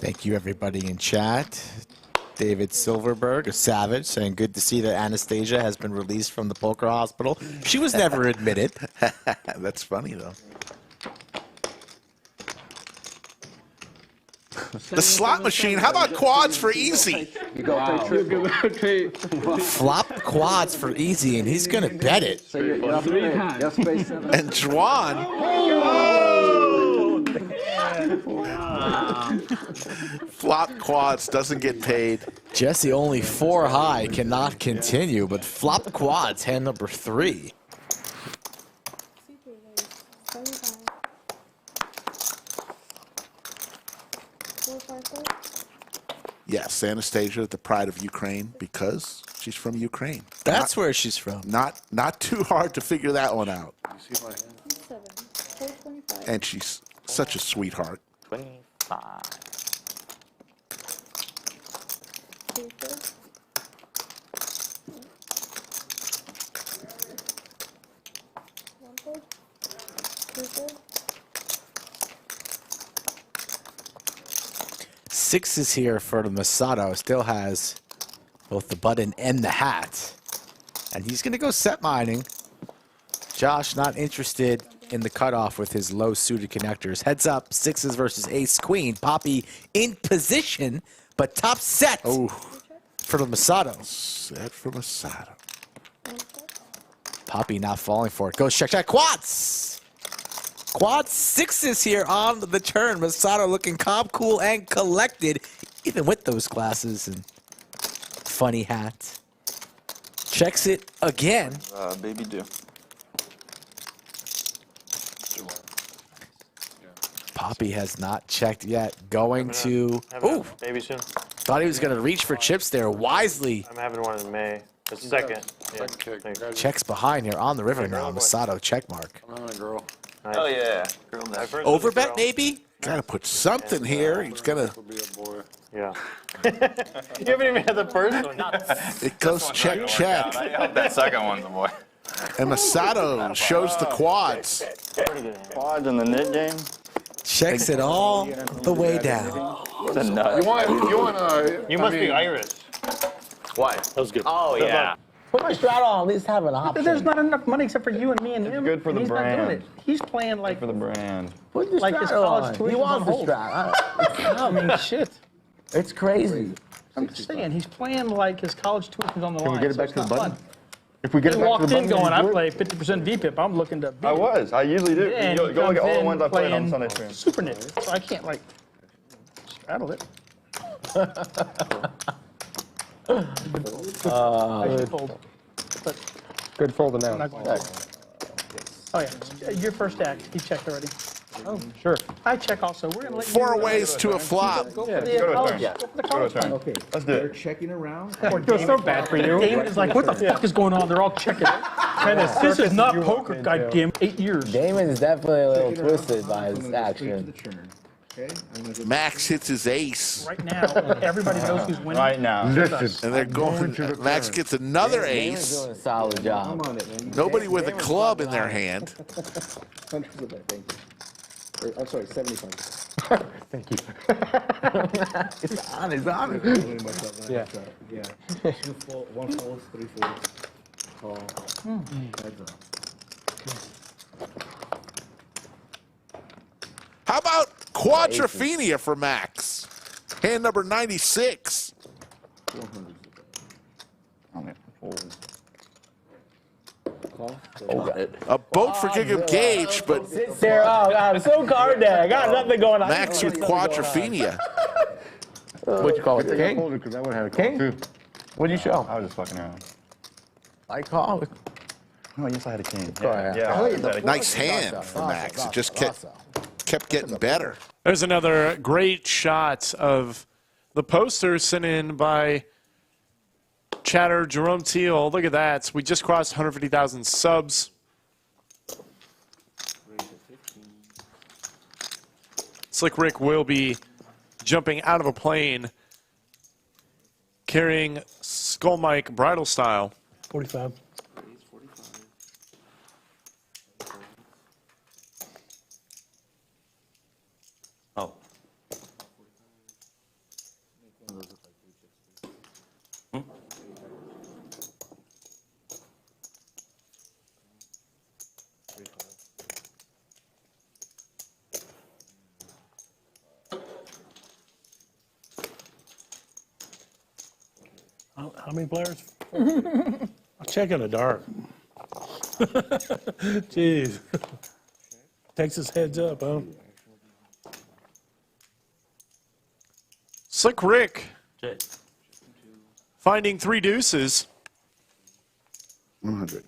Thank you, everybody in chat. David Silverberg, a savage, saying good to see that Anastasia has been released from the poker hospital. She was never admitted. That's funny, though. The slot machine. How about quads for easy? Wow. Flop quads for easy, and he's going to bet it. And Juan. Flop quads doesn't get paid. Jesse only 4 high, cannot continue, but flop quads, hand number 3. Yes, Anastasia, the pride of Ukraine, because she's from Ukraine. That's where she's from. Not too hard to figure that one out. And she's such a sweetheart. 25. Sixes here for the Masato. Still has both the button and the hat. And he's going to go set mining. Josh not interested in the cutoff with his low suited connectors. Heads up, sixes versus ace queen. Poppy in position, but top set for the Masato. Set for Masato. Poppy not falling for it. Goes check, check. Quads! Quad sixes here on the turn. Masato looking calm, cool, and collected, even with those glasses and funny hat. Checks it again. Baby do. Poppy has not checked yet. Going to... Ooh! Maybe soon. Thought he was going to reach for chips there. Wisely I'm having one in May. The second. Yeah. checks behind here on the river now. Masato check mark. I'm having a girl. Nice. Oh yeah. Girl next. Overbet maybe? Gotta put something here. He's gonna. Will be a boy. Yeah. You haven't even had the first one. It goes check, check. I hope that second one's a boy. And Masato shows the quads. Quads in the knit game. Checks it all the way down. What a nut. You must be Irish. Why? That was good. Oh yeah. Put my straddle on, at least have an option. There's not enough money except for you and me and him. good for the He's not doing brand. it. He's playing like For the brand. Put the like his straddle college on. He tuition's wants on the hold. straddle. I mean, shit. It's crazy. I'm just saying, he's playing like his college tuition's on the line. we get it so back it's to the not button? fun. If we get He it back to walked the in button, going, I do it? play 50% VPIP. I'm looking to beat I it. was. I usually do. Yeah, and Go he look at all the comes ones in I played on playing Sunday stream. Super knit, so I can't like straddle it. I should fold. But Good fold I'm now. not going to. Oh yeah, your first act. He checked already. Oh, sure. I check also. We're gonna let you 4 ways to a flop. go for Yeah, the go to a college. turn. Go for the Go to a college. turn. Okay. Let's do it. Checking around. Or Feels so bad for you. Damon is like, what the fuck is going on? They're all checking. This is not poker, goddamn. 8 years. Damon is definitely a little twisted by his action. Max hits his ace. Right now, everybody knows who's winning. Right now. Listen. And they're going. Max gets another Damon's ace. doing a solid job. Nobody with a club in their hand. Hundreds of that, thank you. I'm sorry, 75. Thank you. It's on, it's on. Yeah. Yeah. 1 fold, 3 folds. Call. Heads up. How about Quadrophenia for Max? Hand number 96. 400. A boat for Giga Gage, but There, oh God, I'm so card there. I got nothing going on. Max with Quadrophenia. What you call it, king? Because I would have had a King? call too. What'd you show? I was just fucking around. I call it. Oh, yes, I had a king. Yeah. Yeah. Nice hand for Max. It just kept getting better. There's another great shot of the poster sent in by chatter Jerome Teal. Look at that. We just crossed 150,000 subs. Slick Rick will be jumping out of a plane carrying Skull Mike bridal style. 45. Oh. How many players? I'll check in the dark. Jeez. Texas heads up, huh? Slick Rick Check. finding 3 deuces. 100.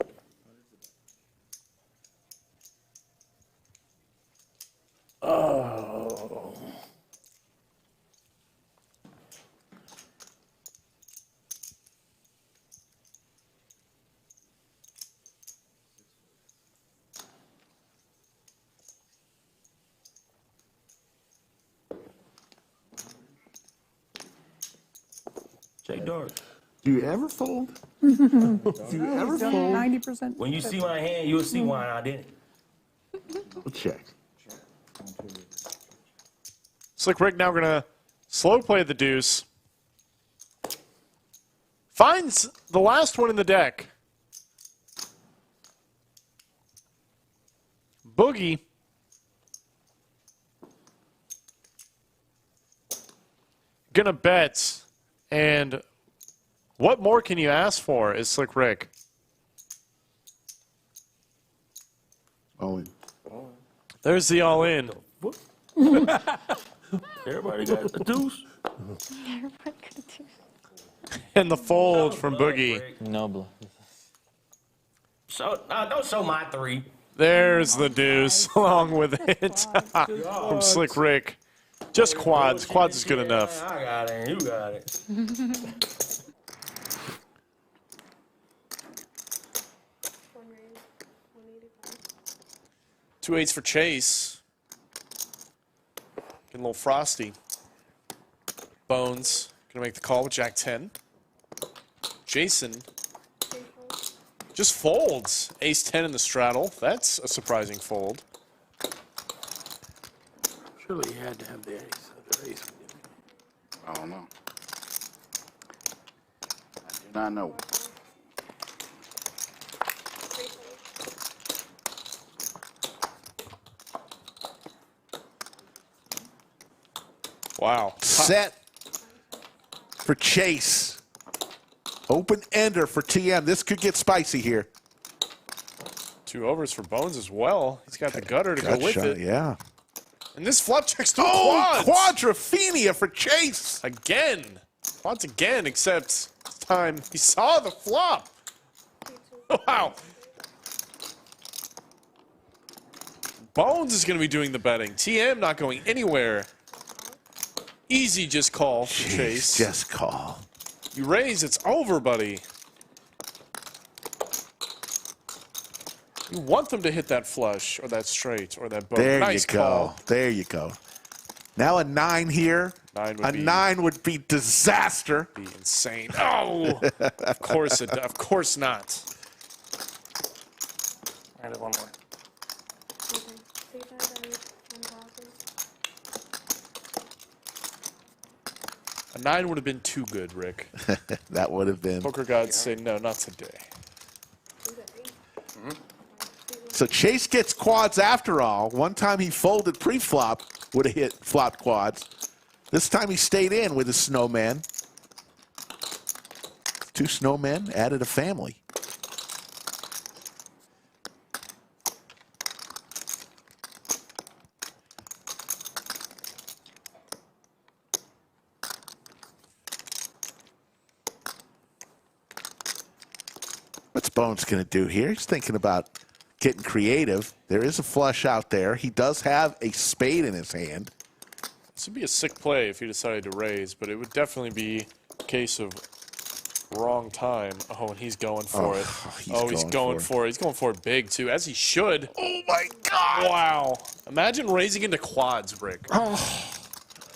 Oh. Check dark. Do you ever fold? Do you ever fold? 90%. When you see my hand, you'll see why I didn't. We'll check. Slick Rick now going to slow play the deuce. Finds the last one in the deck. Boogie. Gonna bet. And what more can you ask for is Slick Rick? All in. There's the all-in. Everybody got the deuce. And the fold from Boogie. Noble. So, don't show my 3. There's the deuce along with it from Slick Rick. Just quads. Quads is good enough. I got it. You got it. 2 8s for Chase. Getting a little frosty. Bones gonna make the call with Jack 10. Jason just folds. Ace 10 in the straddle. That's a surprising fold. Surely you had to have the ace. I don't know. I do not know. Wow. Set for Chase. Open ender for TM. This could get spicy here. 2 overs for Bones as well. He's got the gutter to go with Shot, it. yeah. And this flop checks to Oh, quads. quadrophenia for Chase. Again. Quads again, except this time he saw the flop. Wow. Bones is going to be doing the betting. TM not going anywhere. Easy just call for Chase. Just call. You raise, it's over, buddy. You want them to hit that flush or that straight or that boat. There Nice you go. call. There you go. Now a 9 here. 9 would A be- 9 would be disaster. Be insane. Oh, of course it. Of course not. I got one more. A 9 would have been too good, Rick. That would have been. Poker gods say no, not today. So Chase gets quads after all. One time he folded pre-flop, would have hit flop quads. This time he stayed in with his snowman. 2 snowmen added a family. What's Bones going to do here? He's thinking about getting creative. There is a flush out there. He does have a spade in his hand. This would be a sick play if he decided to raise, but it would definitely be a case of wrong time. Oh, and he's going for it. He's going for it. He's going for it big, too, as he should. Oh, my God. Wow. Imagine raising into quads, Rick.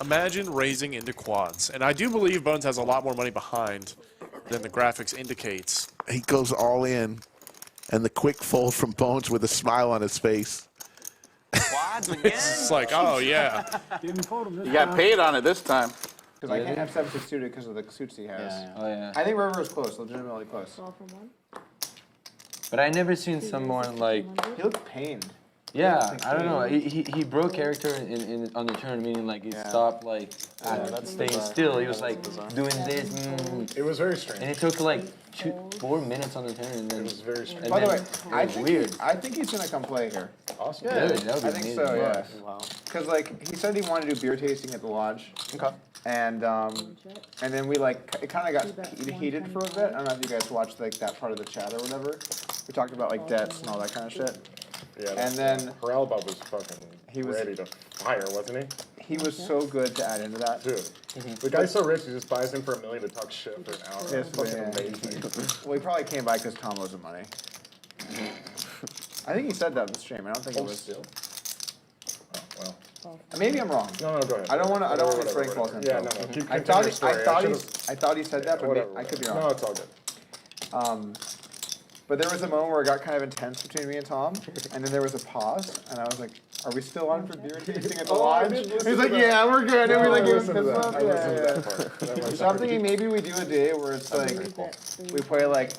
Imagine raising into quads. And I do believe Bones has a lot more money behind than the graphics indicates. He goes all in, and the quick fold from Bones with a smile on his face. Quads again? It's like, oh, yeah. You got paid on it this time. Because I can't have 7-6 suited because of the suits he has. Oh, yeah. I think river is close, legitimately close. But I never seen someone like He looked pained. Yeah, I don't know. He broke character on the turn, meaning like he stopped like staying still. He was like doing this. It was very strange. And it took like 4 minutes on the turn, and then It was very strange. By the way, I weird. think he's gonna come play here. Awesome. Really? That would be I think amazing. so. Yeah. Wow. Because like he said he wanted to do beer tasting at the lodge. Okay. And then we like it kind of got heated for a bit. I don't know if you guys watched like that part of the chat or whatever. We talked about like debts and all that kind of shit. Yeah. And then Haralba was fucking ready to fire, wasn't he? he was so good to add into that. Dude, the guy's so rich, he just buys him for $1 million to talk shit for an hour. Yes, That's fucking yeah. amazing. Well, he probably came by because Tom owes him money. I think he said that in the stream. I don't think it was. Still? Oh, well. Maybe I'm wrong. No, go ahead. I don't want to. I don't want to break false info. Yeah, no. Keep I thought he said that, but whatever. I could be wrong. No, it's all good. But there was a moment where it got kind of intense between me and Tom, and then there was a pause, and I was like, "Are we still on for beer tasting at the lodge?" He's like, "Yeah, we're good." And we like gave him fist bump. Yeah. So I'm thinking maybe we do a day where it's like we play like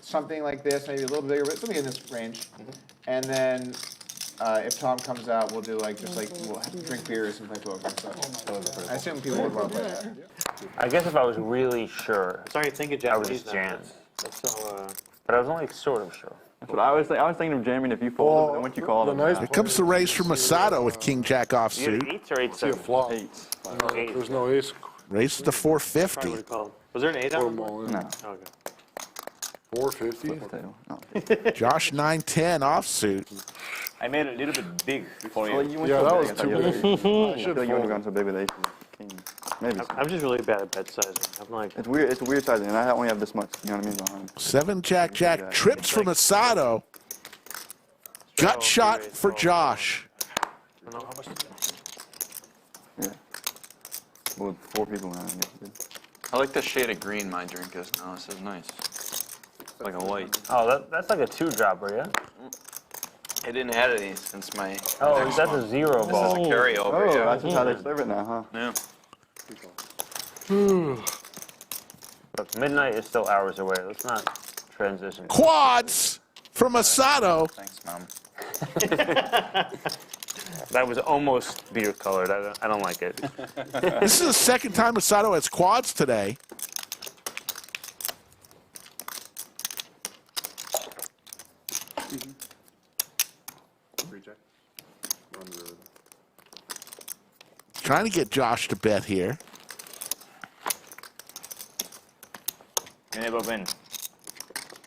something like this, maybe a little bigger, but something in this range, and then if Tom comes out, we'll do like just like we'll drink beers and play poker and stuff. I assume people would want to play that. I guess if I was really sure, Sorry, thinking I would Japanese just now. jam. So, But I was only sort of sure. That's what I was thinking. I was thinking of jamming if you folded, but then once you called it. Here comes the raise from Masato with King Jack You had offsuit. 8s or 8 See a 7? flop. Eights. There's no ace. Raises to probably 450. would call. Was there an 8 Or on more. No. Okay. 450. No. Josh 910 offsuit. I made it a little bit big for Well, you. you went Yeah, so that big, was I thought too you big. were- I I feel should like you wouldn't have fold. gone so big with ace king. Maybe. I'm just really bad at bet sizing. I'm like, It's weird. It's a weird sizing, and I only have this much. You know what I mean? Behind. 7 Jack Jack trips from Masato. Gut shot for Josh. I don't know how much. Yeah. With 4 people around, I guess. Dude. I like the shade of green my drink is now. This is nice. It's like a white. Oh, that's like a 2-dropper, yeah? I didn't have any since my. Oh, next that's one. a 0 This is ball. a carryover. Oh, Yeah. that's just how they serve it now, huh? Yeah. Look, midnight is still hours away. Let's not transition. Quads from Masato. Thanks, Mom. That was almost beer colored. I don't like it. This is the second time Masato has quads today. Trying to get Josh to bet here. You never win.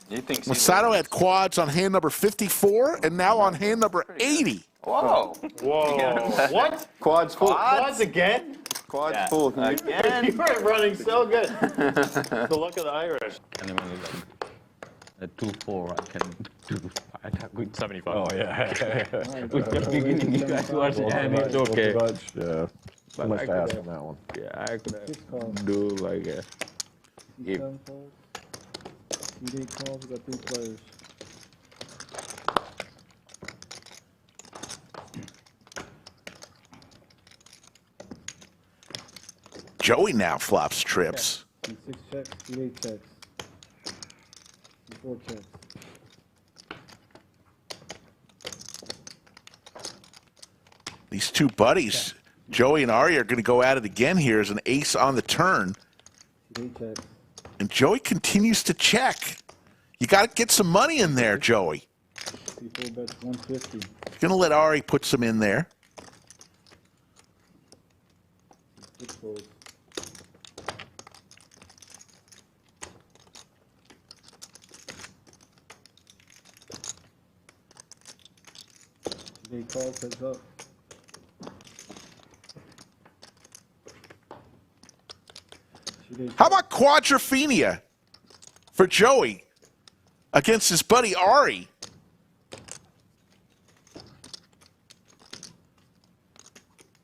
He thinks Masato had quads on hand number 54 and now on hand number 80. Whoa. Whoa. What? Quads full. Quads again? Quads full. Again. You were running so good. The luck of the Irish. And then only like a 2-4, I can do attack with 75. Oh, yeah. With the beginning, you guys were saying it's okay. Yeah. But Too much I to ask could on that one. Yeah, I could have do like a. If, You need calls, we got 3 players. Joey now flops trips. Need 6 checks, need 8 checks. Need 4 checks. These two buddies, Joey and Ari, are going to go at it again here as an ace on the turn. Need 8 checks. And Joey continues to check. You got to get some money in there, Joey. 3-4 bets, 150. Going to let Ari put some in there. 6 folds. Need 8 calls, heads up. How about quadrophenia for Joey against his buddy Ari?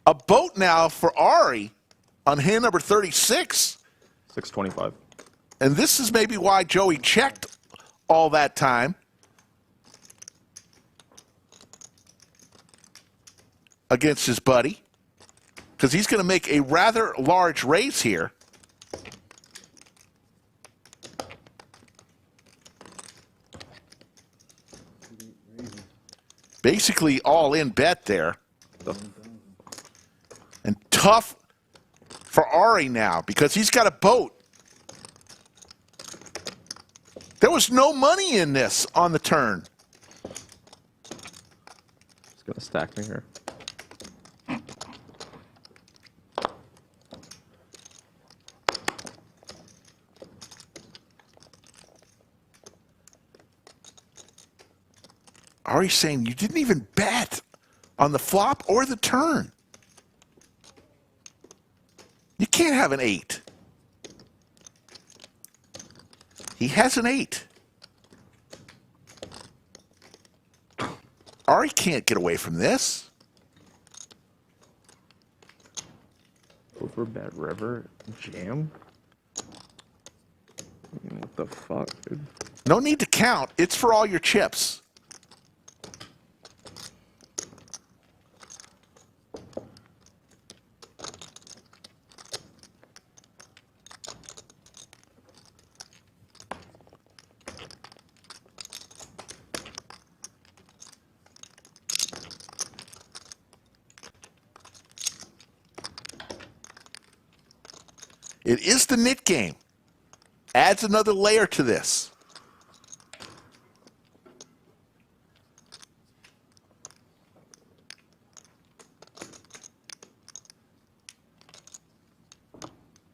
A boat now for Ari on hand number 36. 625. And this is maybe why Joey checked all that time. Against his buddy. Because he's going to make a rather large raise here. Basically all in bet there. And tough for Ari now because he's got a boat. There was no money in this on the turn. He's going to stack me here. Ari's saying you didn't even bet on the flop or the turn. You can't have an 8. He has an 8. Ari can't get away from this. Over bet river jam? What the fuck, dude? No need to count. It's for all your chips. It is the nit game. Adds another layer to this.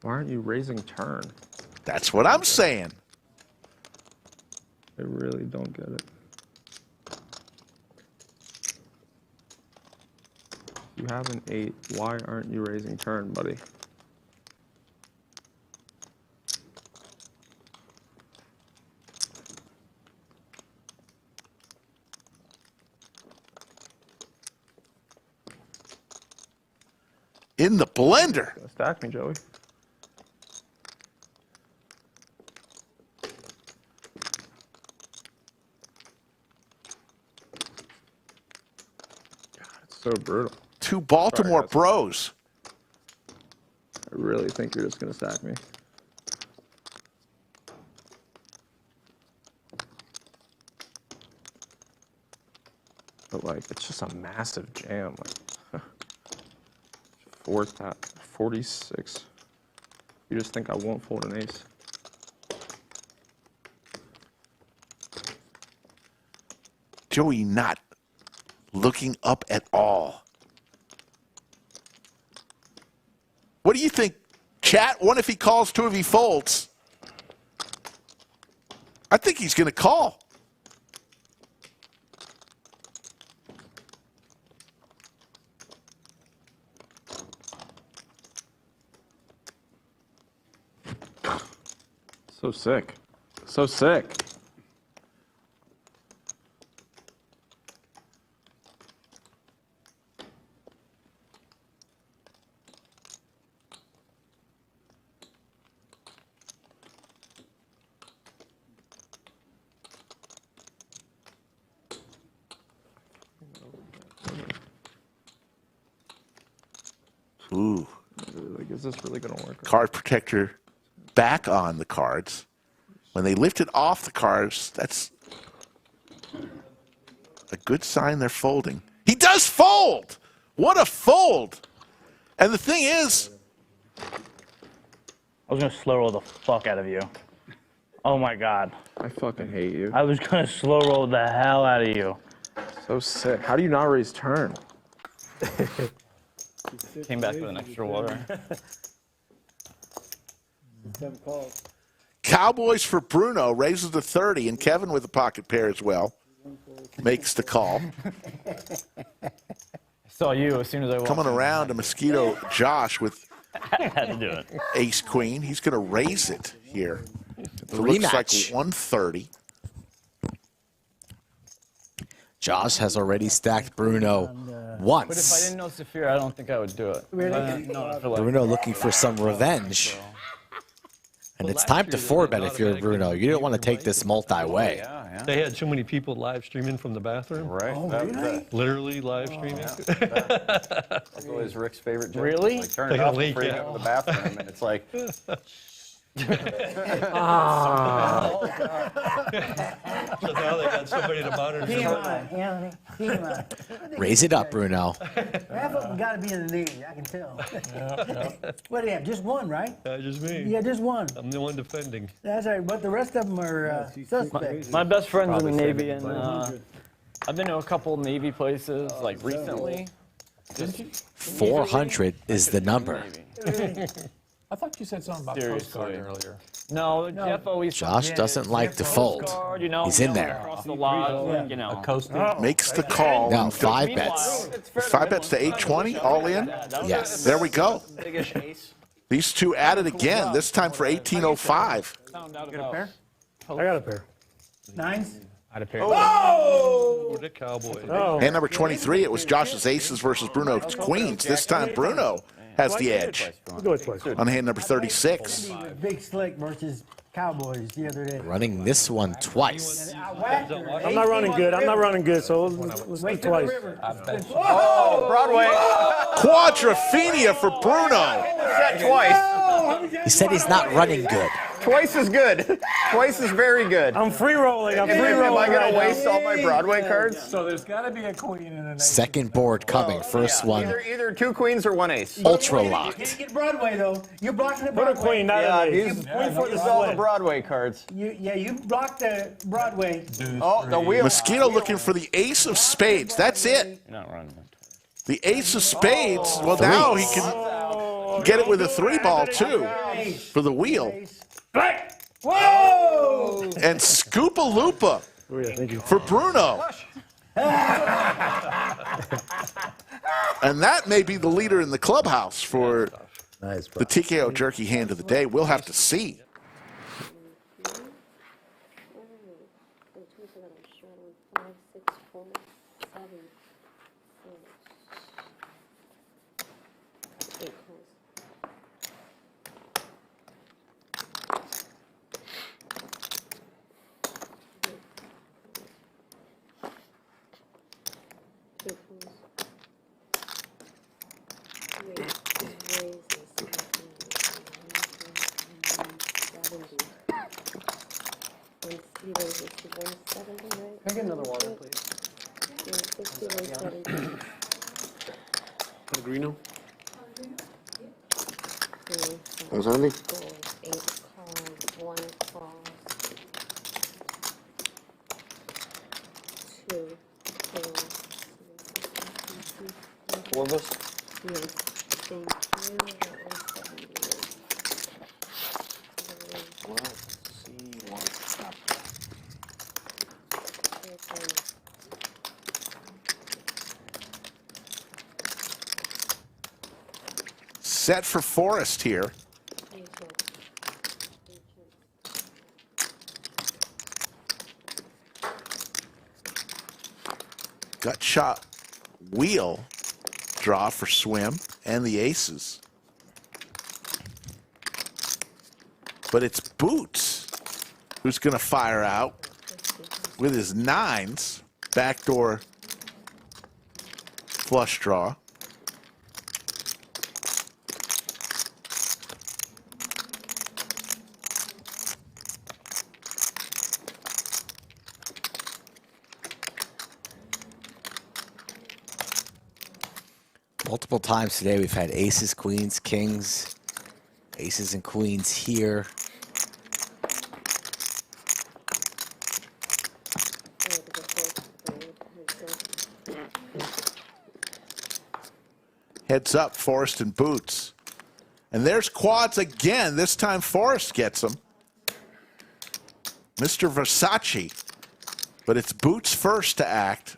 Why aren't you raising turn? That's what I'm saying. I really don't get it. You have an 8. Why aren't you raising turn, buddy? In the blender. Stack me, Joey. God, it's so brutal. Two Baltimore bros. I really think you're just going to stack me. But, like, it's just a massive jam. Like, 46. You just think I won't fold an ace? Joey not looking up at all. What do you think, chat? One if he calls, two if he folds. I think he's going to call. So sick. So sick. Ooh. Like, is this really going to work? Card protector back on the cards. When they lift it off the cards, that's a good sign they're folding. He does fold! What a fold! And the thing is, I was going to slow roll the fuck out of you. Oh my god. I fucking hate you. I was going to slow roll the hell out of you. So sick. How do you not raise turn? Came back with an extra water. Cowboys for Bruno raises to 30, and Kevin with a pocket pair as well makes the call. I saw you as soon as I walked Coming around to Mosquito Josh with I had to do it. ace queen. He's going to raise it here. It looks like Rematch. 130. Josh has already stacked Bruno once. But if I didn't know Saphir, I don't think I would do it. Bruno looking for some revenge. And it's time to 4-bet if you're Bruno. You don't want to take this multi-way. They had so many people live streaming from the bathroom. Right. Oh, really? Literally live streaming. That's always Rick's favorite joke. Really? Like, turn Like it a off leak, before you yeah. get to the bathroom, and it's like, So now they got somebody to monitor. TMI, Anthony. TMI. Raise it up, Bruno. Half of them got to be in the Navy, I can tell. What do you have? Just one, right? Just me. Yeah, just one. I'm the one defending. That's right, but the rest of them are suspects. My best friend's in the Navy, and I've been to a couple Navy places, like recently. 400 is the number. I thought you said something about Coast Guard earlier. No, Jeff always. Josh doesn't like to fold. You know, He's in there. Across the lot, you know. Makes the call. Now 5 bets. 5 bets to 820, all in? Yes. There we go. These two at it again, this time for 1805. Found out about. I got a pair. Nines? I had a pair. Oh, the Cowboys. Hand number 23, it was Josh's aces versus Bruno's queens. This time Bruno has the edge on hand number 36. Big Slick versus Cowboys the other day. Running this one twice. I'm not running good. I'm not running good, so let's do twice. Oh, Broadway. Quadrophenia for Bruno. Set twice. He said he's not running good. Twice is good. Twice is very good. I'm free rolling. I'm free rolling. Am I going right to waste now. all my Broadway cards? So there's got to be a queen in the next. Second board coming. First one Either 2 queens or 1 ace. ultra You locked. can't get Broadway, though. You're blocking the Put a Broadway. queen, not an ace. Use all the Broadway cards. You blocked the Broadway. Oh, the wheel. Mosquito looking for the ace of spades. That's it. You're not running. The ace of spades. Well, now he can get it with a 3-ball, too, for the wheel. Whoa! And Scoopaloopa for Bruno. And that may be the leader in the clubhouse for the TKO Jerky hand of the day. We'll have to see. Can I get another water, please? Negreanu? What's Andy? Four of us? Yes, thank you. Set for Forrest here. Gut shot wheel draw for Swim and the aces. But it's Boots who's going to fire out with his 9s. Backdoor flush draw. Multiple times today we've had aces, queens, kings, aces and queens here. Heads up, Forrest and Boots. And there's quads again. This time Forrest gets them. Mr. Versace. But it's Boots first to act.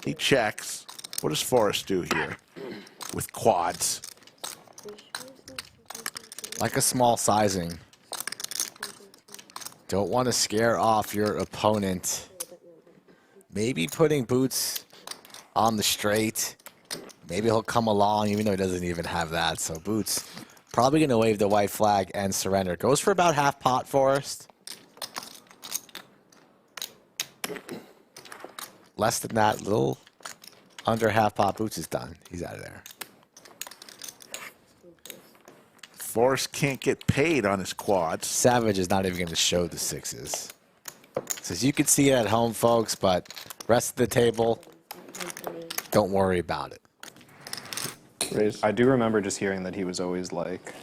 He checks. What does Forrest do here with quads? Like a small sizing. Don't want to scare off your opponent. Maybe putting Boots on the straight. Maybe he'll come along even though he doesn't even have that. So Boots probably going to wave the white flag and surrender. Goes for about half pot, Forrest. Less than that, little under half pot. Boots is done. He's out of there. Forrest can't get paid on his quads. Savage is not even going to show the sixes. Says you can see it at home, folks, but rest of the table, don't worry about it. I do remember just hearing that he was always like,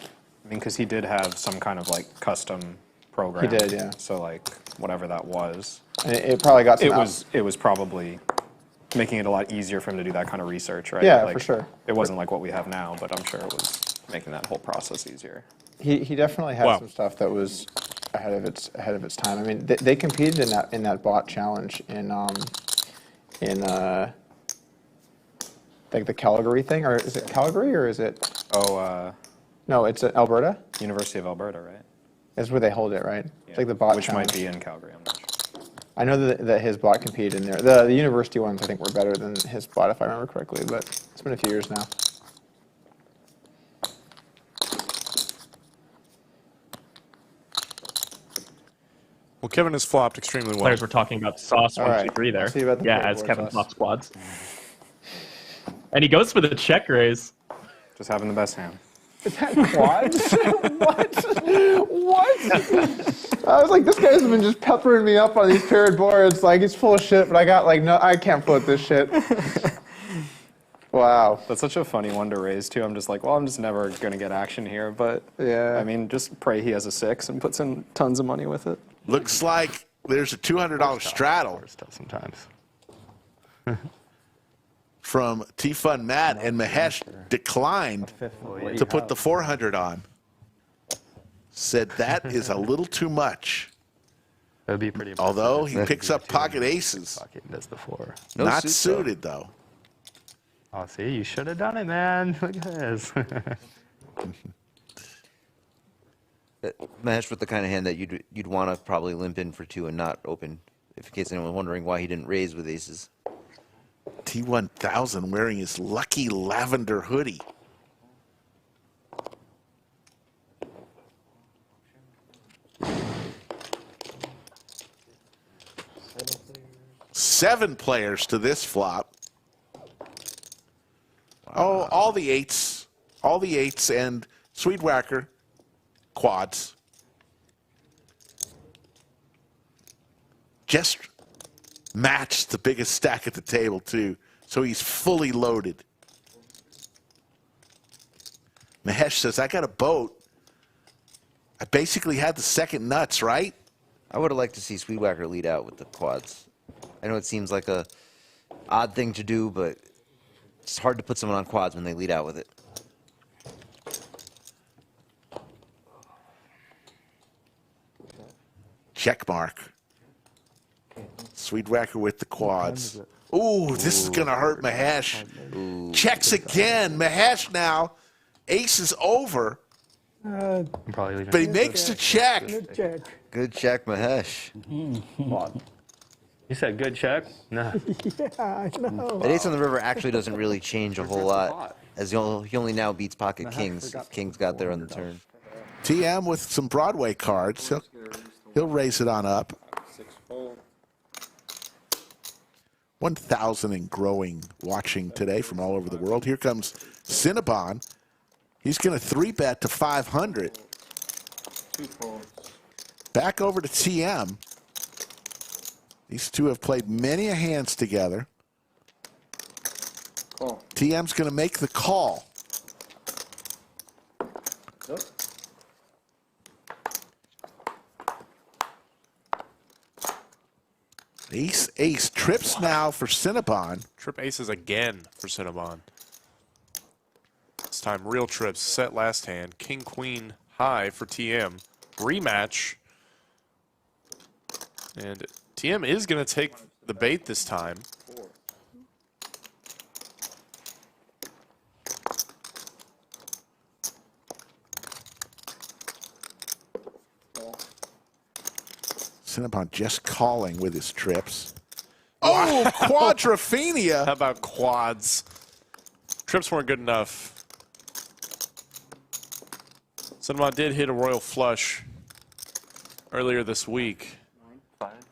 I mean, because he did have some kind of like custom program. He did, yeah. So like whatever that was, And it probably got some it was probably making it a lot easier for him to do that kind of research, right? Yeah, like, for sure. It wasn't like what we have now, but I'm sure it was making that whole process easier. He definitely had some stuff that was ahead of its time. I mean, they competed in that bot challenge in like the Calgary thing, or is it Calgary or is it? Oh, no, it's Alberta. University of Alberta, right? That's where they hold it, right? It's like the bot Which challenge. might be in Calgary. I'm not sure. I know that his bot competed in there. The university ones I think were better than his bot if I remember correctly, but it's been a few years now. Well, Kevin has flopped extremely well. Players were talking about sauce All 1, right. 2, 3 there. I'll see you about the Yeah, playboard as Kevin sauce. flops quads. And he goes for the check raise. Just having the best hand. Is that quads? What? I was like, this guy's been just peppering me up on these paired boards. Like, he's full of shit, but I got like, no, I can't float this shit. Wow. That's such a funny one to raise too. I'm just like, well, I'm just never gonna get action here, but yeah. I mean, just pray he has a 6 and puts in tons of money with it. Looks like there's a $200 straddle sometimes. from T-Fun Matt, and Mahesh declined to put the 400 on. Said that is a little too much. That would be pretty impressive. Although he picks up pocket aces. Pocket does the 4. Not suited, though. Oh, see, you should have done it, man. Look at this. Mahesh with the kind of hand that you'd want to probably limp in for 2 and not open, if in case anyone's wondering why he didn't raise with aces. T1000 wearing his lucky lavender hoodie. Seven players to this flop. Oh, all the eights and Sweetwhacker quads. Just matched the biggest stack at the table too, so he's fully loaded. Mahesh says, I got a boat. I basically had the second nuts, right? I would have liked to see Sweetwhacker lead out with the quads. I know it seems like a odd thing to do, but it's hard to put someone on quads when they lead out with it. Check mark. Sweetwhacker with the quads. Ooh, this is going to hurt Mahesh. Ooh, checks again. Mahesh now. Ace is over. Probably but he makes the check. Good check. Good check, Mahesh. You said good check? No. Yeah, I know. That ace on the river actually doesn't really change a whole lot, as he only now beats pocket kings. Kings got there on the turn. TM with some Broadway cards. He'll raise it on up. 1,000 and growing watching today from all over the world. Here comes Cinnabon. He's going to 3-bet to 500. Back over to TM. These two have played many a hands together. TM's going to make the call. Ace, ace. Trips now for Cinnabon. Trip aces again for Cinnabon. This time, real trips. Set last hand. King, queen, high for TM. Rematch. And TM is going to take the bait this time. Cinnabon just calling with his trips. Oh, quadrophenia. How about quads? Trips weren't good enough. Cinnabon did hit a royal flush earlier this week.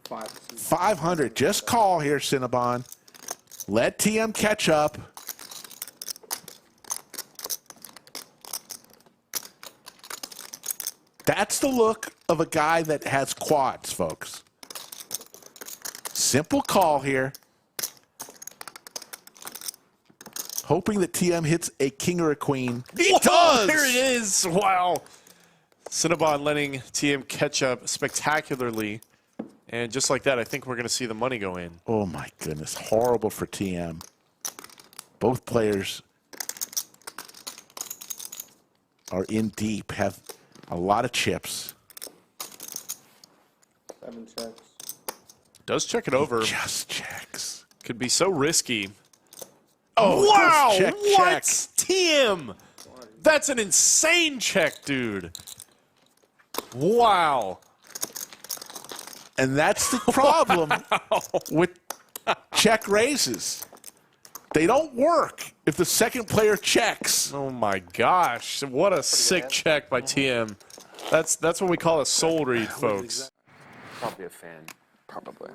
500. Just call here, Cinnabon. Let TM catch up. That's the look of a guy that has quads, folks. Simple call here. Hoping that TM hits a king or a queen. He does! There it is! Wow. Cinnabon letting TM catch up spectacularly. And just like that, I think we're going to see the money go in. Oh, my goodness. Horrible for TM. Both players are in deep, have a lot of chips. 7 checks. Does check it over. He just checks. Could be so risky. Oh, wow! check, What? check. TM! That's an insane check, dude. Wow. And that's the problem with check raises. They don't work if the second player checks. Oh my gosh. What a sick check by TM. That's what we call a soul read, folks. Probably a fan. Probably.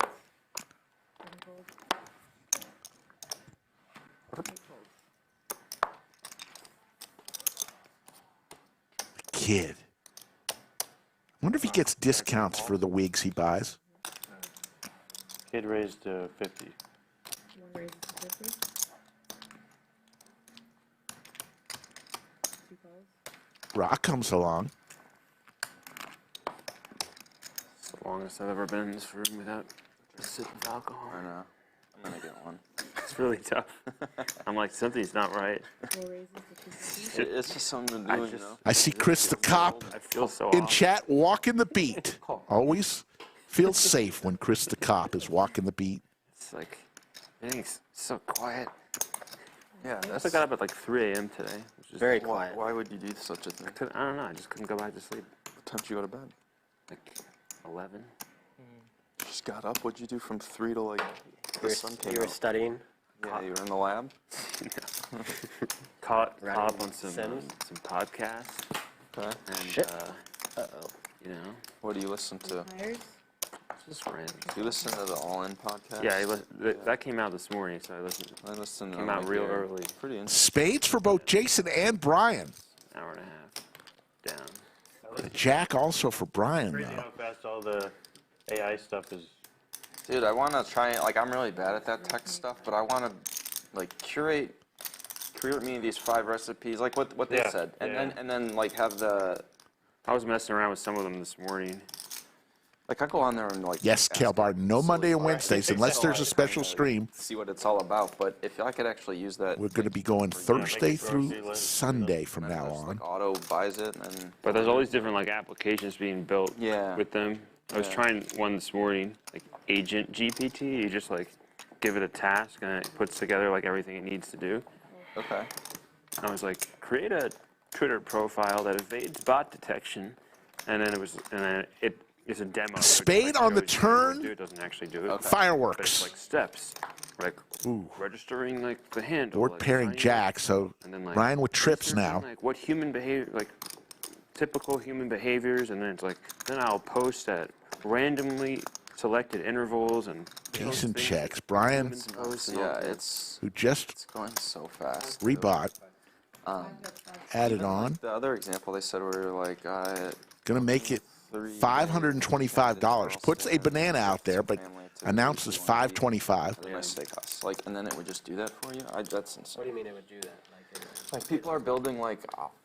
Kid. Wonder if he gets discounts for the wigs he buys. Kid raised to 50. Rock comes along. It's the longest I've ever been in this room without a sip of alcohol. I know. I'm gonna get one. It's really tough. I'm like, something's not right. It's just something to do, you know? I see Chris the cop I feel so in off. chat walking the beat. Always feels safe when Chris the cop is walking the beat. It's like, everything's so quiet. Yeah, I got up at like 3 a.m. today. Which is very quiet. Why would you do such a thing? I don't know. I just couldn't go back to sleep. What time did you go to bed? Like 11. You just got up? What'd you do from 3 to like the sun came You were out? studying? Yeah, you were in the lab? Caught up on some podcasts. Okay. And, you know. What do you listen to? Just random. You listen to the All In podcast? Yeah, that came out this morning, so I listened. Came out real early. Pretty interesting. Spades for both Jason and Brian. Hour and a half down. Jack also for Brian, Crazy though. how fast all the AI stuff is. Dude, I want to try, like, I'm really bad at that tech stuff, but I want to, like, curate me these 5 recipes, like what they said, and then like have the. I was messing around with some of them this morning. Like, I go on there and, like. Yes, Cal Barton. No Monday and Wednesdays unless there's a special stream. See what it's all about, but if I could actually use that. We're going to be going Thursday through Sunday from now on. Like, auto buys it and. But there's all these different like applications being built Yeah. with them. I was trying one this morning, like Agent GPT. You just like give it a task and it puts together like everything it needs to do. Okay. I was like, create a Twitter profile that evades bot detection, and then it's a demo. Spade on the turn. It doesn't actually do it. Fireworks. But it's like steps, like registering like the handle. Board like, pairing signing Jack, so and then, like, Ryan with trips certain, now. Like what human behavior, like typical human behaviors, and then it's like then I'll post at randomly selected intervals and. Jason checks. Brian, Yeah, it's. who just It's going so fast. rebought, added on. The other example they said were like, Going to make it $525. Puts a banana out there, but announces $525. my steakhouse. Like, and then it would just do that for you. That's insane. What do you mean it would do that? Like, people are building like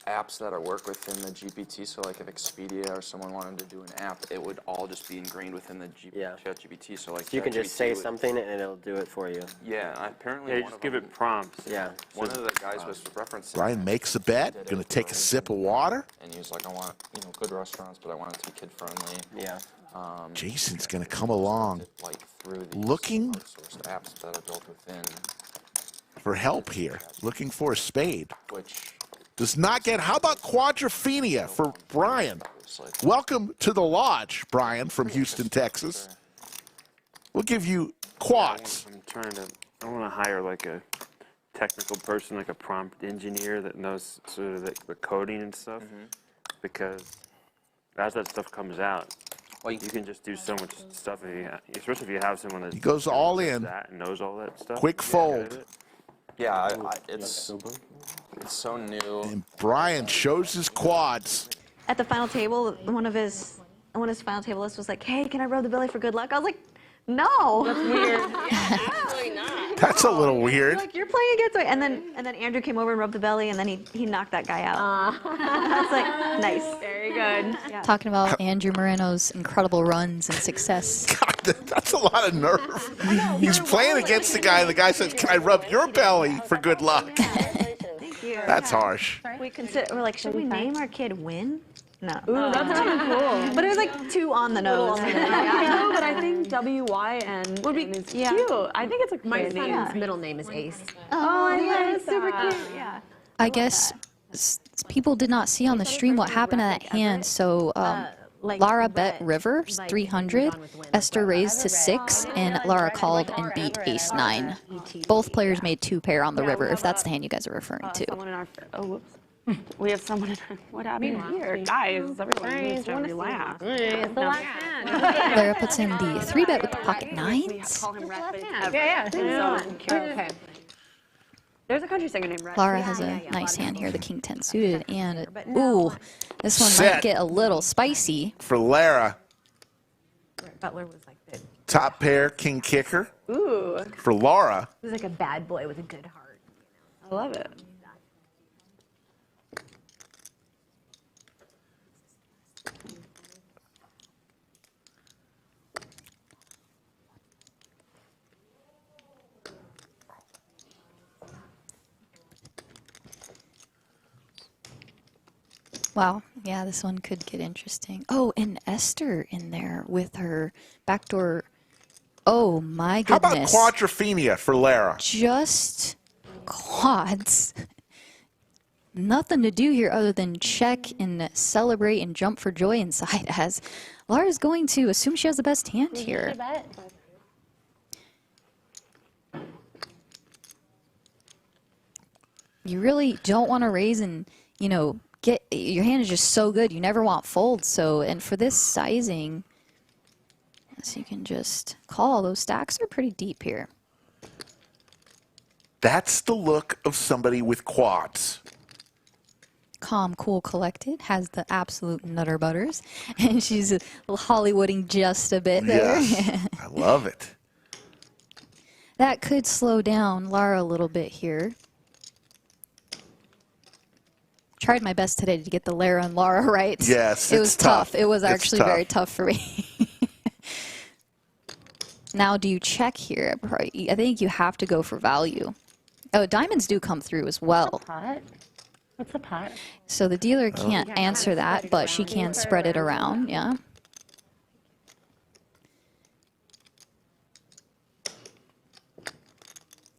apps that work within the GPT. So like, if Expedia or someone wanted to do an app, it would all just be ingrained within the ChatGPT. So like, So you can just ChatGPT say would- something and it'll do it for you. Yeah, apparently. Yeah, you one just of give them- it prompts. Yeah. One of the guys was referencing. Brian makes a bet. Going to take a sip of water. And he was like, I want good restaurants, but I want it to be kid friendly. Yeah. Jason's going to come along Like through these looking outsourced apps that are built within. for help here. Looking for a spade. Which Does not get. How about Quadrophenia for Brian? Welcome to the lodge, Brian from Houston, Texas. We'll give you quads. I want to hire like a technical person, like a prompt engineer that knows sort of the coding and stuff, because as that stuff comes out, you can just do so much stuff, especially if you have someone that He goes all in. that and knows all that stuff. Quick fold. Yeah, it's so new. And Brian shows his quads. at the final table, one of his final table lists was like, "Hey, can I rub the belly for good luck?" I was like, "No." That's weird. Absolutely not. That's a little weird. Like, you're playing against me. And then Andrew came over and rubbed the belly, and then he knocked that guy out. That's like nice. Very good. Yeah. Talking about Andrew Moreno's incredible runs and success. God, that's a lot of nerve. He's playing against the guy, and the guy says, "Can I rub your belly for good luck?" Thank you. That's harsh. We're like, should we name our kid Win? No. Ooh, that's kind of cool. But it was like too on the nose. No, but I think WYN would be cute. I think it's a My cute name. son's middle name is Ace. Oh, yeah, it's super cute. Yeah. I guess people did not see on the stream what happened to that hand, so Lara bet river 300, Esther raised to 6, and Lara called and beat ace 9. Both players made 2 pair on the river, if that's the hand you guys are referring to. Someone in our, oh, whoops. We have someone in our, what happened here? Guys, everyone needs to relax. It's the last hand. Lara puts in the 3-bet with the pocket 9s. Call him Rat, but it's Yeah. okay. There's a country singer named Rat. Lara has a nice hand here, the king 10 suited, and ooh, this one Set. might get a little spicy. For Lara, Butler was like the, top pair, king kicker. Ooh. For Laura, he was like a bad boy with a good heart. I love it. Wow, yeah, this one could get interesting. Oh, and Esther in there with her backdoor. Oh my how about goodness. quadrophenia for Lara? Just quads. Nothing to do here other than check and celebrate and jump for joy inside, as Lara's going to assume she has the best hand here. You really don't want to raise and, you know, get your hand is just so good. You never want folds. So, and for this sizing, so you can just call. Those stacks are pretty deep here. That's the look of somebody with quads. Calm, cool, collected, has the absolute nutter butters, and she's Hollywooding just a bit there. Yes, I love it. That could slow down Lara a little bit here. Tried my best today to get the Lara and Lara right. Yes, it was tough. It was It's actually tough. very tough for me. Now, do you check here? I think you have to go for value. Oh, diamonds do come through as well. What's a pot? So the dealer can't answer that, but she can spread it around, yeah.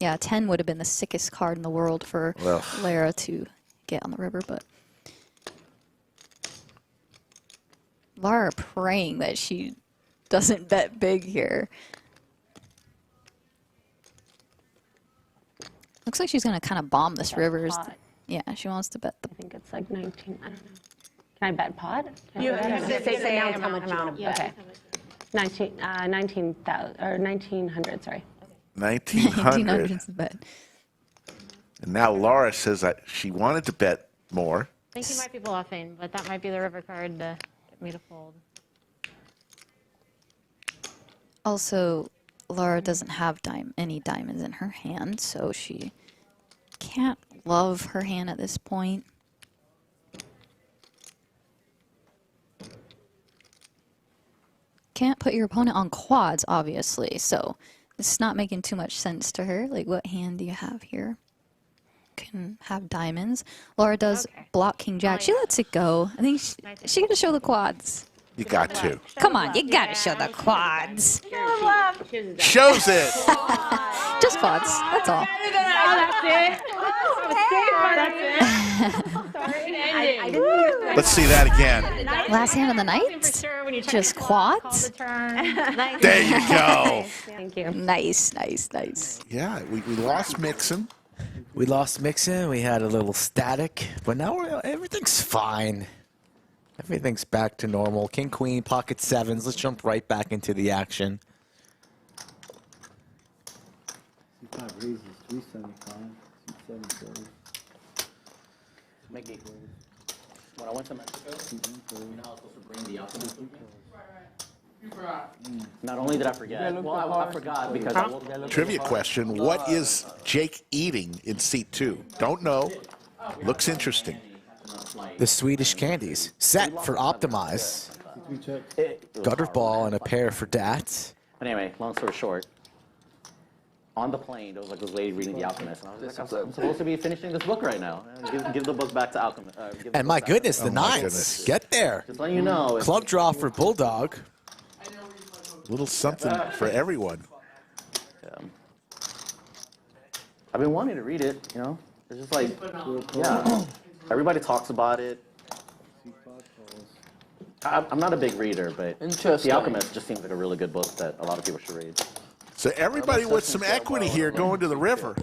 Yeah, 10 would have been the sickest card in the world for Lara to get on the river, but Lara praying that she doesn't bet big here. Looks like she's going to kind of bomb this river. Yeah, she wants to bet the... I think it's like 19, I don't know. Can I bet pot? You Say announce how much you want to bet. Okay. 19,000, or 1,900, sorry. 1,900. is the bet. And now Laura says that she wanted to bet more. I think you might be bluffing, but that might be the river card to get me to fold. Also, Laura doesn't have any diamonds in her hand, so she can't love her hand at this point. Can't put your opponent on quads, obviously, so this is not making too much sense to her. Like, what hand do you have here? Can have diamonds. Laura does block King Jack. She lets it go. I think she got to show the quads. You got to. Come on, you got to show the quads. Shows it. Just quads, that's all. Let's see that again. Last hand of the night? Just quads? There you go. Thank you. Nice, nice, nice. Yeah, we lost Mixon. We lost Mixon. We had a little static, but now everything's fine. Everything's back to normal. King, queen, pocket sevens. Let's jump right back into the action. C5 raises 375. C7 goes. Make it when I went to Mexico, you know I was supposed to bring the alchemist with me? Not only did I forget, well, I forgot because I woke Trivia question, what is Jake eating in seat 2? Don't know. Looks interesting. The Swedish candies. Set for Optimize. Gutter ball and a pair for Dat. But anyway, long story short, on the plane, there was like this lady reading The Alchemist, and I was like, I'm supposed to be finishing this book right now. Give the book back to Alchemist. And my goodness, the nines. Get there. Just letting you know. Club draw for Bulldog. Little something for everyone. I've been wanting to read it, you know? It's just like, yeah. Everybody talks about it. I'm not a big reader, but The Alchemist just seems like a really good book that a lot of people should read. So everybody with some equity here going to the river.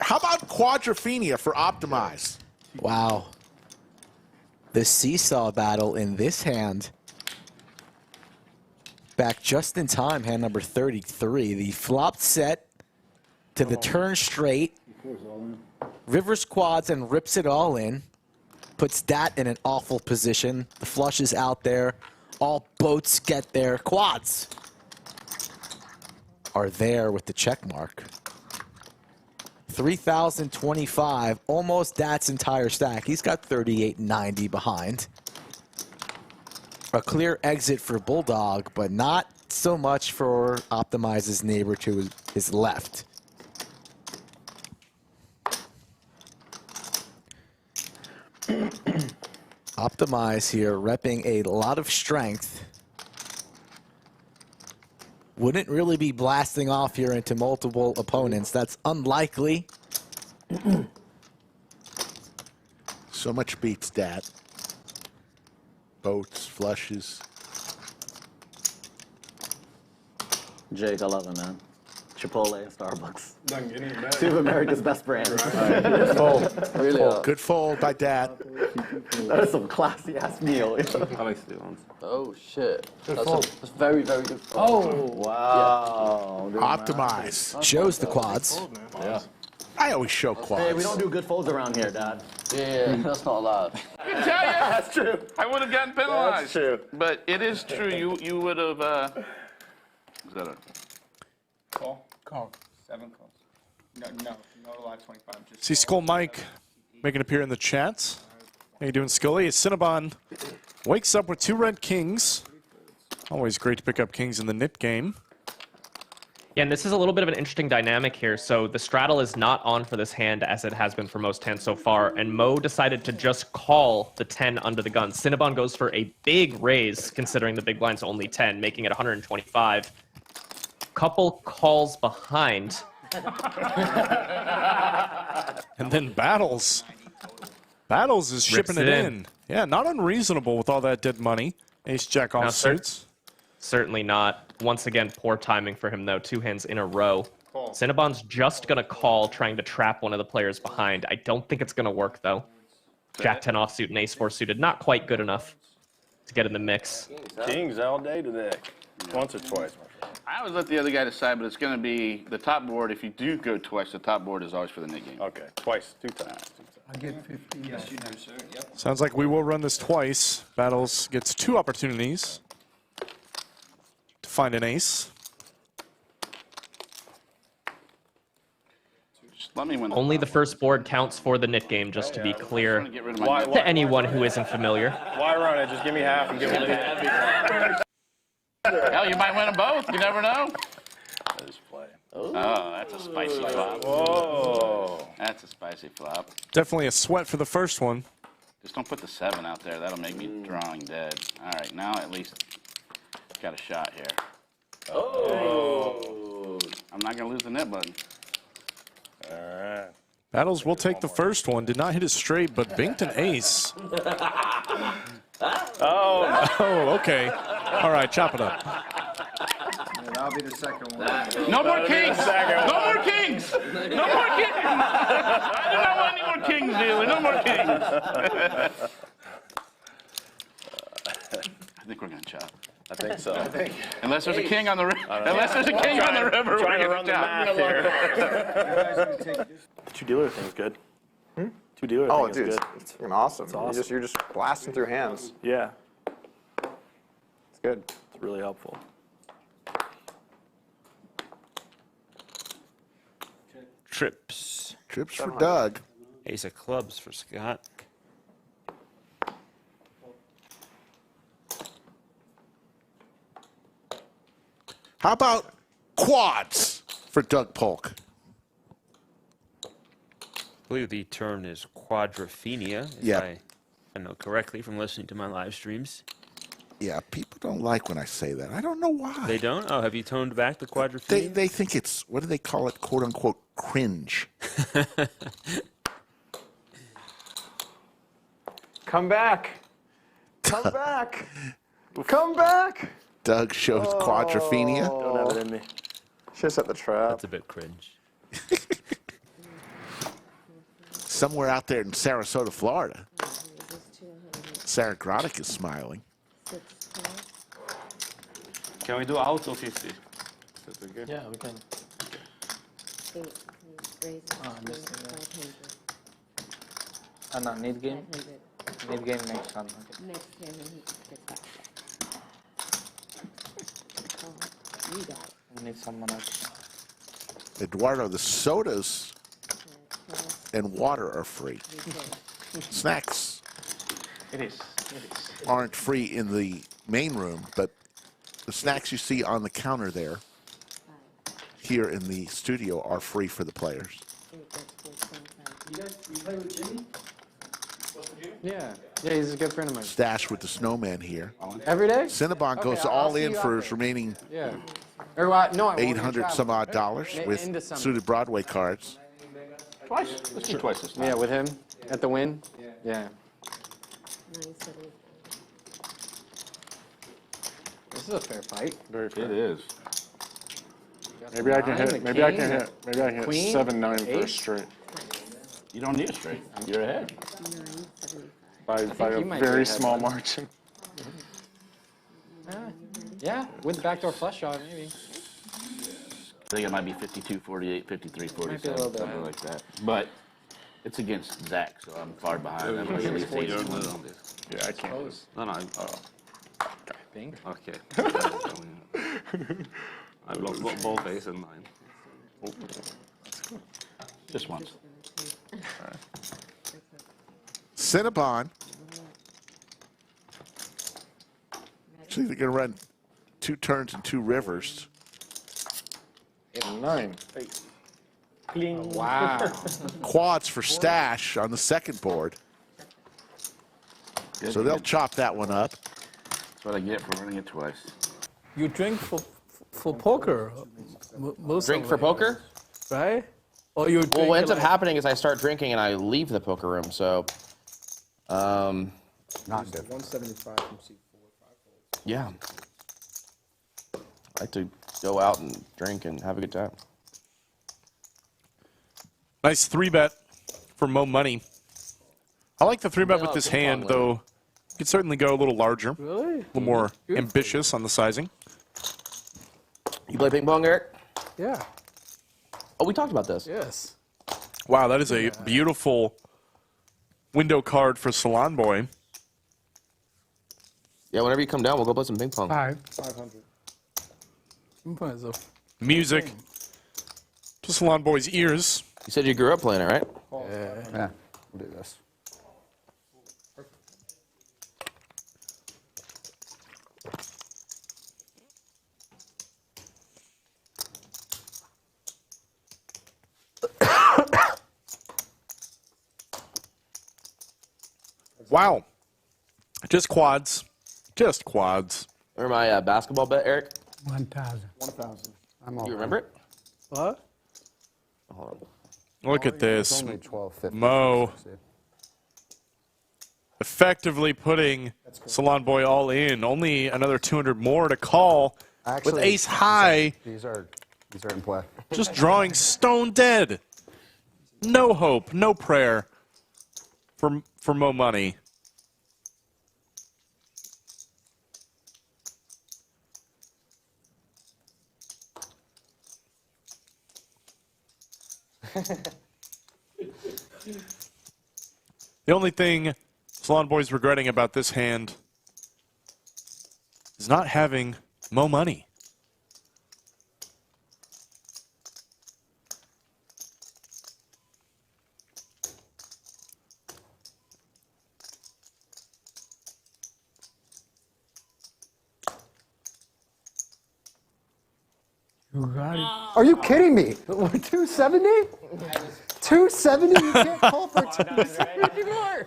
How about Quadrophenia for Optimize? Wow. The seesaw battle in this hand. Back just in time, hand number 33. The flopped set to the turn straight. Rivers quads and rips it all in. Puts Dat in an awful position. The flush is out there. All boats get there. Quads are there with the check mark. 3,025, almost Dat's entire stack. He's got 38.90 behind. A clear exit for Bulldog, but not so much for Optimize's neighbor to his left. Optimize here, repping a lot of strength. Wouldn't really be blasting off here into multiple opponents. That's unlikely. So much beats Dat. Boats, flushes. Jake, I love it, man. Chipotle, Starbucks. Two of America's best brands. Good fold. Really good fold by Dat. That is some classy ass meal. I like the ones. Oh shit. That's very, very good. Oh, wow. Optimize. Shows the quads. Yeah. I always show quads. Hey, we don't do good folds around here, Dad. Yeah, that's not allowed. I can tell you. That's true. I would have gotten penalized. That's true. But it is true. You would have. Is that a Call. 7 calls. No live 25. Just See Skull Mike making an appearance in the chat. How you doing, Scully? Cinnabon wakes up with 2 red kings. Always great to pick up kings in the knit game. Yeah, and this is a little bit of an interesting dynamic here. So the straddle is not on for this hand as it has been for most hands so far, and Mo decided to just call the 10 under the gun. Cinnabon goes for a big raise considering the big blind's only 10, making it 125. Couple calls behind. And then Battles. Battles is shipping it in. Yeah, not unreasonable with all that dead money. Ace-Jack off suits. Certainly not. Once again, poor timing for him, though. 2 hands in a row. Cinnabon's just going to call, trying to trap one of the players behind. I don't think it's going to work, though. Jack-10 offsuit and Ace-4 suited. Not quite good enough to get in the mix. Kings all day today. Once or twice. I always let the other guy decide, but it's going to be the top board. If you do go twice, the top board is always for the knit game. Okay, twice, 2 times. I get 50. Yes, you do, sir. Yep. Sounds like we will run this twice. Battles gets 2 opportunities to find an ace. Let me win. Only the first board counts for the knit game, just to be clear to anyone who isn't familiar. Why run it? Just give me half and give me the Hell, you might win them both. You never know. Oh, that's a spicy flop. Whoa. That's a spicy flop. Definitely a sweat for the first one. Just don't put the 7 out there. That'll make me drawing dead. All right, now at least got a shot here. Oh. I'm not going to lose the net button. All right. Battles will take the first one. Did not hit it straight, but binked an ace. Oh, okay. All right, chop it up. That'll be the second one. No more kings! No more kings! No more kings! I do not want any more kings, dealer. No more kings. I think we're going to chop. I think so. Unless there's a king on the river. Unless there's a king on the river, we're trying to going run to the chop. math here. The 2 dealer thing's good. 2 dealer. Oh, thing dude, is it's good. freaking awesome. It's awesome. You're just blasting through hands. Yeah, It's good. it's really helpful. Trips for 700. Doug. Ace of clubs for Scott. How about quads for Doug Polk? I believe the term is quadrophenia, if Yeah. I know correctly from listening to my live streams. Yeah, people don't like when I say that. I don't know why. They don't? Oh, have you toned back the quadrophenia? They think it's, what do they call it, quote unquote, cringe. Come back. Come back. Come back. Doug shows quadrophenia. Don't have it in me. Should have set the trap. That's a bit cringe. Somewhere out there in Sarasota, Florida. Sarah Grodick is smiling. Can we do auto 50? Yeah, we can. No, need game? Need game next turn. Next game when he gets back. Oh, you got it. Need someone else. Eduardo, the sodas and water are free. Snacks It is. aren't free in the main room, but the snacks you see on the counter there, here in the studio, are free for the players. You play with Jimmy? Yeah. Yeah, he's a good friend of mine. Stash with the snowman here. Every day? Cinnabon Okay, goes I'll all see in you for out his there. remaining Yeah. Or what? No, I won't. 800 some odd dollars Into with summer. suited Broadway cards. Twice? Let's do twice this time. Yeah, with him at the win. Yeah. This is a fair fight. Very fair. It is. Maybe I can Nine, hit. the Maybe I king, can hit. Maybe I can hit queen, 7-9 for a ace. straight You don't need a straight. You're ahead. by think a you might be very ahead, small bud. margin. Yeah, with the backdoor flush shot, maybe. I think it might be 52, 48, 53, Might be a 47, little bit something higher. like that. But it's against Zach, so I'm far behind. I'm like at least 8 You're good on this. Yeah, I can't. No, no. Bing. Okay. I blocked both ace and 9. Just once. Cinnabon. Actually, they're going to run 2 turns and 2 rivers. 8 and 9. Cling. Wow. Quads for Stash on the second board. Good, So they'll good. chop that one up. That's what I get for running it twice. You drink for poker. Most Drink of for it, poker? right? Or you drink Well, what ends up like- happening is I start drinking and I leave the poker room. So, Not different. 175 from C4. yeah, I like to go out and drink and have a good time. Nice 3-bet for Mo Money. I like the 3-bet with this hand, though. You could certainly go a little larger. Really? A little more ambitious on the sizing. You play ping pong, Eric? Yeah. Oh, we talked about this. Yes. Wow, that is a beautiful window card for Salon Boy. Yeah, whenever you come down, we'll go play some ping pong. 500. Sometimes a Music to Salon Boy's ears. You said you grew up playing it, right? Yeah, we'll do this. Wow. Just quads. Just quads. Remember my basketball bet, Eric? 1,000. 1,000. I'm You remember it? What? Hold Look at this. only 12.50. Mo effectively putting Salon Boy all in. Only another 200 more to call with ace high. These are in play. Just drawing stone dead. No hope, no prayer for Mo Money. The only thing Salon Boy's regretting about this hand is not having Mo money. Are you kidding me? 270? 270? You can't call for 270 anymore.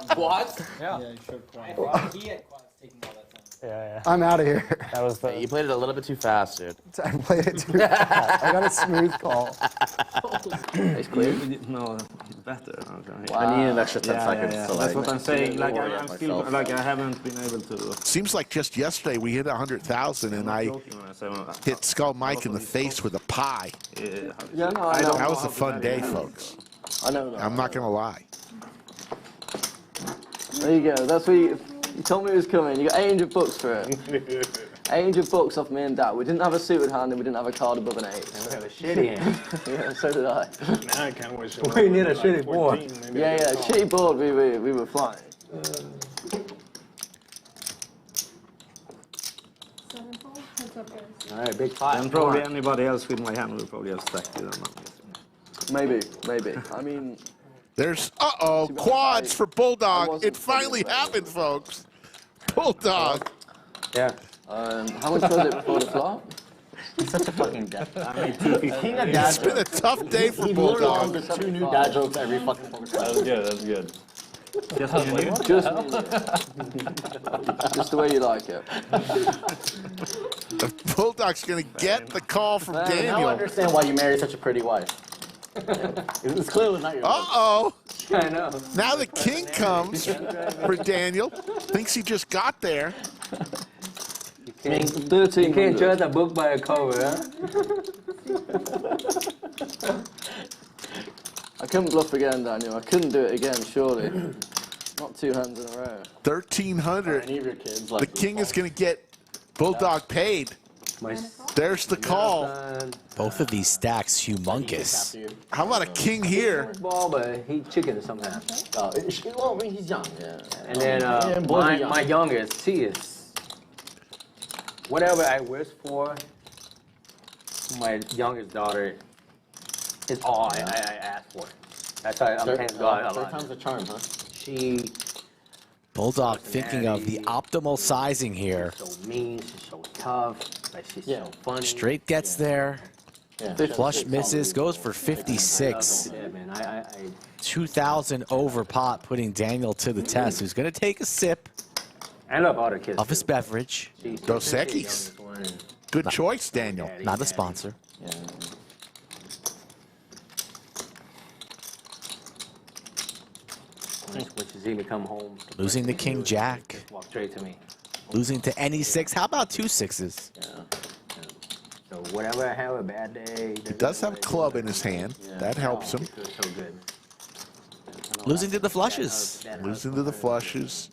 Quads? Yeah. Yeah, you showed quads. He had quads taking all that time. Yeah. I'm out of here. That was the. You played it a little bit too fast, dude. I played it too fast. I got a smooth call. It's clear? No, better. Okay. Wow. I need an extra 10 seconds to That's like, what I'm saying. Like I'm still myself. like I haven't been able to. Seems like just yesterday we hit 100,000 and I hit Skull Mike in the face with a pie. Yeah, no, I know. That was a fun day, folks. I know. I'm not gonna lie. There you go. That's what you told me it was coming. You got 800 bucks for it. 800 bucks off me and Dad. We didn't have a suited hand and we didn't have a card above an 8. We have a shitty hand. Yeah, so did I. Now I can't wish. We need a shitty board. Yeah, shitty board. We were flying. All right, big five. And probably anybody else with my hand will probably have stacked it. Maybe. I mean. There's, quads for Bulldog. It finally happened, folks. Bulldog. Yeah. How much was it before the flop? He's such a fucking dad. It's been a tough day for Bulldog. He 2 new dad jokes every fucking poker. That was good. That was good. Just the way you like it. The Bulldog's going to get the call from Now Daniel. I understand why you married such a pretty wife. It was clearly not your wife. Uh-oh. I know. Now the king comes for Daniel. Thinks he just got there. You can't judge a book by a cover, huh? I couldn't bluff again, Daniel. I couldn't do it again, surely. Not 2 hands in a row. 1,300. Any of your kids, The king is going to get Bulldog paid. There's the call. Both of these stacks humongous. How about a king here? Ball, but he chicken sometimes. Well, I mean, he's young. Yeah. And then my youngest, she is whatever I wish for. My youngest daughter is all I ask for. That's why I'm thank God a lot. Third time's a charm, huh? She. Bulldog thinking of the optimal sizing here. She's so mean. She's so tough. Like she's so funny. Straight gets there. Yeah. Flush misses, goes for 56. Yeah, man. 2,000 over pot, putting Daniel to the test, who's going to take a sip I love other kids. of his beverage. Dos Equis. Good choice, Daniel. Not a sponsor. Yeah. Which is either come home. Losing to King Jack. Just walk straight to me. Losing to any 6. How about 2 6s? Yeah. So whenever I have a bad day. He does have a club in his hand. That helps him. Feels so good. Losing to the flushes. Losing to the flushes.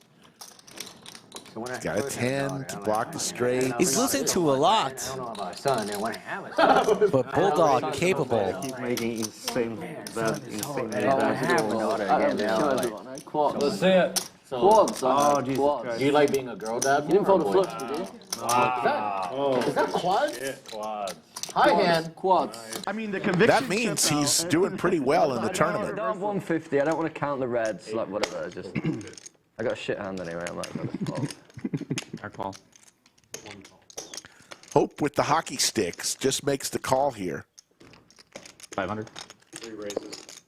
He's got a 10 to block the straight. He's losing to a lot. I don't know about a son. And when I have a son. But Bulldog capable. Keep making insane bad Quads. Let's see it. Quads. Oh, Jesus Quads. Christ. Do you like being a girl dad? You didn't fold a flush, did you? Is that quads? Yeah, quads. High hand. Quads. I mean, the conviction. That means he's doing pretty well in the tournament. I don't have 150. I don't want to count the reds. Like whatever. Just. I got a shit hand anyway. I'm like, Our call. Hope with the hockey sticks just makes the call here. 500. 3 raises.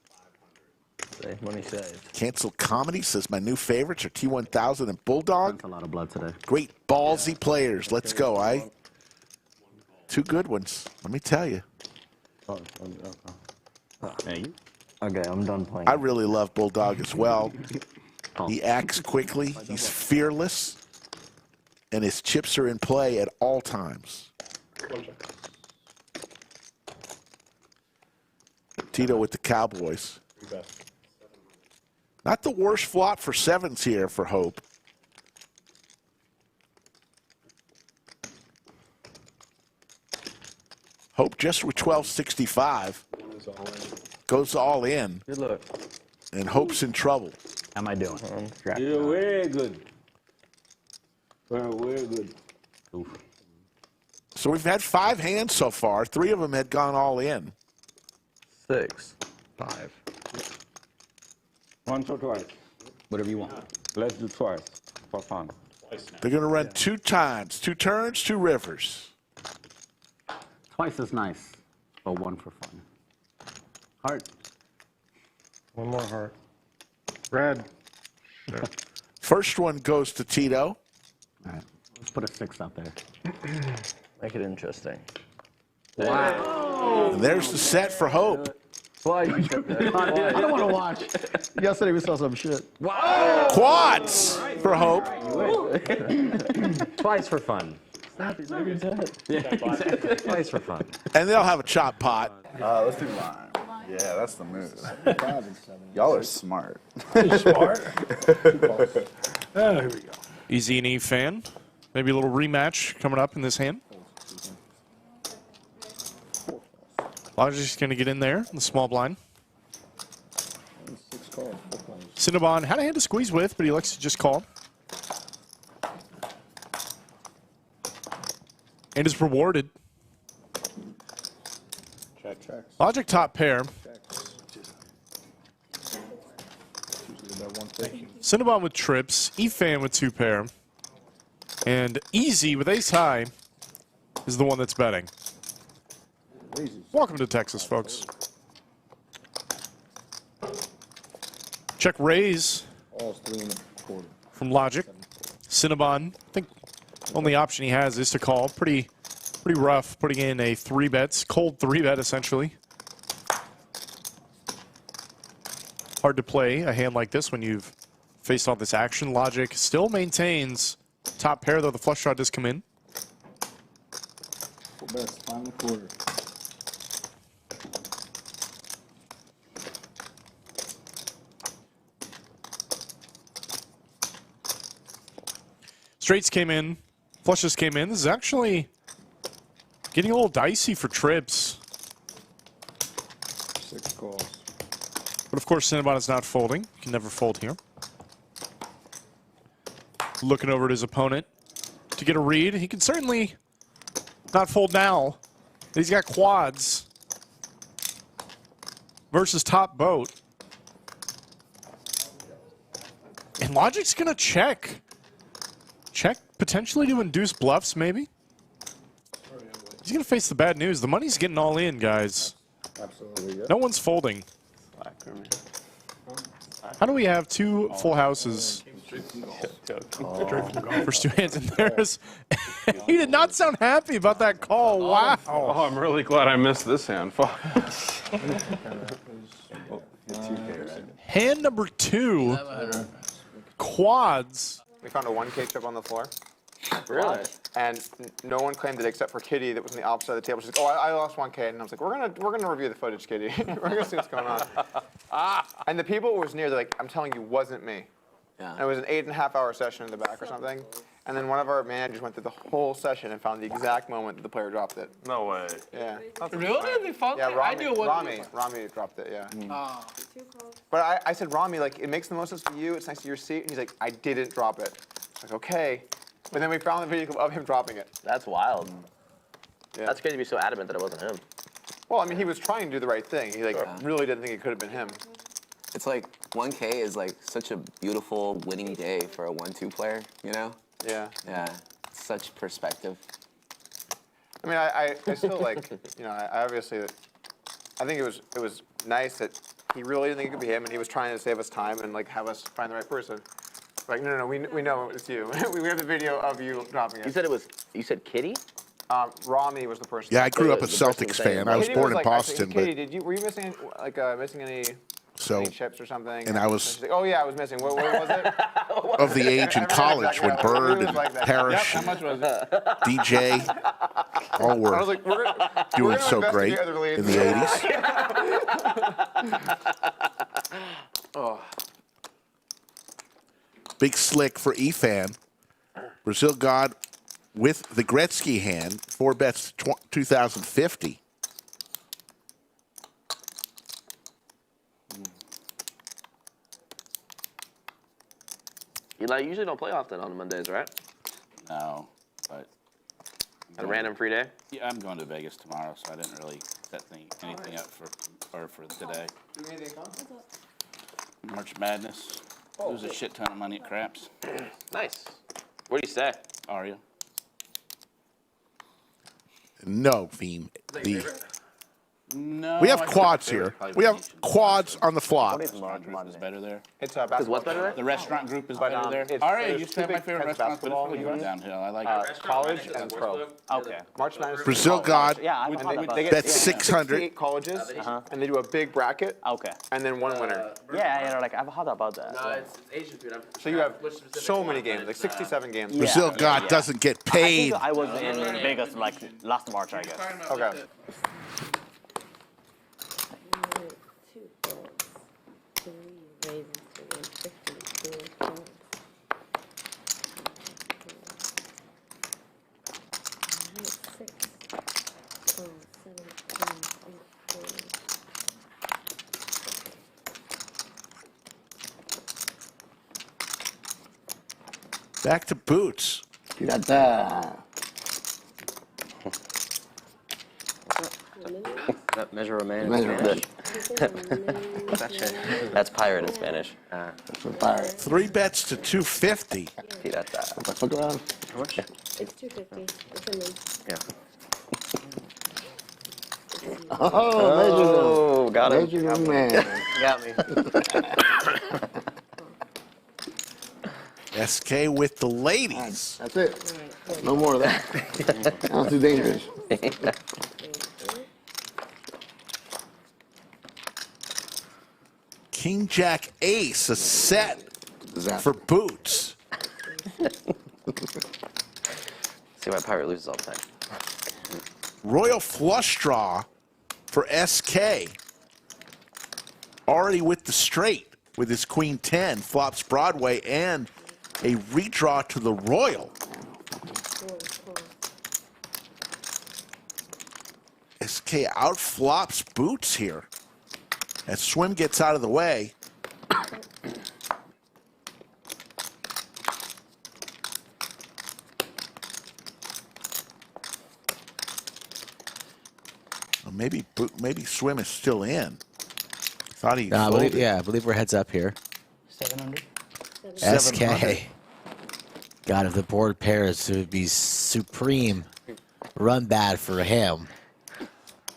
money saved. Cancel Comedy says my new favorites are T1000 and Bulldog. That's a lot of blood today. Great ballsy players. Let's go, I. 2 good ones. Let me tell you. Thank you. Okay, I'm done playing. I really love Bulldog as well. He acts quickly. He's fearless. And his chips are in play at all times. Tito with the Cowboys. Not the worst flop for 7s here for Hope. Hope just with 1265 goes all in. Good luck. And Hope's in trouble. Am I doing? You're very good. Very good. Oof. So we've had 5 hands so far. 3 of them had gone all in. 6. 5. Once or twice. Whatever you want. Let's do twice for fun. They're going to run 2 times, 2 turns, 2 rivers. Twice is nice, but 1 for fun. Heart. 1 more heart. Red. Sure. First one goes to Tito. All right. Let's put a 6 out there. Make it interesting. Wow. And there's the set for Hope. Why? I don't want to watch. Yesterday we saw some shit. Wow! Quads for Hope. Twice for fun. Stop, he's over his head. Yeah, exactly. Twice for fun. And they'll have a chop pot. Let's do lime. Yeah, that's the move. Y'all are smart. Smart. Here we go. Easy and E fan. Maybe a little rematch coming up in this hand. Logic's going to get in there in the small blind. Cinnabon had a hand to squeeze with, but he likes to just call. And is rewarded. Check. Logic top pair. Cinnabon with trips. E-Fan with 2 pair. And Easy with ace high is the one that's betting. Welcome to Texas, folks. Check raise from Logic. Cinnabon, I think only option he has is to call. Pretty rough, putting in a 3-bet, cold 3-bet essentially. Hard to play a hand like this when you've faced all this action. Logic still maintains top pair, though the flush draw does come in. Final quarter. Straights came in, flushes came in. This is actually getting a little dicey for trips. 6 calls. But of course, Cinnabon is not folding. You can never fold here. Looking over at his opponent to get a read. He can certainly not fold now. He's got quads versus top boat. And Logic's going to check. Check potentially to induce bluffs, maybe. He's going to face the bad news. The money's getting all in, guys. Absolutely, yeah. No one's folding. How do we have 2 full houses? First 2 hands in theirs. He did not sound happy about that call. Wow. Oh, I'm really glad I missed this hand. Hand number 2. Quads. We found a 1K chip on the floor. Really? And no one claimed it except for Kitty that was on the opposite of the table. She's like, oh, I lost 1K. And I was like, we're gonna review the footage, Kitty. We're gonna see what's going on. And the people who was near, they're like, I'm telling you, wasn't me. Yeah. And it was an 8.5-hour session in the back or something. And then one of our managers went through the whole session and found the exact moment that the player dropped it. No way. Yeah. Really? They found Yeah, it? I knew what Rami dropped it, yeah. Ah. But I said, Rami, like, it makes the most sense for you. It's nice to your seat. And he's like, I didn't drop it. I was like, okay. But then we found the video of him dropping it. That's wild. Yeah. That's crazy to be so adamant that it wasn't him. Well, I mean, he was trying to do the right thing. He really didn't think it could have been him. It's like 1K is like such a beautiful winning day for a 1-2 player, you know? Yeah. Yeah. Such perspective. I mean, I still like, you know, I obviously, I think it was nice that he really didn't think it could be him, and he was trying to save us time and like have us find the right person. Like, no, we know it's you. we have the video of you dropping it. You said Kitty? Rami was the person. Yeah, I grew up a Celtics fan. I was born in Boston, Kitty, but were you missing any chips or something? and I was She's like, oh yeah, I was missing. What was it? of the age in college when Bird and Parrish Yep, how much was it? DJ all were I was like, doing so great in the 80s. Oh. Big slick for E-Fan. Brazil God with the Gretzky hand, 4 bets You usually don't play often on Mondays, right? No, but. A random free day? Yeah, I'm going to Vegas tomorrow, so I didn't really set anything up for today. Do anything, Tom? March Madness. Lose a shit ton of money at craps. Nice. What do you say? Are you? No, Veem. No. We have quads here. We have quads on the flop. Is better there. It's basketball. What's better there? The restaurant group is better there. It's- All right, there's used two to have my big favorite heads restaurants, but it's basketball really going events. downhill. I like it. College and pro. Okay. March Madness. Brazil God. Yeah, I've And thought about they that. get That's 600. 68 colleges, and they do a big bracket, Okay. and then one winner. Yeah, like I've heard about that. No, it's Asian food. So you have so many games, like 67 games. Brazil God doesn't get paid. I was in Vegas like last March, I guess. Okay. Back to boots. Measure a man in Spanish. That's pirate in Spanish. Pirate. 3 bets to 250. Fuck around. How much? It's 250. It's in there. Yeah. Oh, got it. Got me. SK with the ladies. That's it. No more of that. That's too dangerous. King Jack Ace, a set for boots. See why pirate loses all the time. Royal flush draw for SK. Already with the straight with his Queen 10, flops Broadway, and a redraw to the Royal. SK outflops boots here. As Swim gets out of the way. Well, maybe Swim is still in. Thought he I folded. believe, I believe we're heads up here. 700. SK. God, if the board pairs, it would be supreme run bad for him.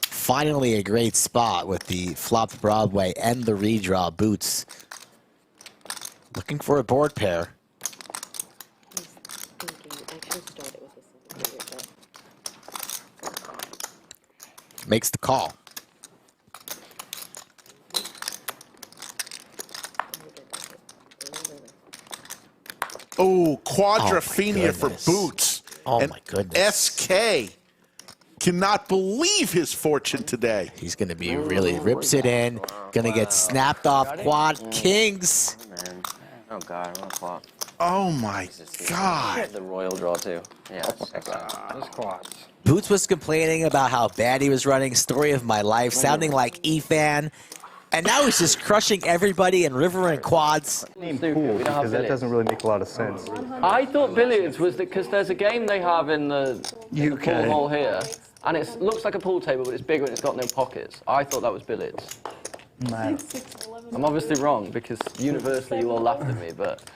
Finally a great spot with the flopped Broadway and the redraw boots. Looking for a board pair. Makes the call. Oh, Quadrophenia for boots. Oh, and my goodness. SK cannot believe his fortune today. He's going to be really rips it in. Going to get snapped off quad kings. Oh, man. Oh, God. I'm on flop. Oh, my God. The royal draw, too. Yeah. Those quads. Boots was complaining about how bad he was running. Story of my life. Sounding like E-Fan. And now he's just crushing everybody in river and quads. Cool, because that doesn't really make a lot of sense. I thought billiards was because there's a game they have in the pool hall here, and it looks like a pool table, but it's bigger and it's got no pockets. I thought that was billiards. I'm obviously wrong because universally you all laughed at me, but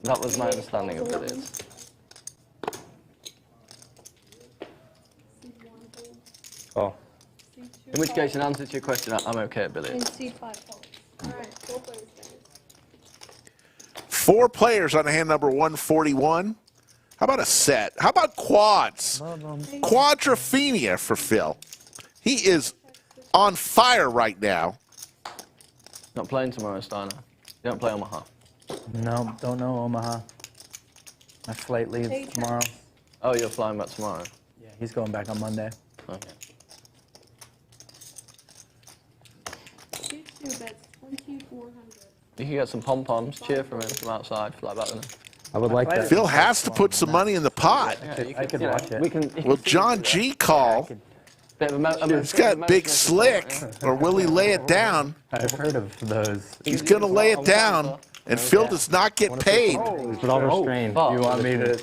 that was my understanding of billiards. Oh. In which case, in answer to your question, I'm okay at billiards. Alright, 4 players. 4 players on hand number 141. How about a set? How about quads? Quadrophenia for Phil. He is on fire right now. Not playing tomorrow, Steiner. You don't play Omaha. No, don't know Omaha. My flight leaves tomorrow. Oh, you're flying back tomorrow? Yeah, he's going back on Monday. Okay. You can get some pom-poms, cheer from him from outside, fly back with him. I would like that. Phil has to put some money in the pot. I could watch it. Will John G call? He's got big slick, or will he lay it down? I've heard of those. He's going to lay it down. And Phil does not get paid. With all restraint, you want me to?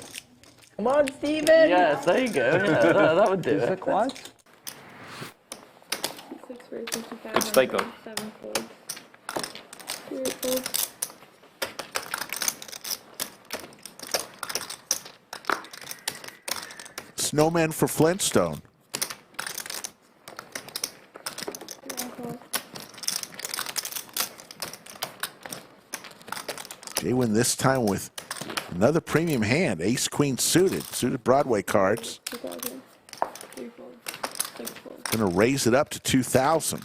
Come on, Steven! Yes, there you go. Yeah, that would do Is it. it quads? It's like a. 7 folds. 2 folds. Snowman for Flintstone. Jay win this time with another premium hand, ace queen suited Broadway cards. 2,000. 3 folds. 6 folds. Gonna raise it up to 2,000.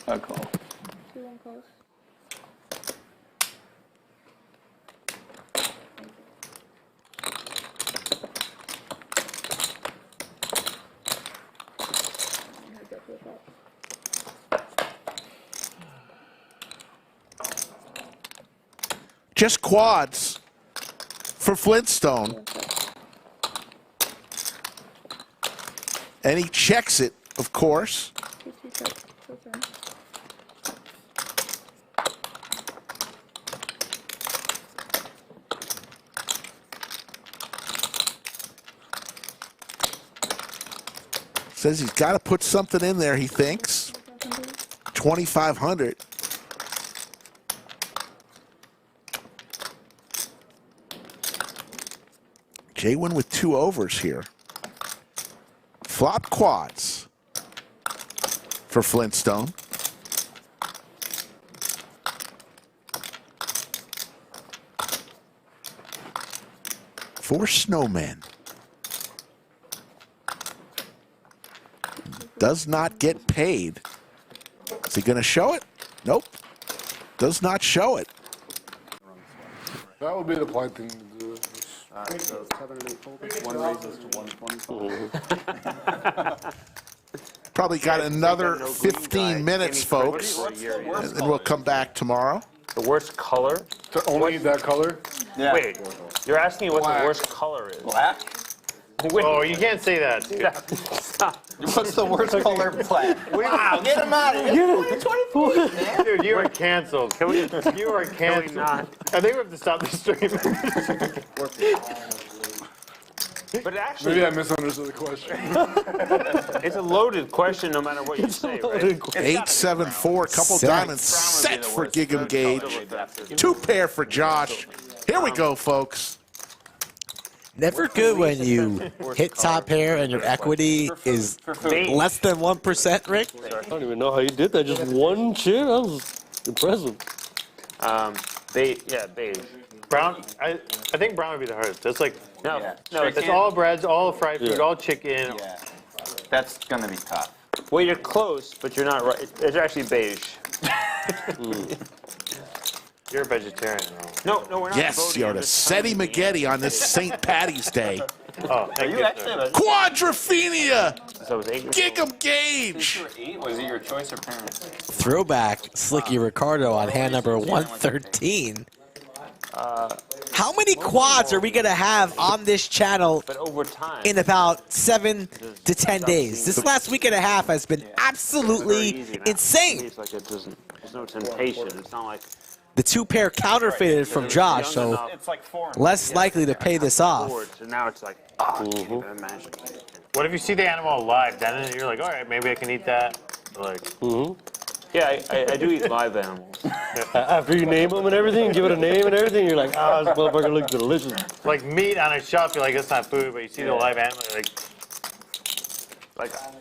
A call. 2 1 calls. Just quads for Flintstone. And he checks it, of course. Says he's got to put something in there, he thinks. 2,500. Jay win with 2 overs here. Flop quads for Flintstone. For Snowman. Does not get paid. Is he going to show it? Nope. Does not show it. That would be the polite thing to do. So 7 and 8 folded. 1 raises to 120. Probably got another 15 minutes, folks. And then we'll come back tomorrow. The worst color? To only that color? Yeah. Wait, you're asking me what the worst color is? Black? Wait. Oh, you can't say that, dude. Stop. What's the worst color? Black. Wow, get him out of here. 24, man. Dude, you are canceled. Can we? You are canceled. Not? I think we have to stop this stream. But actually, Maybe I misunderstood the question. it's a loaded question no matter what you say, right? 8-7-4, couple diamonds set for Gig'em Gage. 2 pair for Josh. Here we go, folks. Never good when you hit top pair and your equity is less than 1%, Rick. I don't even know how you did that. Just one chip? That was impressive. Beige. Brown, I think brown would be the hardest. That's like, no, it's all breads, all fried food, all chicken. Yeah. That's going to be tough. Well, you're close, but you're not right. It's actually beige. You're a vegetarian, No, we're not. Yes, you're the Seti Maggette on this St. Patty's Day. Oh, Are you actually? Quadrophenia! So it was 8. Gig'em Gage! Was it your choice or parents? Throwback, Slicky Ricardo on hand number 113. How many quads are we going to have on this channel But over time, in about 7 to 10 days? This last week and a half has been absolutely insane. It's like there's no temptation. It's not like The 2 pair counterfeited from Josh, so It's like 4. less likely to pay this off. So now it's like, I can't even imagine. What if you see the animal alive? Then you're like, all right, maybe I can eat that. Like, Yeah, I do eat live animals. After you name them and everything, give it a name and everything, you're like, ah, this motherfucker looks delicious. like meat on a shelf, you're like, that's not food, but you see the live animal, you're like,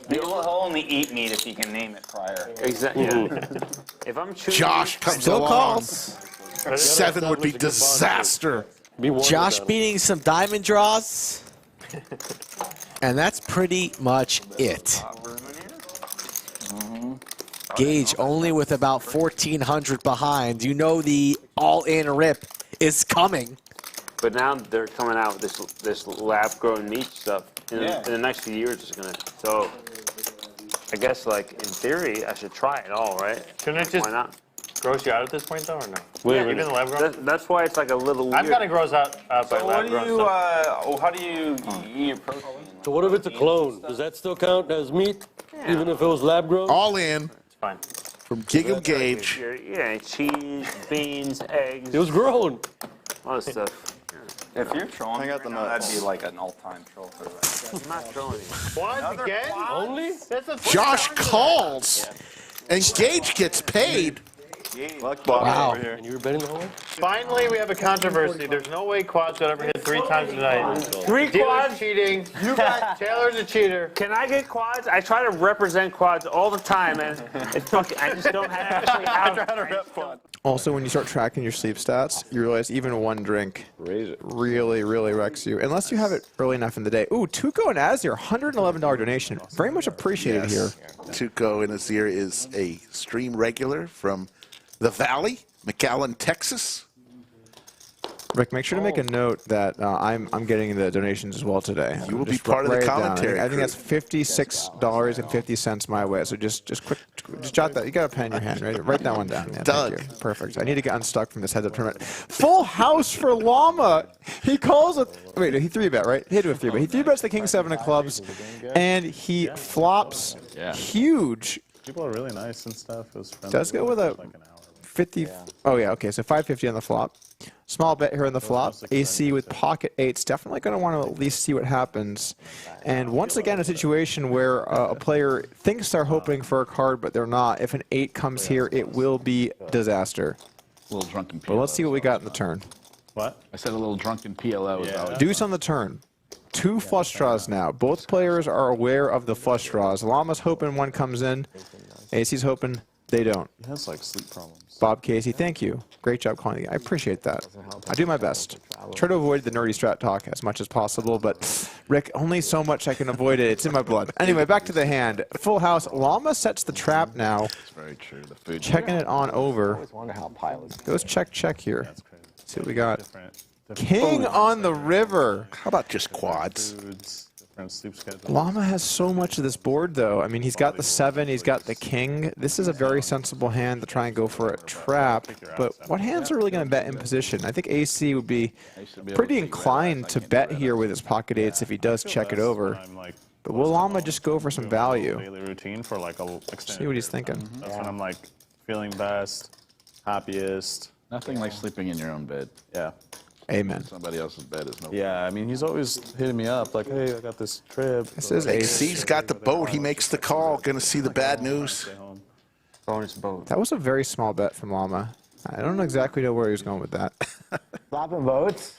He'll only eat meat if he can name it prior. Exactly. Yeah. If I'm choosing, Josh comes Still along. calls. 7 would be disaster. Josh beating some diamond draws. And that's pretty much it. Gage only with about 1,400 behind. You know the all-in rip is coming. But now they're coming out with this lab-grown meat stuff. In the next few years, it's gonna. So, I guess like in theory, I should try it all, right? Shouldn't it just? Why not? gross you out at this point, though, or no? Wait a Even minute. the lab grown? That's why it's like a little weird. I've got to gross out by So what lab do grown you, stuff. how do you eat your protein? So what if it's a clone? Does that still count as meat, even if it was lab grown? All in. It's fine. From Gig'em Gage. Yeah, cheese, beans, eggs. It was grown. A lot of stuff. If you're trolling, I got the that'd nuts. be like an all-time troll for that. I'm not trolling you. What? Again? Only? Josh calls. And Gage gets paid. Wow. And you were betting the whole way? Finally, we have a controversy. There's no way Quads could ever hit 3 times tonight. 3 Dealer's quads? cheating. You got Taylor's a cheater. Can I get quads? I try to represent quads all the time, and it's fucking, I just don't actually have. Also, when you start tracking your sleep stats, you realize even one drink really, really wrecks you. Unless you have it early enough in the day. Ooh, Tuco and Azir, $111 donation. Very much appreciated here. Tuco and Azir is a stream regular from the Valley, McAllen, Texas. Rick, make sure to make a note that I'm getting the donations as well today. You will be Just part of the write it down. commentary I think crew. that's $56.50 my way. So just jot that. You got a pen in your hand, right? Write that one down. Yeah, Doug. thank you. Perfect. I need to get unstuck from this heads-up tournament. Full house for Llama. He calls a wait. He 3-bet, right? He do a 3-bet. He 3-bets the King 7 of clubs, and he flops huge. People are really nice and stuff. It was friendly. Does go with a 50. Oh yeah. Okay. So 550 on the flop. Small bet here on the flop. AC with pocket 8's definitely going to want to at least see what happens. And once again, a situation where a player thinks they're hoping for a card, but they're not. If an 8 comes here, it will be disaster. A little drunken PLO. But let's see what we got in the turn. What? I said a little drunken PLO. Yeah. Deuce on the turn. 2 flush draws now. Both players are aware of the flush draws. Llama's hoping one comes in. AC's hoping they don't. He has like sleep problems. Bob Casey, thank you. Great job calling the. I appreciate that. I do my best. Try to avoid the nerdy strat talk as much as possible, but Rick, only so much I can avoid it. It's in my blood. Anyway, back to the hand. Full house. Llama sets the trap now. That's very true. The food. Checking it on over. I always wonder how pilots. Goes check here. That's crazy. Let's see what we got. Different King on the river. How about just quads? foods, different sleep schedules. Llama has so much of this board, though. I mean, he's got the 7, he's got the king. This is a very sensible hand to try and go for a trap. But what hands are really going to bet in position? I think AC would be pretty inclined to bet here with his pocket 8s if he does check it over. But will Llama just go for some value? Daily routine for like a extended See what he's thinking. That's when I'm like feeling best, happiest. Nothing like sleeping in your own bed. Yeah. Amen. Somebody else's bed is no. Yeah, I mean, he's always hitting me up like, hey, I got this trip. This is AC's got the boat. He makes the call. Gonna see the bad news. Bonus boat. That was a very small bet from Llama. I don't exactly know where he was going with that. Flopping boats.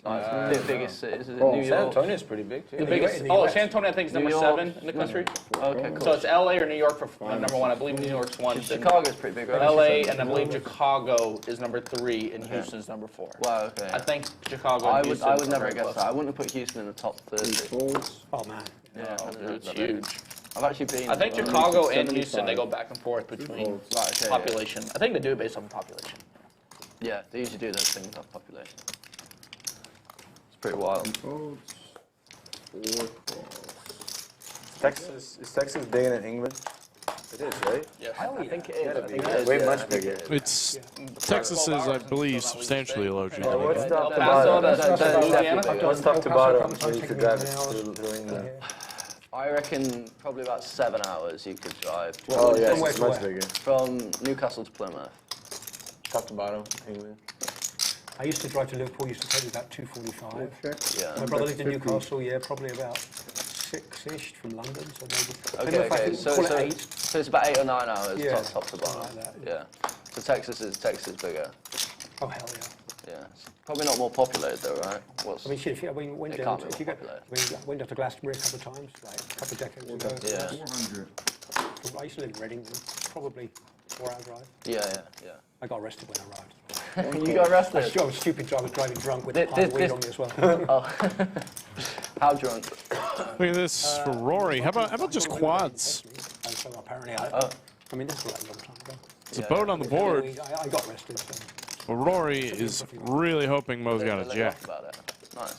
The biggest cities. New San York. Antonio's pretty big too. The biggest. Oh, San Antonio, I think, is New number York. 7 in the country. Okay, cool. So it's LA or New York for number 1. I believe New York's 1. Chicago's pretty big, right? LA, and I believe Chicago is number 3, and Houston's number 4. Wow, okay. I think Chicago. I And would Houston never are have guessed close. that. I wouldn't have put Houston in the top 30. Oh man. Yeah, It's huge. I've actually been. I think Chicago and Houston, they go back and forth between Right, okay, population. I think they do it based on population. Yeah, they usually do those things off population. It's pretty wild. Texas is Texas bigger than England? It is, right? Yeah, I think it is. I think It's way much bigger. It's Texas is, I believe, substantially larger than What's England. top to Paso, bottom? Louisiana? What's top to bottom? You could drive it to England. I reckon probably about 7 hours you could drive. Oh yeah, it's much bigger. From Newcastle to Plymouth. Top to bottom, England. I used to drive to Liverpool, used to take me about 2:45. Yeah. My brother lived in Newcastle, yeah, probably about 6-ish from London, so maybe. Okay, If I okay. can So, call it so, 8. so it's about 8 or 9 hours Yeah, top to bottom. something like that. Yeah. So Texas is bigger. Oh hell yeah. Yeah. It's probably not more populated though, right? I mean, shit, if you went It down, can't be if you go, popular. went down to Glastonbury a couple of times, like a couple of decades ago. Yeah. I used to live in Reading, probably 4-hour drive. Yeah. I got arrested when I arrived. You got arrested? I was stupid. I was driving drunk with a This- pile of this- weed on me as well. Oh. How drunk? Look at this for Rory. How about just quads? And so apparently, I mean, this was like a long time ago. It's a boat on the board. I got arrested. So. Well, Rory is really hoping Mo's got a They jack laugh about it. Nice.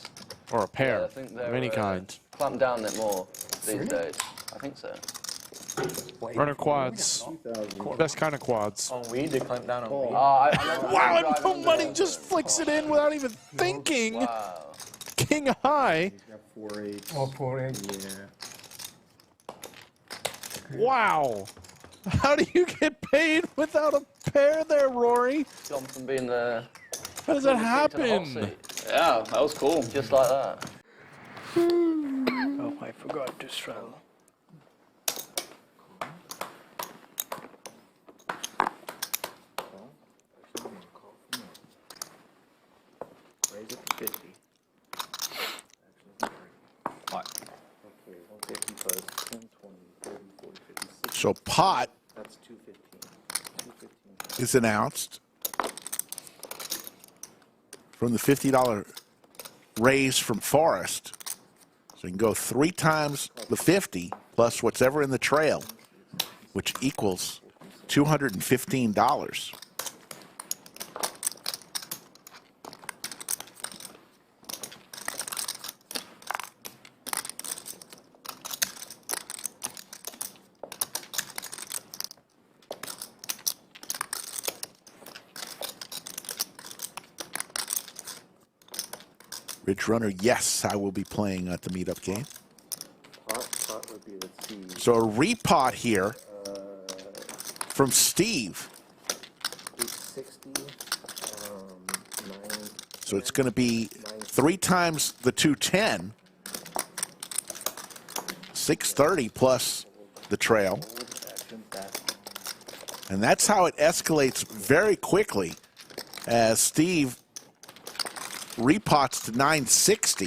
or a pair Yeah, I think of they're, any kind. Clamped down a bit more these days. I think so. Runner quads. Best kind of quads. On weed, they clamp down on weed. Wow, and no money just flicks it in without even thinking. Wow. King high. He's got 4-8. Oh, 4-8. Yeah. Wow. How do you get paid without a pair there, Rory? Gone from being the. How does that happen? Yeah, that was cool. Just like that. Oh, I forgot to straddle. Raise it to 50. What? Okay, 150 plus 10, 20, 30, 40, 50, 60. So pot That's 215. 215. is announced from the $50 raise from Forrest. So you can go 3 times the 50 plus what's ever in the trail, which equals $215. Ridge Runner, yes, I will be playing at the meetup game. Pot would be, let's see. So a repot here from Steve. 860. 9. So it's going to be 3 times the 210. 630 plus the trail. And that's how it escalates very quickly as Steve repots to 960.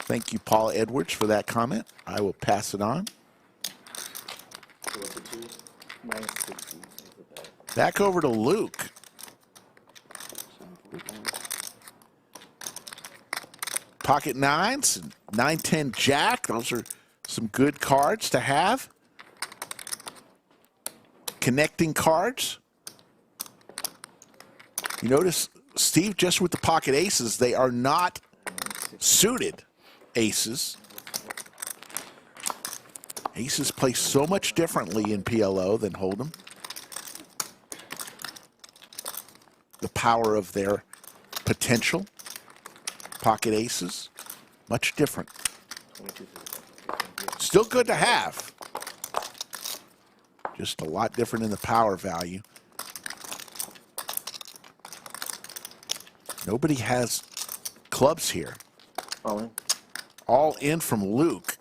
Thank you, Paul Edwards, for that comment. I will pass it on. So what's it to? 960. Back over to Luke. Pocket nines, 9-10 jack. Those are some good cards to have. Connecting cards. You notice Steve just with the pocket aces, they are not suited aces. Aces play so much differently in PLO than Hold'em. The power of their potential. Pocket aces, much different. Still good to have. Just a lot different in the power value. Nobody has clubs here. All in from Luke.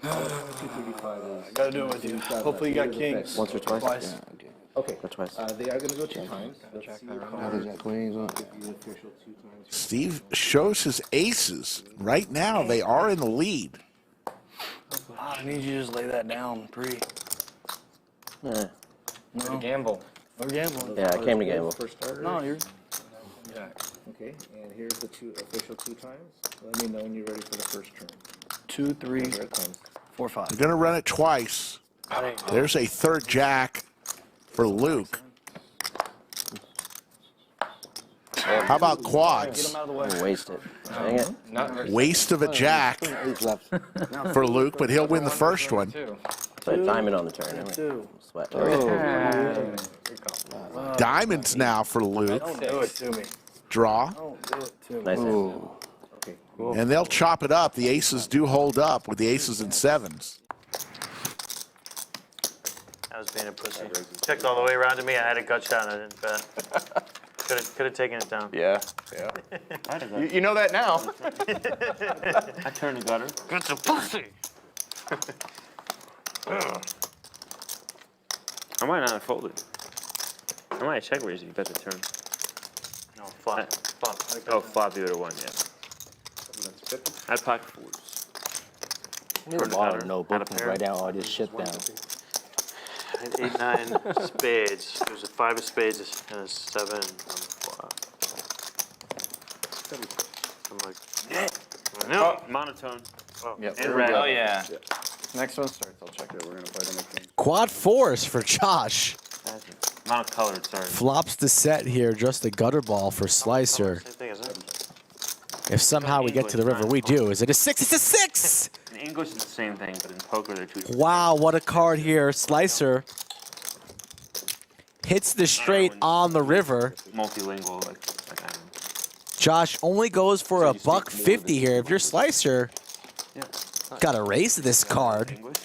Gotta do it with you. Hopefully you got kings. Once or twice? Twice. Yeah, okay. Okay. They are going to go 2 times. Let's see how the official 2 times. Steve shows his aces. Right now, they are in the lead. I need you to just lay that down, pre. No. Gamble. We're gambling. Yeah, I came to gamble. First starter. No, you're. Okay, and here's the official 2 times. Let me know when you're ready for the first turn. 2, 3, Here it comes. 4, 5. We're going to run it twice. There's a 3rd jack for Luke. How about quads? Get him out of the way. Waste it. Dang it. Waste of a jack for Luke, but he'll win the first one. So a diamond on the turn. Sweat. Diamonds now for Luke. Don't do it to me. Draw. Don't do it to me. Nice. Okay. And they'll chop it up. The aces do hold up with the aces and 7s. I was being a pussy. Checked all the way around to me. I had a gut shot and I didn't bet. Could have taken it down. Yeah. You know that now. I turned the gutter. It's a pussy. I might not have folded. I might have check raised you bet the turn. No, flop. Flop. Oh, flop, you would have won, yeah. I'd pocket fours. I need a bottle notebook and write down all this shit down. 8, 9 spades. There's a 5 of spades and a 7 on the flop. I'm like, no, monotone. Oh, Yep. and red. Oh, yeah. Next one starts, I'll check it. We're going to play the next game. Quad fours for Josh. Not colored, sorry. Flops the set here, just a gutter ball for Slicer. Same thing, isn't it? If somehow we get to the river, we do. Is it a 6? It's a 6! In English, it's the same thing, but in poker, they're two different. Wow, what a card here. Slicer hits the straight on the river. Multilingual, like I am. Josh only goes for a $150 here. If you're Slicer, gotta raise this card. English,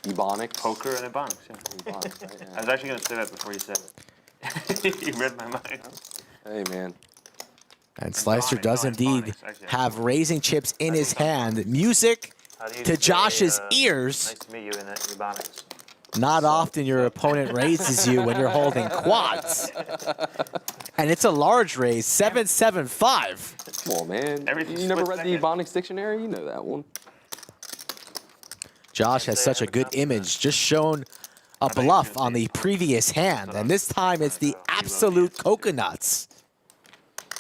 Ebonics. poker, and Ebonics, yeah. Ebonics, right? Yeah. I was actually going to say that before you said it. You read my mind. Hey, man. And Slicer does indeed have raising chips in his hand. Music How do you to say, Josh's ears. Nice to meet you in Ebonics. Not often your opponent raises you when you're holding quads. And it's a large raise, 775. Come on, man. You never read the Ebonics dictionary? You know that one. Josh has such a good image, just shown a bluff on the previous hand, and this time it's the absolute coconuts.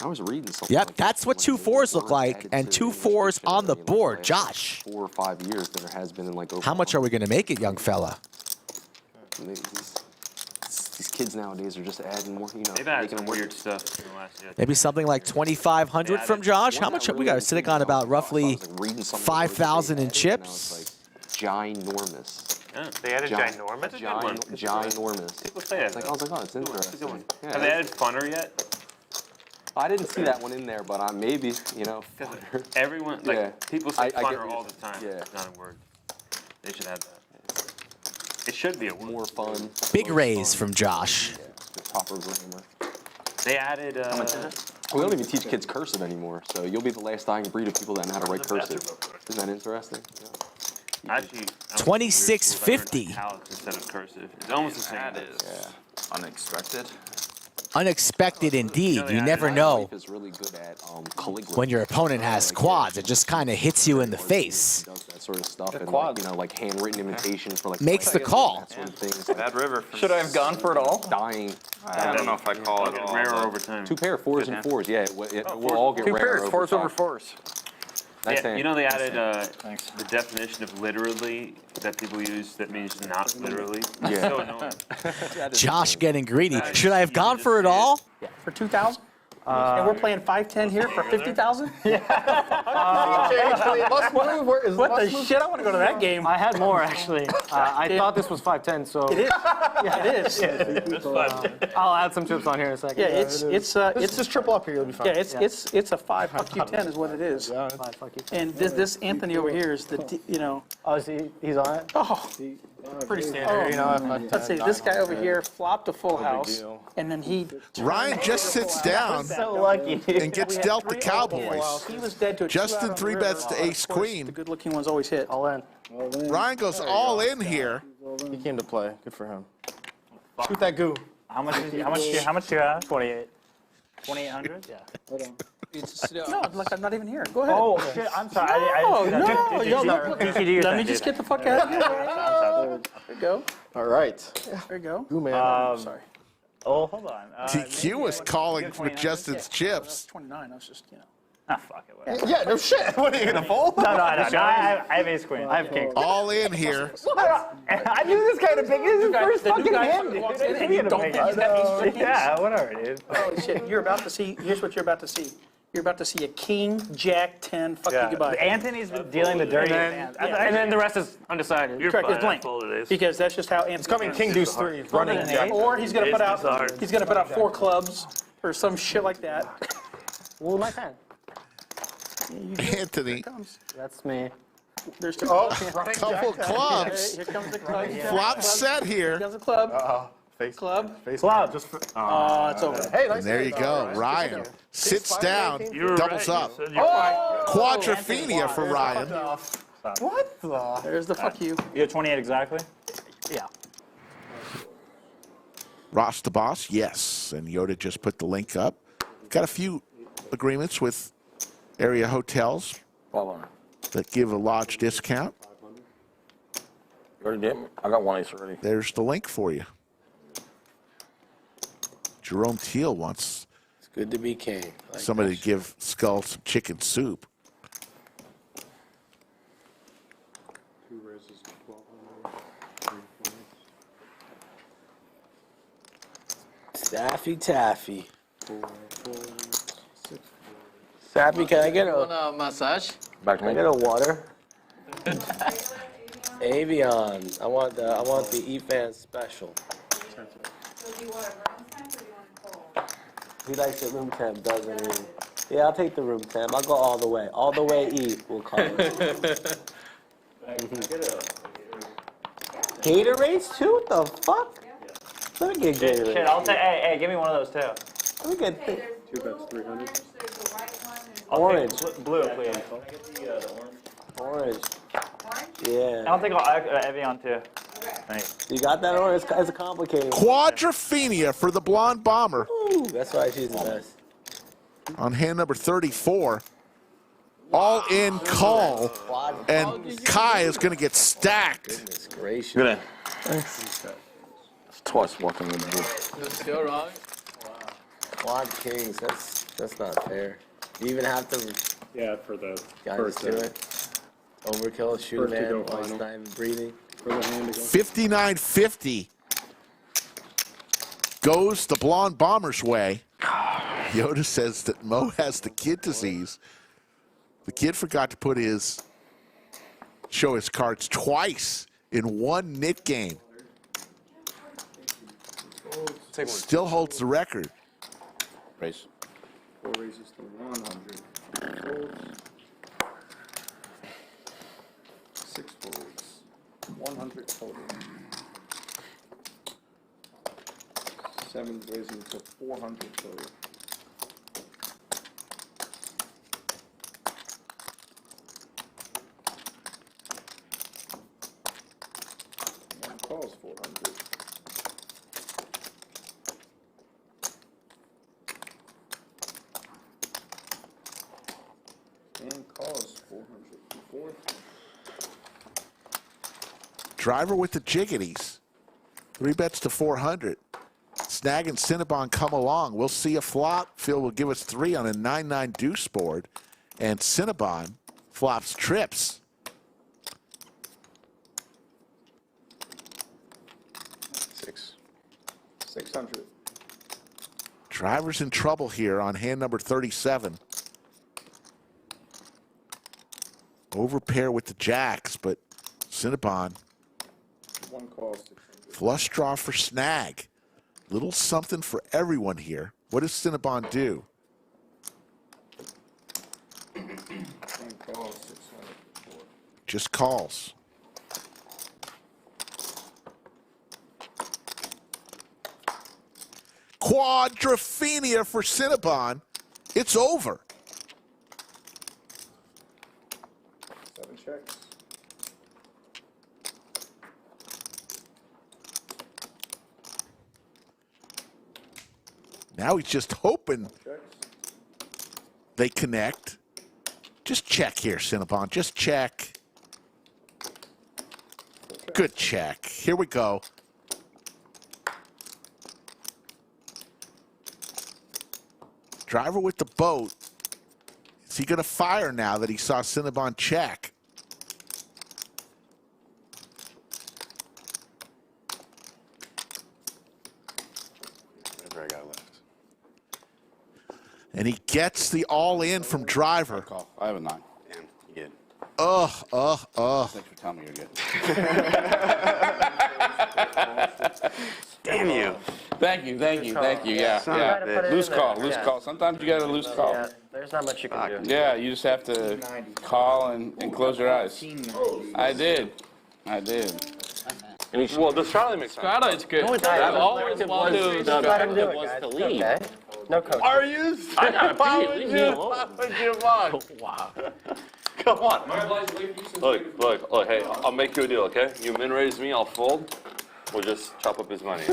I was reading something. Yep, that's what 2 4s look like, and 2 4s on the board. Josh, 4 or 5 years than there has been in like over. how much are we going to make it, young fella? These kids nowadays are just adding more, you know. They've added some weird stuff in the last year. Maybe something like 2,500 from Josh. How much? We got sitting on about roughly 5,000 in chips. Ginormous. Yeah, they added ginormous. That's a good one. Ginormous. People say that. I was like, oh, it's interesting. Yeah, Have they added funner yet? I didn't see that one in there, but maybe, you know. Funner. Everyone, like, Yeah. people say I get funner what all you're the time. saying. Yeah. It's not a word. They should add that. It should be a word. More fun. Big raise from Josh. Yeah, the proper grammar. They added. We don't even teach kids cursive anymore, so you'll be the last dying breed of people that know how to write cursive. Isn't that interesting? Yeah. Actually, 2650. Instead of cursive. It's almost the same. That is unexpected. Unexpected indeed. You never know Is really good at calligraphy. when your opponent has quads. It just kind of hits you in the face. Does that sort of stuff, and quads. like, you know, like handwritten imitations for like Makes the call. that sort of things. Bad river. Should I have gone for it all? Dying. I don't know if I call it all. Rarer over time. 2 pair, 4s and 4s. Yeah, it will all get 2 rarer pairs, over 4s over time. 4s. Nice Yeah, hand. you know they added the definition of literally that people use that means not literally. Yeah. It's so annoying. Josh getting greedy. Should I have gone for it all? Yeah, for 2,000? And we're playing 5-10 here for 50,000? Yeah. What the shit? I want to go to that game. I had more, actually. I thought this was 510, so. It is. Yeah, it is. I'll add some chips on here in a second. Yeah, it's just triple up here, you'll be fine. Yeah, it's a 5 fuck you 10 is what it is. And this Anthony over here is the you know. Oh, he's on it? Oh. Pretty standard, you know. Let's see, this guy over here flopped a full house, and then he. Ryan just sits down So lucky. and gets dealt the Cowboys. He was dead to a Justin 3 bets to ace queen. The good-looking ones always hit. All in. Ryan goes all in here. He came to play. Good for him. Shoot that goo. How much do you have? 28. 2,800? Yeah. No, like I'm not even here. Go ahead. Oh, shit, I'm sorry. Let me just get the fuck out of here. There you go. All right. There you go. Goo man. Sorry. Oh, hold on. TQ was calling for Justin's chips. 29. I was just, you know. Ah, fuck it. Whatever. Yeah, no shit. What are you gonna fold? No. I have ace queen. I have king. All in here. I knew this guy to pick. This is his first fucking hand. Yeah, whatever, dude. Holy shit. You're about to see. Here's what you're about to see. You're about to see a king, jack, 10, fuck you, goodbye. Anthony's been dealing the dirty hands. And then the rest is undecided. Correct, it's blank. Because that's just how Anthony. It's coming king deuce 3. Running jack. Or he's gonna put out 4 clubs or some shit like that. Well, my hand. Anthony. That's me. There's 2 Couple clubs. Here comes the club. Flop set Here here. comes the club. Face. Club. Face. Club. Just for, Oh, it's over. Hey, nice And there you hand. go. All right. Ryan sits down, doubles up. Oh! Quadrophenia for Ryan. What the? There's the fuck you. You have 28 exactly? Yeah. Ross the boss, yes. And Yoda just put the link up. Got a few agreements with area hotels that give a lodge discount. You already did? I got 1 ace already. There's the link for you. Jerome Teal wants It's good to be king. somebody to give Skull some chicken soup. Daffy Taffy. Sappy, can I get a massage? Can I get a water? Avion. I want the E-Fan special. He likes it room temp, doesn't he? Yeah, I'll take the room temp. I'll go all the way. All the way E, we'll call it. Gatorades too? What the fuck? Let me get Gatorades. Shit, I'll take. Hey, give me one of those too. Let me get 2 bets, 300. orange. Blue, please. Orange. Yeah. I'll take Evian too. Thanks. You got that orange? It's a complicated one. Quadrophenia for the blonde bomber. Ooh, that's why she's the best. On hand number 34. All in call. And Kai is going to get stacked. Goodness gracious. Good day. It's twice walking with the ball. Still wrong? Quad kings, that's not fair. You even have to Yeah, for the guys first do it. Overkill, shoot a First to man go while he's final. not even breathing. For the hand to go. 59.50 goes the blonde bomber's way. Yoda says that Mo has the kid disease. The kid forgot to show his cards twice in one knit game. Still holds the record. Race. 4 raises to 100. Folds. 6 folds. 100 total. 7 raising to 400 total. One calls 400. And calls 400 to 4. Driver with the jiggities. 3 bets to 400. Snag and Cinnabon come along. We'll see a flop. Phil will give us 3 on a 9-9 deuce board. And Cinnabon flops trips. 600. Driver's in trouble here on hand number 37. Overpair with the jacks, but Cinnabon. 1 calls 600. Flush draw for Snag. Little something for everyone here. What does Cinnabon do? 1 calls 600. Just calls. Quadrophenia for Cinnabon. It's over. 7 checks. Now he's just hoping they connect. Just check here, Cinnabon. Just check. Good check. Here we go. Driver with the boat. Is he going to fire now that he saw Cinnabon check? Whatever I got left. And he gets the all-in from Driver. Call. I have a 9. Damn, you good. Thanks for telling me you're good. Damn you. Thank you. Yeah. Loose call. Sometimes you got a loose call. Yeah, there's not much you can do. Yeah, you just have to call and close your eyes. I did. Well, the Charlie makes sense. Strata is good. I've always wanted to leave. Okay. No coach. Are you? I gotta pee. Leave me alone. Wow. Come on. Look, hey, I'll make you a deal, okay? You min raise me, I'll fold. We'll just chop up his money.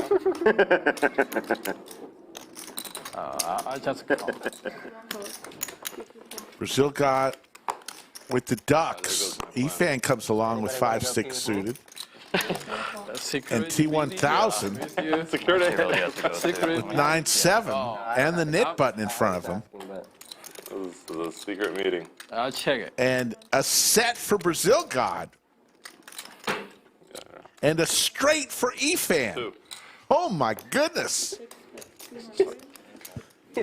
I just call. Brazil got with the Ducks. E-Fan comes along with 5-6 suited. And T1000 Security. with 9-7 and the knit button in front of him. This is a secret meeting. I'll check it. And a set for Brazil God. And a straight for E-Fan. Oh my goodness.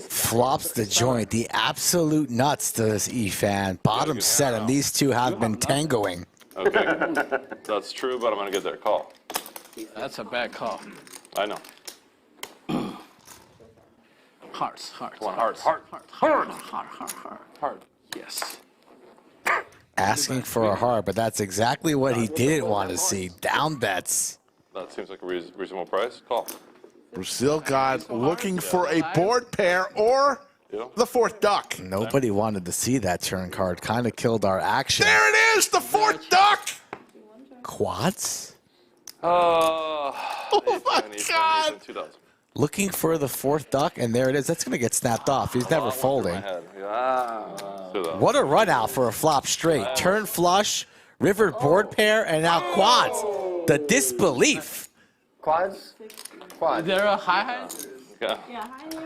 Flops the joint. The absolute nuts to this E-fan. Bottom set, and these two have been tangoing. Okay. That's true, but I'm going to get their call. That's a bad call. I know. Hearts. Heart. Yes. Asking for a heart, but that's exactly what he didn't want to see. Down bets. That seems like a reasonable price. Call. Brazil God looking for a board pair or the fourth duck. Nobody wanted to see that turn card. Kind of killed our action. There it is, the fourth duck. Quads? Oh my God. 2000. Looking for the fourth duck, and there it is. That's going to get snapped off. He's never folding. What a run out for a flop straight. Turn flush, river board pair, and now quads. The disbelief. Quads? Is there a high hand? Yeah.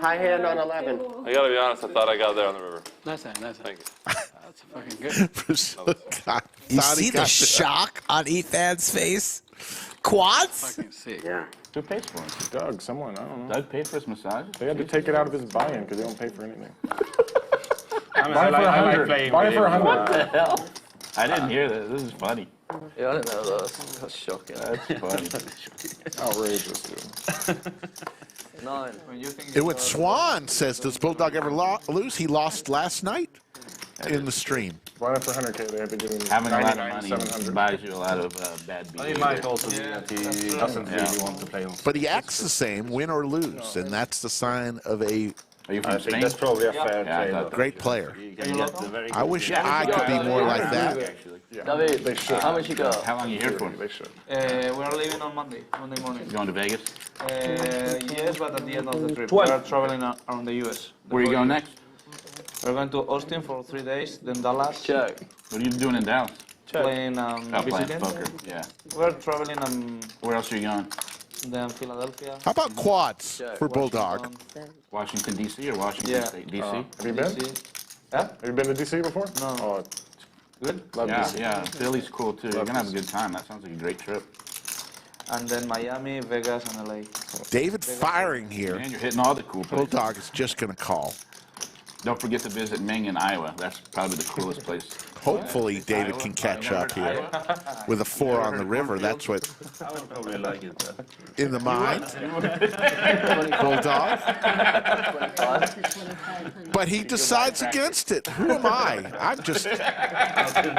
High hand on 11. I got to be honest, I thought I got there on the river. Nice hand. Thank you. That's fucking good. Brazil God You thought he see got the shock on Ethan's face? Quads? Fucking sick. Yeah. Who pays for him? Doug, someone, I don't know. Doug paid for his massage? They had to take it out of his buy-in because they don't pay for anything. I Buy it for 100. Buy it for 100. What the hell? I didn't hear this. This is funny. Yeah, I didn't know that. That's shocking. That's funny. Outrageous, dude. 9. It Swan says, does Bulldog ever lose? He lost last night in the stream. Buy it for 100K. They had to give him Having a lot of 99, money 700. buys you a lot of bad behavior. He might also be that he doesn't really want to play on. But he acts the same, win or lose, and that's the sign of a Are you I from think Spain? that's probably a fair Yeah, I trade. thought great player. You can get the very I good wish deal. I could be more like that. David, They should. how much you got? How long are you here for? They should. We're leaving on Monday morning. You going to Vegas? Yes, but at the end of the trip. 12. We are traveling around the U.S. Where are you going next? We're going to Austin for 3 days, then Dallas. Check. What are you doing in Dallas? Playing, Oh, playing visiting. poker. Yeah. We're traveling Where else are you going? then Philadelphia. How about quads for Bulldog? Washington, D.C. or Washington Yeah. State? D.C.? Have you been? Yeah? Have you been to DC before? No. Oh, Good. love Yeah, DC. yeah. Philly's cool too. You're gonna have a good time. That sounds like a great trip. And then Miami, Vegas, and LA. David firing here. Man, you're hitting all the cool places. Bulldog is just going to call. Don't forget to visit Ming in Iowa. That's probably the coolest place. Hopefully David can catch up here with a 4 on the river. That's what I would probably like it. in the mind. Bulldog. But he decides against it. Who am I? I'm just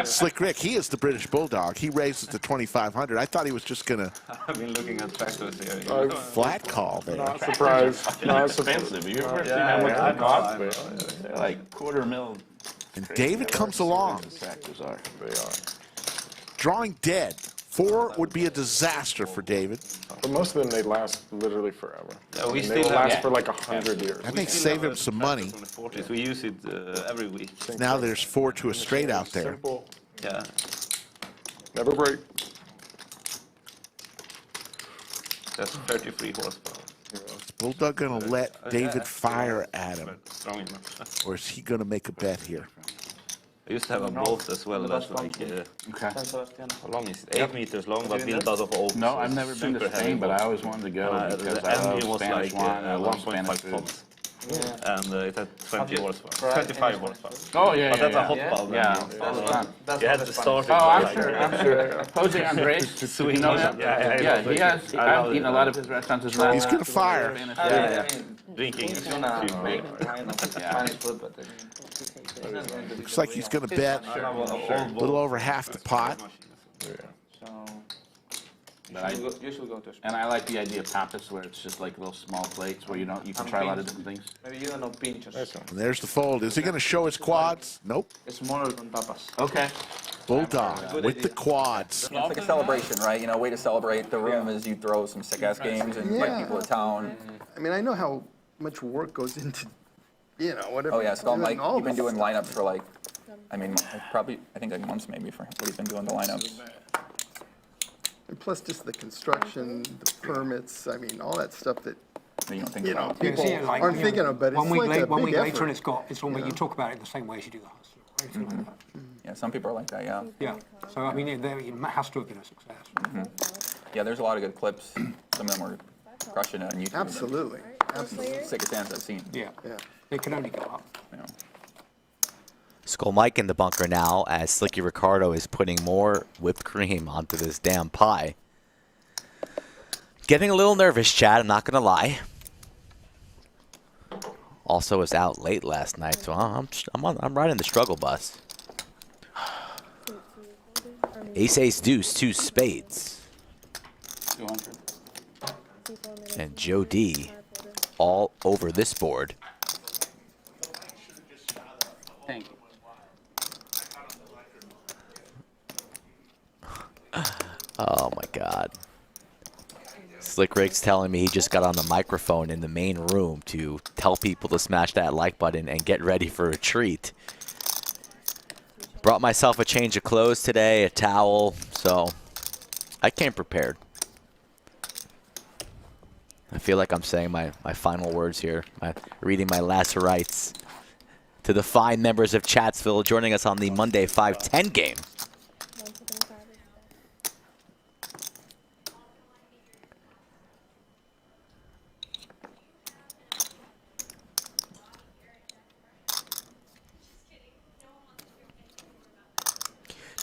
Slick Rick. He is the British Bulldog. He raises to 2,500. I thought he was just going to I've been looking at tractors here. flat call there. Not surprised. Not surprised. Expensive. You've ever seen Yeah, what yeah, the cost? no, They're like $250,000. And David comes along. Tractors are. They are. Drawing dead. 4 would be a disaster for David. But most of them, they last literally forever. Yeah, we And still they will have- last for like 100 years. That may save him some money. From the 40s, we use it every week. Now there's 4 to a straight out there. Simple. Yeah. Never break. That's 33 horsepower. Is Bulldog going to let David fire at him? Strong enough. Or is he going to make a bet here? I used to have a bolt as well. That's like, how long is it? 8 meters long, but built out of oak. No, so I've it's never been to super heavy Spain, but bolt. I always wanted to go because The I engine love was Spanish like wine. I love Spanish 1.5 food. tons. And it had 20 horsepower. 25 horsepower. Oh, yeah, But yeah, that's a hot valve. Yeah. You had to start it. Oh, I'm like, sure. I'm sure. Jose Andres. Swing You know on him? it. Yeah, Yeah, he has. I've eaten a lot of his restaurants as well. He's going to fire. Yeah. Drinking is too big. Looks like he's going to bet a little over half the pot. And I like the idea of tapas, where it's just like little small plates where you can try a lot of different things. Maybe you don't know pinchos. And there's the fold. Is he going to show his quads? Nope. It's smaller than tapas. Okay. Bulldog with the quads. It's like a celebration, right? You know, way to celebrate the room is you throw some sick-ass games and invite people to town. I mean, I know how much work goes into, whatever. Oh yeah, Scott, like all you've been this doing stuff. lineups for like, I mean, probably I think like months maybe for what he's been doing the lineups. And plus just the construction, the permits, I mean, all that stuff that, You don't think know, about. people aren't thinking of, but it's 1 week like late, a 1 big week later, effort. and it's got. It's almost you talk about it the same way as you do the hustle. Or anything like that. Yeah, some people are like that. Yeah. Yeah. So I mean, it has to have been a success. Yeah, there's a lot of good clips. Some of them were crushing it on YouTube. Absolutely. Sickest hands I've seen. Yeah. Yeah. It can only go up. Yeah. Skull Mike in the bunker now as Slicky Ricardo is putting more whipped cream onto this damn pie. Getting a little nervous, Chad, I'm not going to lie. Also was out late last night, so I'm riding the struggle bus. Ace, ace, deuce, 2 spades. 200. And Joe D all over this board. Thank you. Oh my God. Slick Rick's telling me he just got on the microphone in the main room to tell people to smash that like button and get ready for a treat. Brought myself a change of clothes today, a towel, so I came prepared. I feel like I'm saying my final words here, reading my last rites to the fine members of Chatsville joining us on the Monday 5-10 game.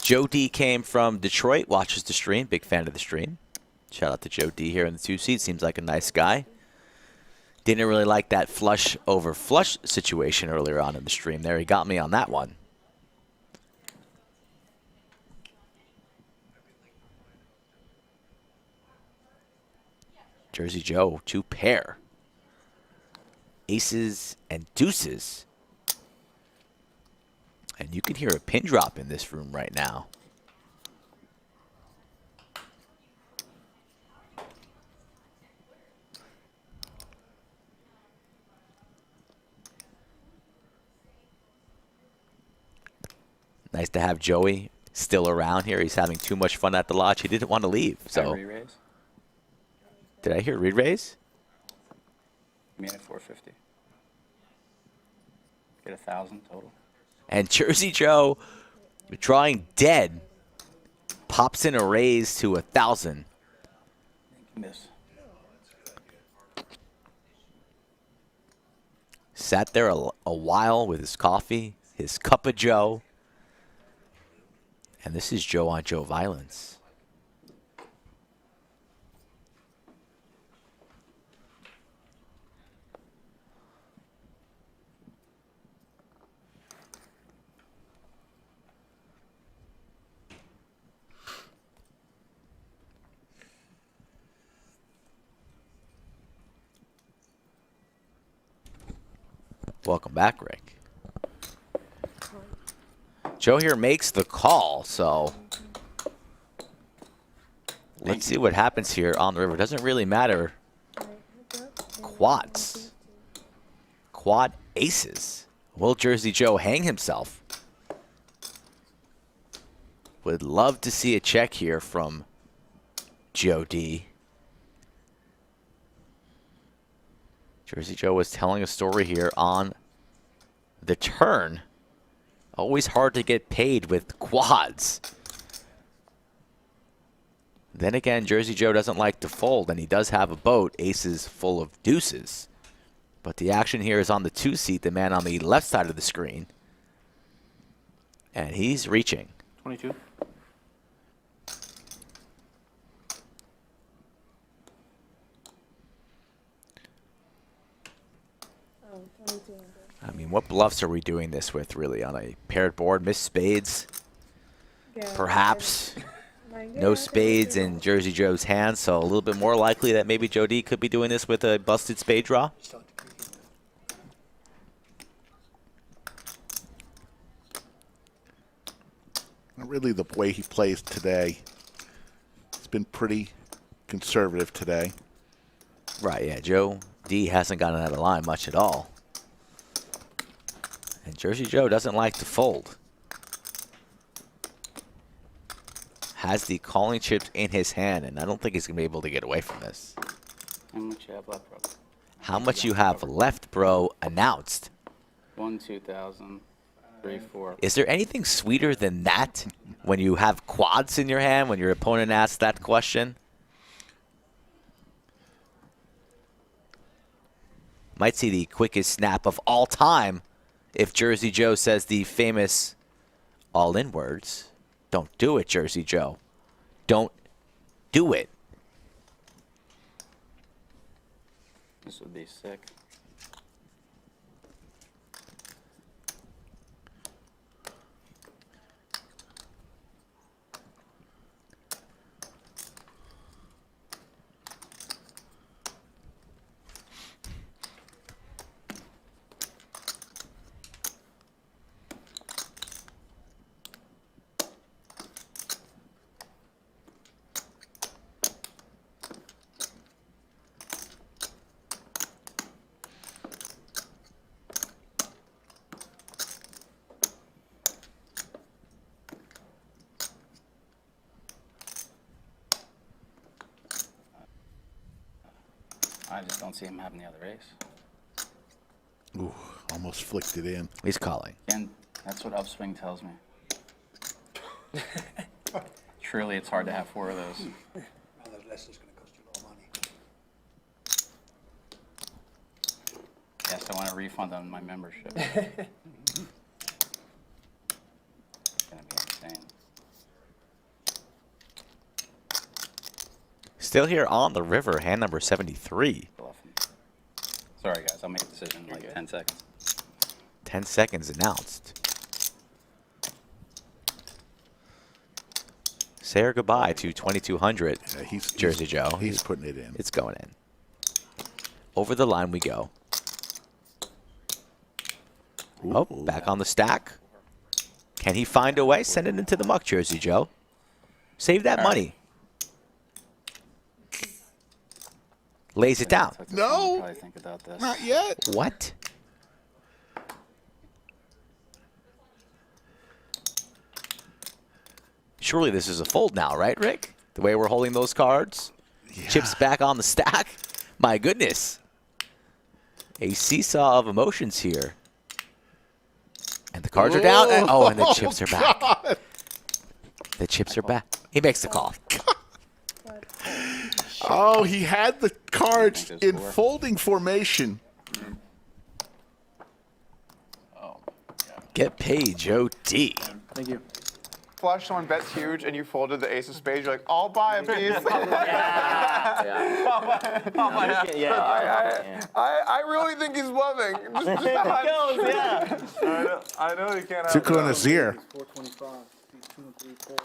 Joe D came from Detroit, watches the stream, big fan of the stream. Shout out to Joe D here in the 2 seat, seems like a nice guy. Didn't really like that flush over flush situation earlier on in the stream there. He got me on that one. Jersey Joe, 2 pair. Aces and deuces. And you can hear a pin drop in this room right now. Nice to have Joey still around here. He's having too much fun at the lodge. He didn't want to leave. So Re-raise? Did I hear re-raise? You made it 450. Get 1,000 total. And Jersey Joe, drawing dead, pops in a raise to 1,000. Miss. Sat there a while with his coffee, his cup of Joe. And this is Joe on Joe violence. Welcome back, Rick. Joe here makes the call, so let's see what happens here on the river. Doesn't really matter. Quads. Quad aces. Will Jersey Joe hang himself? Would love to see a check here from Joe D. Jersey Joe was telling a story here on the turn. Always hard to get paid with quads. Then again, Jersey Joe doesn't like to fold, and he does have a boat, aces full of deuces. But the action here is on the 2 seat, the man on the left side of the screen. And he's reaching. 22. I mean, what bluffs are we doing this with, really, on a paired board? Miss spades, perhaps. No spades in Jersey Joe's hand, so a little bit more likely that maybe Joe D could be doing this with a busted spade draw. Really, the way he plays today, it's been pretty conservative today. Right, yeah, Joe D hasn't gotten out of line much at all. And Jersey Joe doesn't like to fold. Has the calling chips in his hand, and I don't think he's going to be able to get away from this. How much you have left, bro? How much you have left, bro, announced. 1, 2,000, 3, 4. Is there anything sweeter than that when you have quads in your hand, when your opponent asks that question? Might see the quickest snap of all time if Jersey Joe says the famous all-in words. Don't do it, Jersey Joe. Don't do it. This would be sick. I just don't see him having the other ace. Ooh, almost flicked it in. He's calling. And that's what upswing tells me. Surely it's hard to have 4 of those. Well, those lessons going to cost you a lot of money. Yes, I want a refund on my membership. It's gonna be insane. Still here on the river, hand number 73. Sorry guys, I'll make a decision in like 10 seconds. 10 seconds announced. Say our goodbye to 2200. Jersey Joe. He's putting it in. It's going in. Over the line we go. Oh, back on the stack. Can he find a way? Send it into the muck, Jersey Joe. Save that money. Lays it down. No, not yet. What? Surely this is a fold now, right, Rick? The way we're holding those cards. Yeah. Chips back on the stack. My goodness. A seesaw of emotions here. And the cards are down. Oh, and the chips are back. God. The chips are back. He makes the call. Oh, he had the cards in folding formation. Get paid, Joe D. Thank you. Flush, someone bets huge, and you folded the ace of spades. You're like, I'll buy a piece. I really think he's bluffing. I know he can't have Tuco and Azir. 425. 2 and 3 4.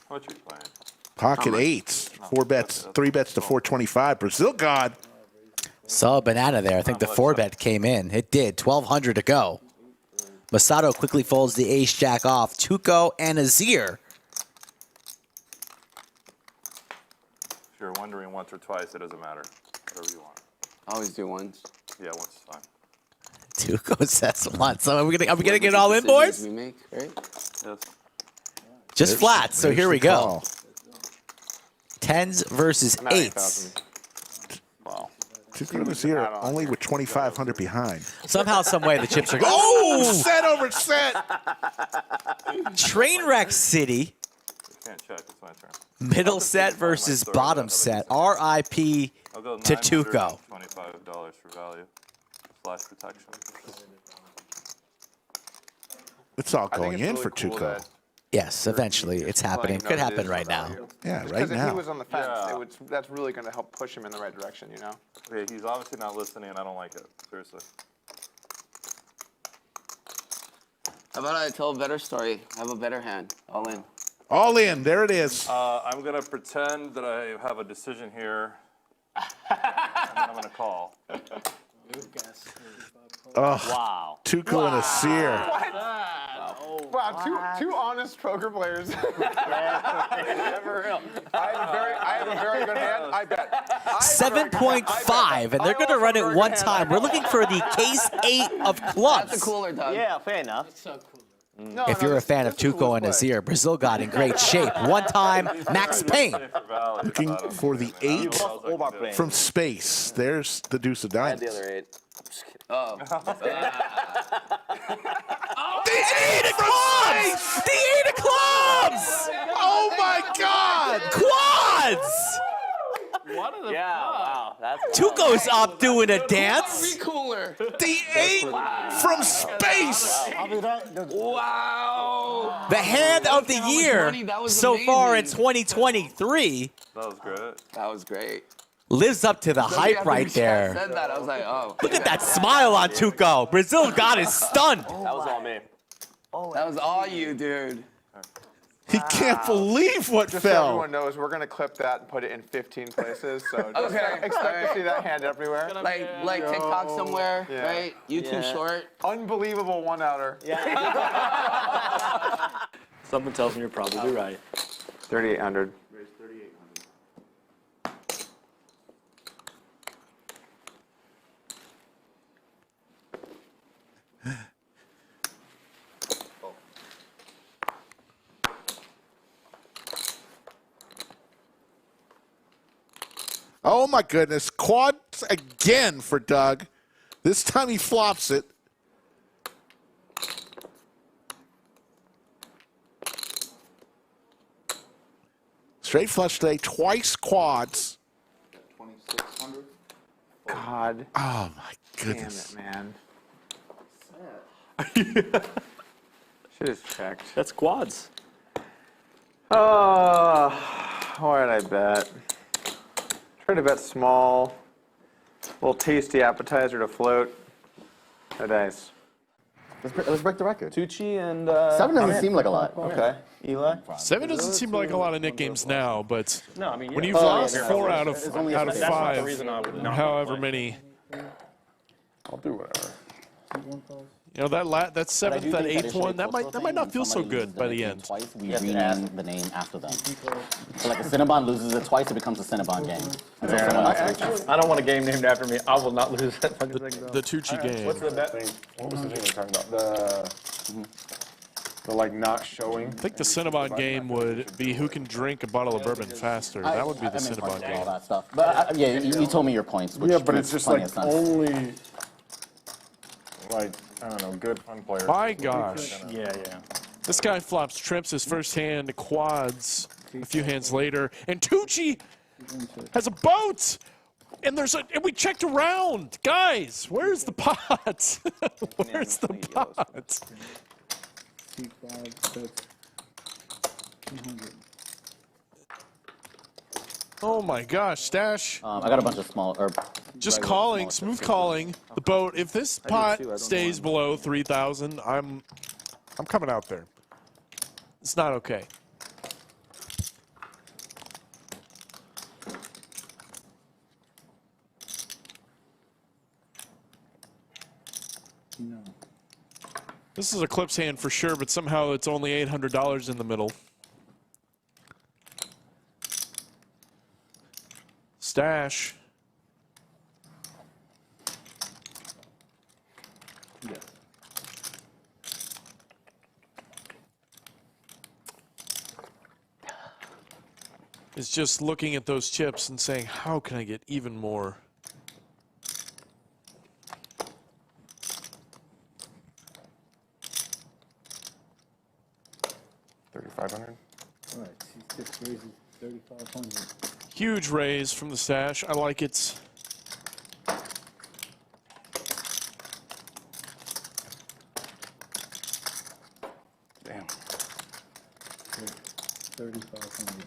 How much are you playing? Pocket eights. 4 bets, 3 bets to 425. Brazil God. Saw a banana there. I think the 4-bet came in. It did. 1,200 to go. Masato quickly folds the ace-jack off. Tuco and Azir. If you're wondering once or twice, it doesn't matter. Whatever you want. Always do once. Yeah, once is fine. Tuco says once. So are we gonna get it all in, boys? We make, right? Yes. Just flat. So here we go. Call. 10s versus 8s. Wow. Tuco and Azir only with 2,500 behind. Somehow, some way, the chips are. Oh, set over set. Trainwreck City. Can't check. It's my turn. Middle set versus bottom set. R.I.P. I'll go to Tuco. $25 for value. Slash protection. It's all going in for Tuco. Yes, eventually. It's happening. Could happen right now. Yeah, right Because if he now. was on the fence, that's really going to help push him in the right direction, you know? Okay, he's obviously not listening, and I don't like it. Seriously. How about I tell a better story? Have a better hand. All in. All in. There it is. I'm going to pretend that I have a decision here, and then I'm going to call. Oh, Wow. Tuco and Azir. Wow, two honest poker players. For real. I have a very good hand. I bet. 7.5, and they're going to run it one time. We're looking for the case 8 of clubs. That's a cooler, Doug. Yeah, fair enough. That's so cool. If you're a fan of Tuco and Azir, Brazil got in great shape. One time, Max Payne. Looking for the 8 from space. There's the deuce of diamonds. The other 8. Oh. The 8 of clubs! The 8 of clubs! Oh my God! QUADS! What are the wow, that's Tuco's up doing a dance. Be cooler. The 8 from space. Wow. The hand of the year so far in amazing. 2023 That was great. That was great. lives up to the hype right there. Said that, I was like, oh. Look at that smile on Tuco. Brazil God is stunned. That was all me. That was all you, dude. He can't believe what Just so fell. everyone knows, we're going to clip that and put it in 15 places. So just Okay. expect to see that hand everywhere. Like TikTok somewhere, Yeah. right? YouTube short. Unbelievable one-outer. Something tells me you're probably right. 3,800. Oh my goodness. Quads again for Doug. This time he flops it. Straight flush today, twice quads. 2,600. God. Oh my goodness. Damn it, man. Should have checked. That's quads. Oh, why did I bet? Try to bet small. Little tasty appetizer to float. No dice. Let's break the record. Tucci and 7 doesn't seem like a lot. Okay. Eli? 7 doesn't seem like a lot of Nick games now, but No, I mean, when yeah. you've lost 4 out of It's only 5, That's not the reason I would not however play. many, I'll do whatever. you know, that But I 7th, do that think 8th is one, a that might cultural not thing. feel so Somebody good uses by the the nickname end. Twice, we rename the name after them. So like a Cinnabon loses it twice, it becomes a Cinnabon game. Until someone else reaches. I don't want a game named after me. I will not lose that fucking thing. The Tucci game. What's the bet thing? What was the thing we were talking about? The like not showing. I think the Cinnabon game would be who can drink a bottle of bourbon faster. That would be the I mean, Cinnabon all game. that stuff. But yeah, you told me your points. Which Yeah, but makes it's just plenty like of sense. only like I don't know, good fun players. My gosh. Yeah. This guy flops trips his first hand, quads a few hands later, and Tucci has a boat! And we checked around. Guys, where's the pot? Where's the pot? Oh my gosh, Stash. I got a bunch of small, or Just regular calling, small smooth chips. calling the boat. If this I do too, I pot don't know stays why. below 3,000, I'm coming out there. It's not okay. No. This is a clips hand for sure, but somehow it's only $800 in the middle. Stash. Yes. Is just looking at those chips and saying, how can I get even more? $3,500. All right, C6 raises 3,500. Huge raise from the Stash. I like it. Damn. 3,500.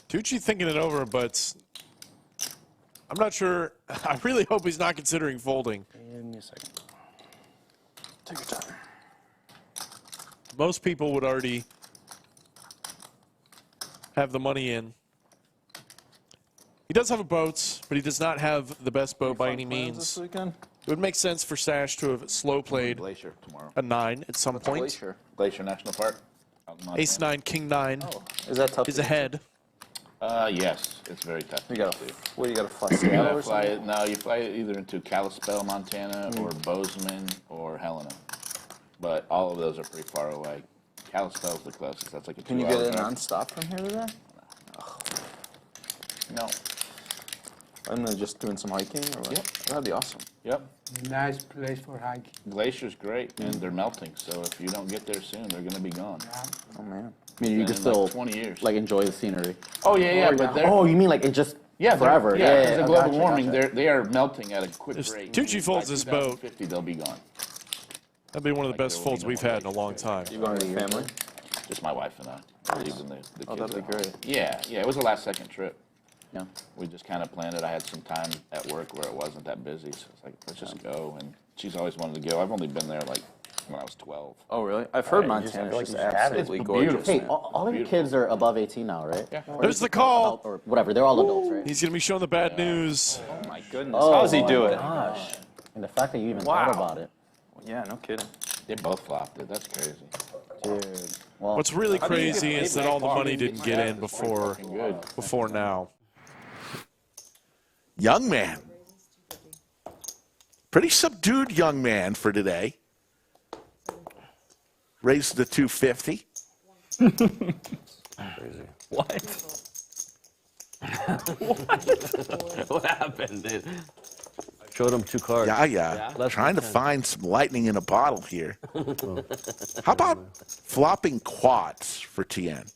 Tucci thinking it over, but I'm not sure. I really hope he's not considering folding. Give me a second. Take your time. Most people would already have the money in. He does have a boat, but he does not have the best boat by any means. This weekend? It would make sense for Stash to have slow played Glacier tomorrow. a 9 at some point. Glacier. Glacier National Park. Ace 9, King 9 Is that tough? is ahead. Yes, it's very tough. You gotta, what do you gotta fly? You Seattle gotta or fly something? it. No, you fly it either into Kalispell, Montana, or Bozeman, or Helena. But all of those are pretty far away. Kalispell's the closest. That's like a 2-hour Can you get it drive. non-stop from here to there? No. And then just doing some hiking or what? Yep. That'd be awesome. Yep. Nice place for hiking. Glacier's great, and they're melting. So if you don't get there soon, they're going to be gone. Oh man. I mean, you can Been in, still like 20 years. like enjoy the scenery. Oh yeah, but they're Oh, you mean like it just yeah, forever? Yeah, because of global gotcha, warming, gotcha. they are melting at a quick If rate. Tucci folds By this boat, 2050, they'll be gone. that'd be one of the best folds we've had in a long time. You going with your family? Just my wife and I. Leaving the kids Oh, that'd be at home. great. Yeah, it was a last-second trip. Yeah. We just kind of planned it. I had some time at work where it wasn't that busy, so it's like, let's just go. And she's always wanted to go. I've only been there like when I was 12. Oh really? I've heard Right, you just Montana's feel like just you just have it. absolutely It's gorgeous. beautiful. Hey, man. all of your kids are above 18 now, right? Yeah. There's the call. Or whatever. They're all adults, right? He's going to be showing the bad news. Oh my goodness. How does he do it? Gosh. And the fact that you even Wow. thought about it. Yeah, no kidding. They both flopped it. That's crazy. Dude. Well, What's really How do you crazy get is that paid all the for money it? didn't get in It's pretty before fucking good. now. Young man. Pretty subdued young man for today. Raised to 250. What? What happened, dude? Showed him 2 cards. Yeah. Less Trying to than 10. find some lightning in a bottle here. How about flopping quads for TN?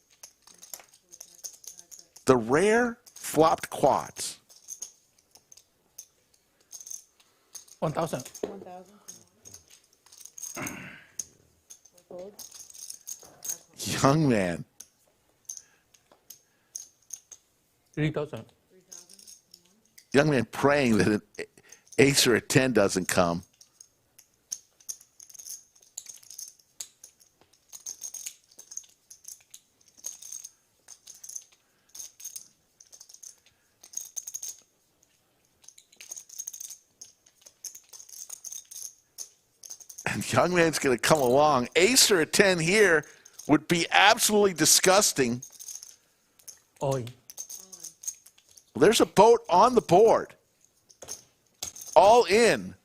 The rare flopped quads. 1,000. Young man. 3,000. Young man praying that an ace or a 10 doesn't come. And young man's going to come along. Ace or a 10 here would be absolutely disgusting. Oi. Well, there's a boat on the board. All in.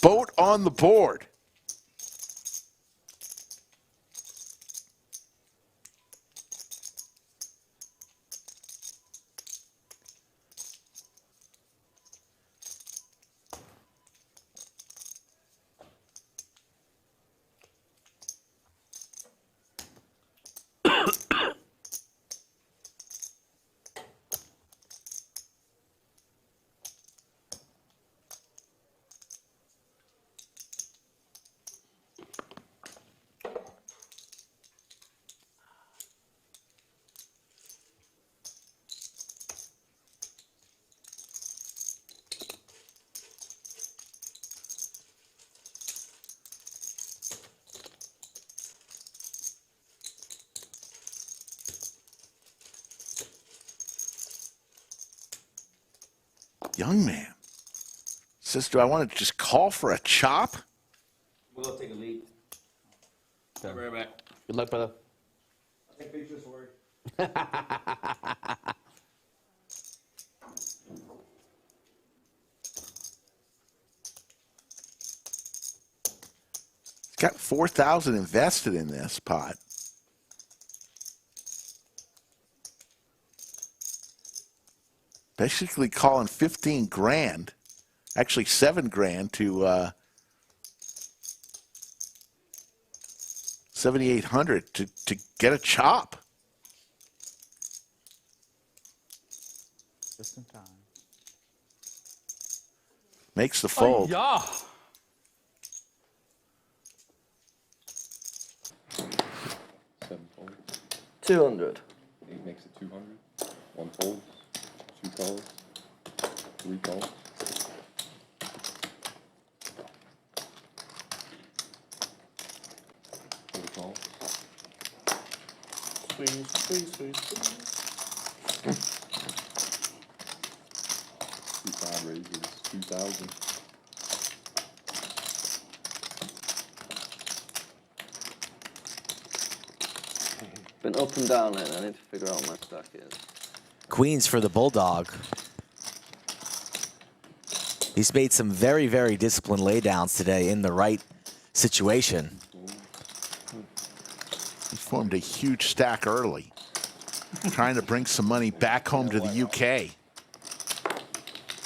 Boat on the board. Young man says, do I want to just call for a chop? We'll go take a leak. Okay. Right back. Good luck, brother. I think Pete's just worried. He's got 4,000 invested in this pot. Basically calling 15 grand, actually 7 grand to 7,800 to get a chop. Just in time. Makes the fold. Yeah. Seven folds. 200. 8 makes it 200. 1 fold. 2 calls. 3 calls. 4 calls. Squeeze, squeeze, squeeze, squeeze. 2 5 raises 2,000. been up and down lately. I need to figure out what my stack is. Queens for the Bulldog. He's made some very, very disciplined laydowns today in the right situation. He formed a huge stack early, trying to bring some money back home to the UK.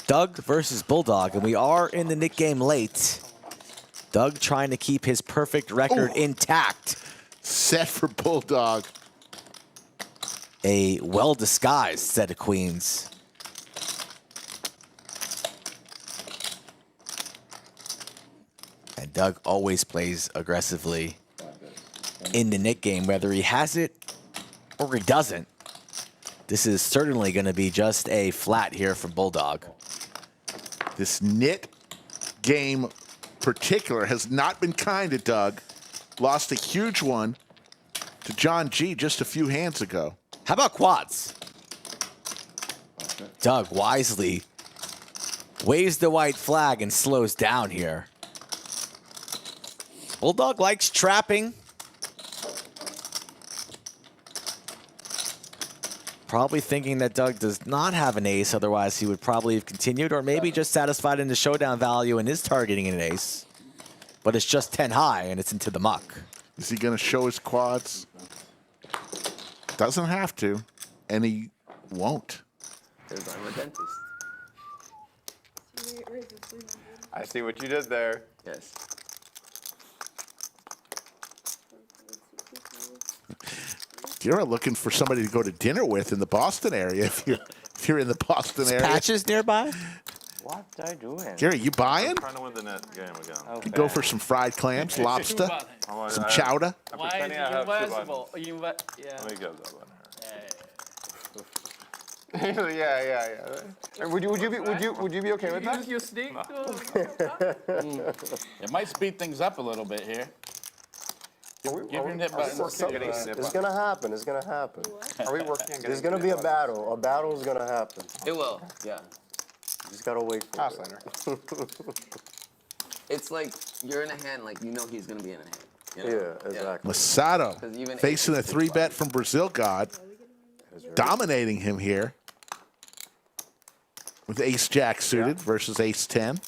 Doug versus Bulldog, and we are in the Nick game late. Doug trying to keep his perfect record intact. Set for Bulldog. A well-disguised set of queens. And Doug always plays aggressively in the Nick game, whether he has it or he doesn't. This is certainly going to be just a flat here from Bulldog. This Nick game particular has not been kind to Doug. Lost a huge one to John G just a few hands ago. How about quads? Doug wisely waves the white flag and slows down here. Bulldog likes trapping. Probably thinking that Doug does not have an ace, otherwise he would probably have continued, or maybe just satisfied in the showdown value and is targeting an ace. But it's just 10 high and it's into the muck. Is he going to show his quads? Doesn't have to, and he won't. There's my dentist. I see what you did there. Yes. You're looking for somebody to go to dinner with in the Boston area if you're in the Boston area. Patches nearby? What are you doing? Gary, you buying? I'm trying to win the net game again. You go for some fried clams, lobster, some chowder. Why is it reversible? Let me get that one yeah. Would you be okay with that? Use your sneak. It might speed things up a little bit here. Give your nip buttons. It's gonna happen. It's gonna happen. Are we working on There's gonna be a battle. A battle is gonna happen. It will, yeah. You just gotta wait for it. It's like you're in a hand, like you know he's gonna be in a hand. You know? Yeah, exactly. Masato facing a 3-bet from Brazil God, dominating him here with ace-jack suited versus ace-10.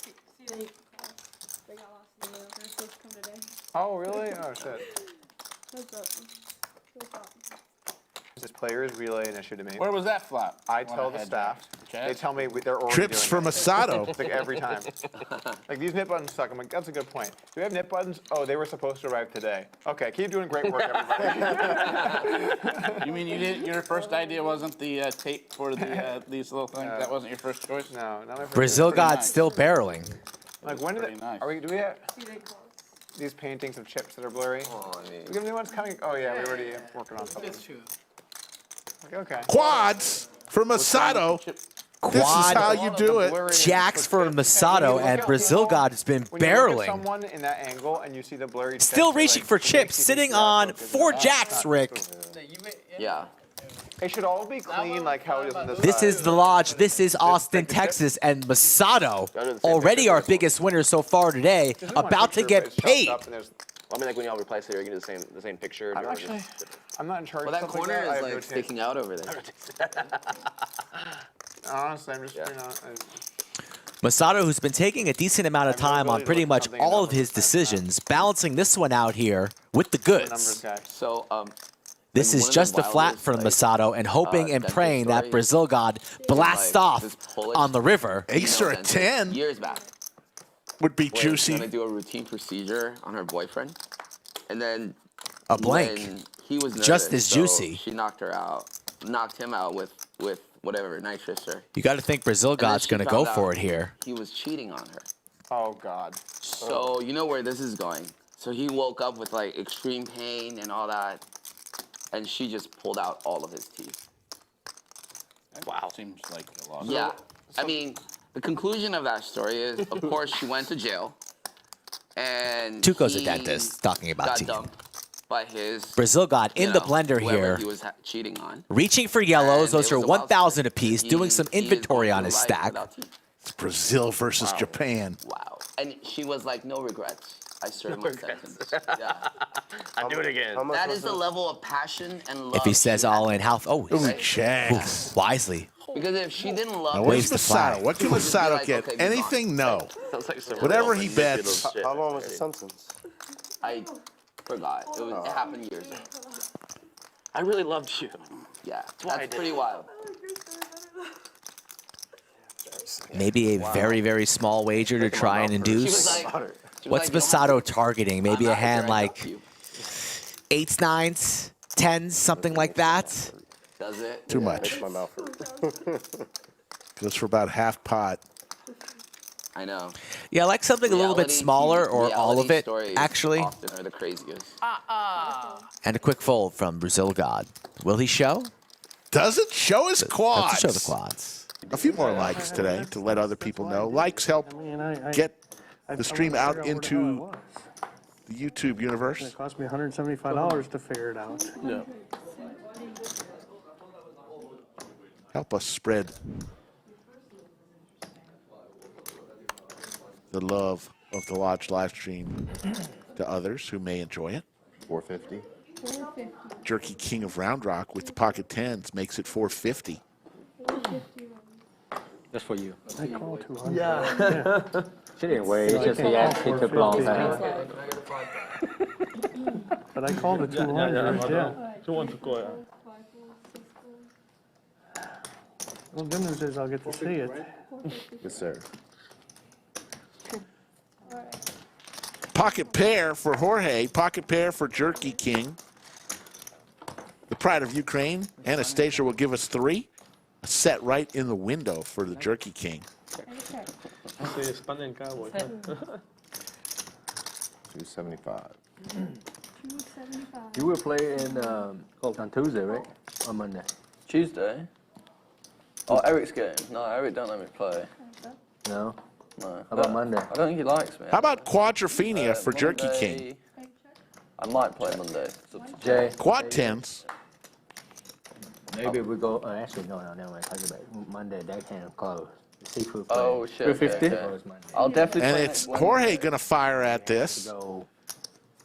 Oh, really? Oh, shit. This players relay an issue to me. Where was that flop? I tell the staff. They tell me they're already Trips doing for it. Masato. It's like every time. Like these nip buttons suck. I'm like, that's a good point. Do we have nip buttons? Oh, they were supposed to arrive today. Okay, keep doing great work, everybody. You mean your first idea wasn't the tape for the these little things? That wasn't your first choice? No, not my first. Brazil God still barreling. Like when did it? Are we? Do we have these paintings of chips that are blurry? We have new ones coming. Oh yeah, we're already working on something. That's true. Okay. Quads for Masato. This is how you do it. Jacks for Masato, and Brazil God has been When you look at barreling. someone in that angle and you see the blurry chips, Still it, reaching like, for makes chips, you sitting think, yeah, on focus. 4 jacks, Rick. Yeah. It should all be clean like how it is in this This is the Lodge, this is Austin, Texas, and Masato, already our biggest winner so far today, about to get paid. I mean, like when y'all replace it, you're gonna do the same picture. I'm not in charge. Well, that of stuff corner like that. I is have like sticking out over there. Honestly, I'm just, you know. Masato, who's been taking a decent amount of time on pretty much all of his decisions, balancing this one out here with the goods. So, This is just a flat for Masato and hoping and praying that Brazil God blasts off on the river. Ace or a 10 years back would be was juicy. gonna do a routine procedure on her boyfriend, and then A blank. when he was nervous, Just as so juicy. She knocked him out with whatever nitrous or. You got to think Brazil And then God's she going to go found for out it here. He was cheating on her. Oh God. So you know where this is going. So he woke up with like extreme pain and all that, and she just pulled out all of his teeth. Wow. Seems like a lot. Yeah, I mean, the conclusion of that story is, of course, she went to jail, and Tuco's a he dentist talking about got teeth. dumped by his Brazil God in you the know, blender whoever here, he was cheating on. reaching for yellows. And Those it are was a wild 1,000 apiece, He- doing some he is inventory going on through his life stack. without teeth. It's Brazil versus Japan. Wow. And she was like, no regrets. I serve my sentence. Yeah. I do it again. That is the level of passion and love. If he says all in, how? Oh, Ooh, checks. wisely. Because if she didn't love Now, me, where's Masato? What can she would just be Masato like, get? okay, be Anything? No. Sounds like some Whatever real he bets. manipulative shit How long right was the there. sentence? I forgot. It happened years ago. I really loved you. Yeah, why I that's did pretty it. wild. Maybe a very, very small wager to try and induce. What's Masato targeting? Maybe a hand like 8s, 9s, 10s, something like that? Does it? Too much. Makes my mouth hurt. Goes for about half pot. I know. Yeah, I like something a little bit smaller or all of it, stories actually. Often are the craziest. And a quick fold from Brazil God. Will he show? Doesn't show his quads. Doesn't show the quads. A few more likes today to let other people know. Likes help get the stream out into the YouTube universe. It cost me $175 to figure it out. Yeah. Help us spread the love of the Lodge live stream to others who may enjoy it. 450. Jerky King of Round Rock with the pocket tens makes it 450. Just for you. I call 200. Yeah. She didn't wait. It's just he took a long time. But I called it 200. Yeah. Well, good news is I'll get to see it. Yes, sir. Pocket pair for Jorge. Pocket pair for Jerky King. The pride of Ukraine. Anastasia will give us 3. A set right in the window for the Jerky King. $275. You will play in on Tuesday, right? Or Monday? Tuesday? Oh, Eric's game. No, Eric don't let me play. No? No. How about Monday? I don't think he likes me. How about Quadrophenia for Jerky Monday- King? I might play Monday. It's up to Jay. Quad tens. Maybe we go. Actually, no, never mind. Talk about Monday. That can't close. The seafood. play. Oh, shit. Okay, 250? okay. I'll definitely And play it's next Jorge Wednesday. going to fire at this. Go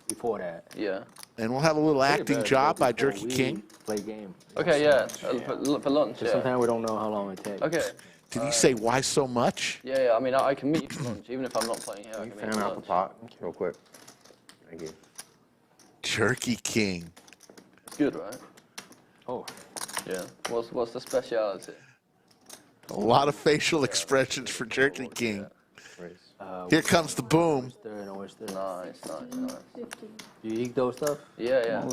before that. Yeah. And we'll have a little Pretty acting bad. job by Before Jerky we King. Play game. Okay, yeah. For lunch, yeah. Sometimes we don't know how long it takes. Okay. Did he say why so much? Yeah, yeah. I mean, I can meet you for lunch, even if I'm not playing here. I can meet you Fan for out the lunch. pot real quick. Thank you. Jerky King. It's good, right? Oh. Yeah. What's the speciality? A lot of facial expressions for Jerky King. Here comes the boom. Nice, nice. You eat those stuff? Yeah, yeah.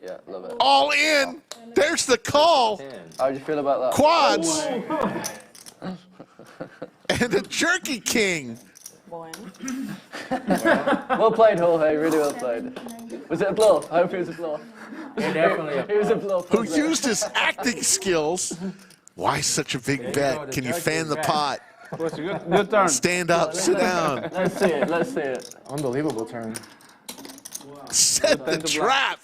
Yeah, love it. All in. There's the call. How do you feel about that? Quads. And the Jerky King. Well played, Jorge. Really well played. Was it a bluff? I hope it was a bluff. It was a bluff. Who used his acting skills. Why such a big bet? Can you fan the pot? Good turn. Stand up, sit down. Let's see it. Let's see it. Unbelievable turn. Set the trap.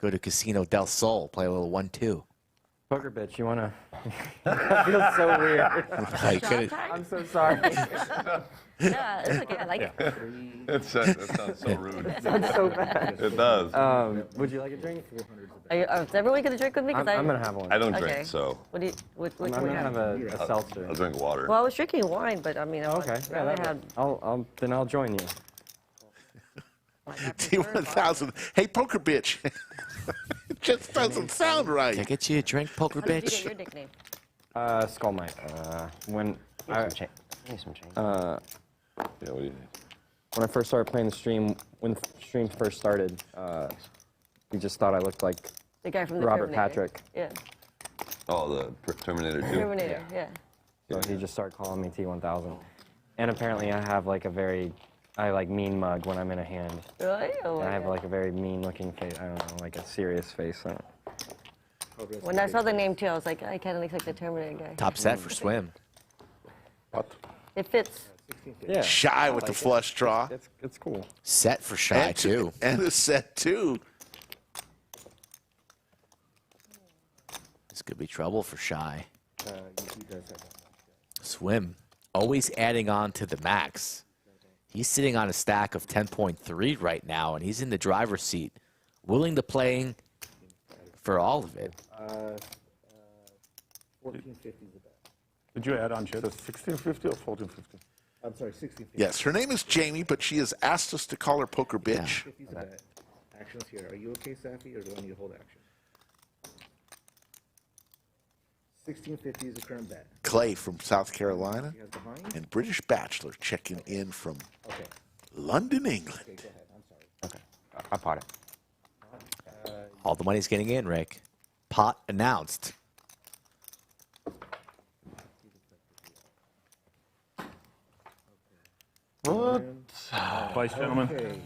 Go to Casino del Sol, play a little 1-2. Poker bitch, you wanna? That feels so weird. I couldn't- I'm so sorry. Yeah, it's okay. I like it. That sounds so rude. It sounds so bad. It does. Would you like a drink? Is everyone gonna drink with me? 'Cause I'm gonna have one. I don't Okay. drink, so What do you? Which I'm one? gonna have a seltzer. I'll drink water. Well, I was drinking wine, but I mean, Okay, yeah, then I'll join you. T1000. Hey, poker bitch. It just doesn't sound right. Can I get you a drink, poker How did you bitch? get your nickname? Skull Mite. When I Give me some change. Yeah, what do you think? when I first started playing the stream, when the stream first started, we just thought I looked like The guy from the Robert Terminator. Patrick. Yeah. Oh, the Terminator 2. Terminator. Yeah. So he just started calling me T1000. And apparently I have like a very, I like mean mug when I'm in a hand. Really? Oh And my I have God. like a very mean looking face. I don't know, like a serious face. When I saw the name too, I was like, I kind of look like the Terminator guy. Top set for swim. What? It fits. Yeah. Shy with the flush draw. It's cool. Set for Shy, too. And a set, too. This could be trouble for Shy. Swim. Always adding on to the max. He's sitting on a stack of 10.3 right now, and he's in the driver's seat, willing to play for all of it. 1450 is the bet. Did you add on chips? 1650 or 1450? I'm sorry, 1650. Yes, her name is Jamie, but she has asked us to call her Poker Bitch. 50 is the bet. Actions here. Are you okay, Safi, or do I need to hold action? 1650 is the current bet. Clay from South Carolina. He has behind. And British Bachelor checking in from Okay. London, England. Okay, go ahead. I'm sorry. Okay. I pot it. All the money's getting in, Rick. Pot announced. What? Twice, gentlemen. Okay.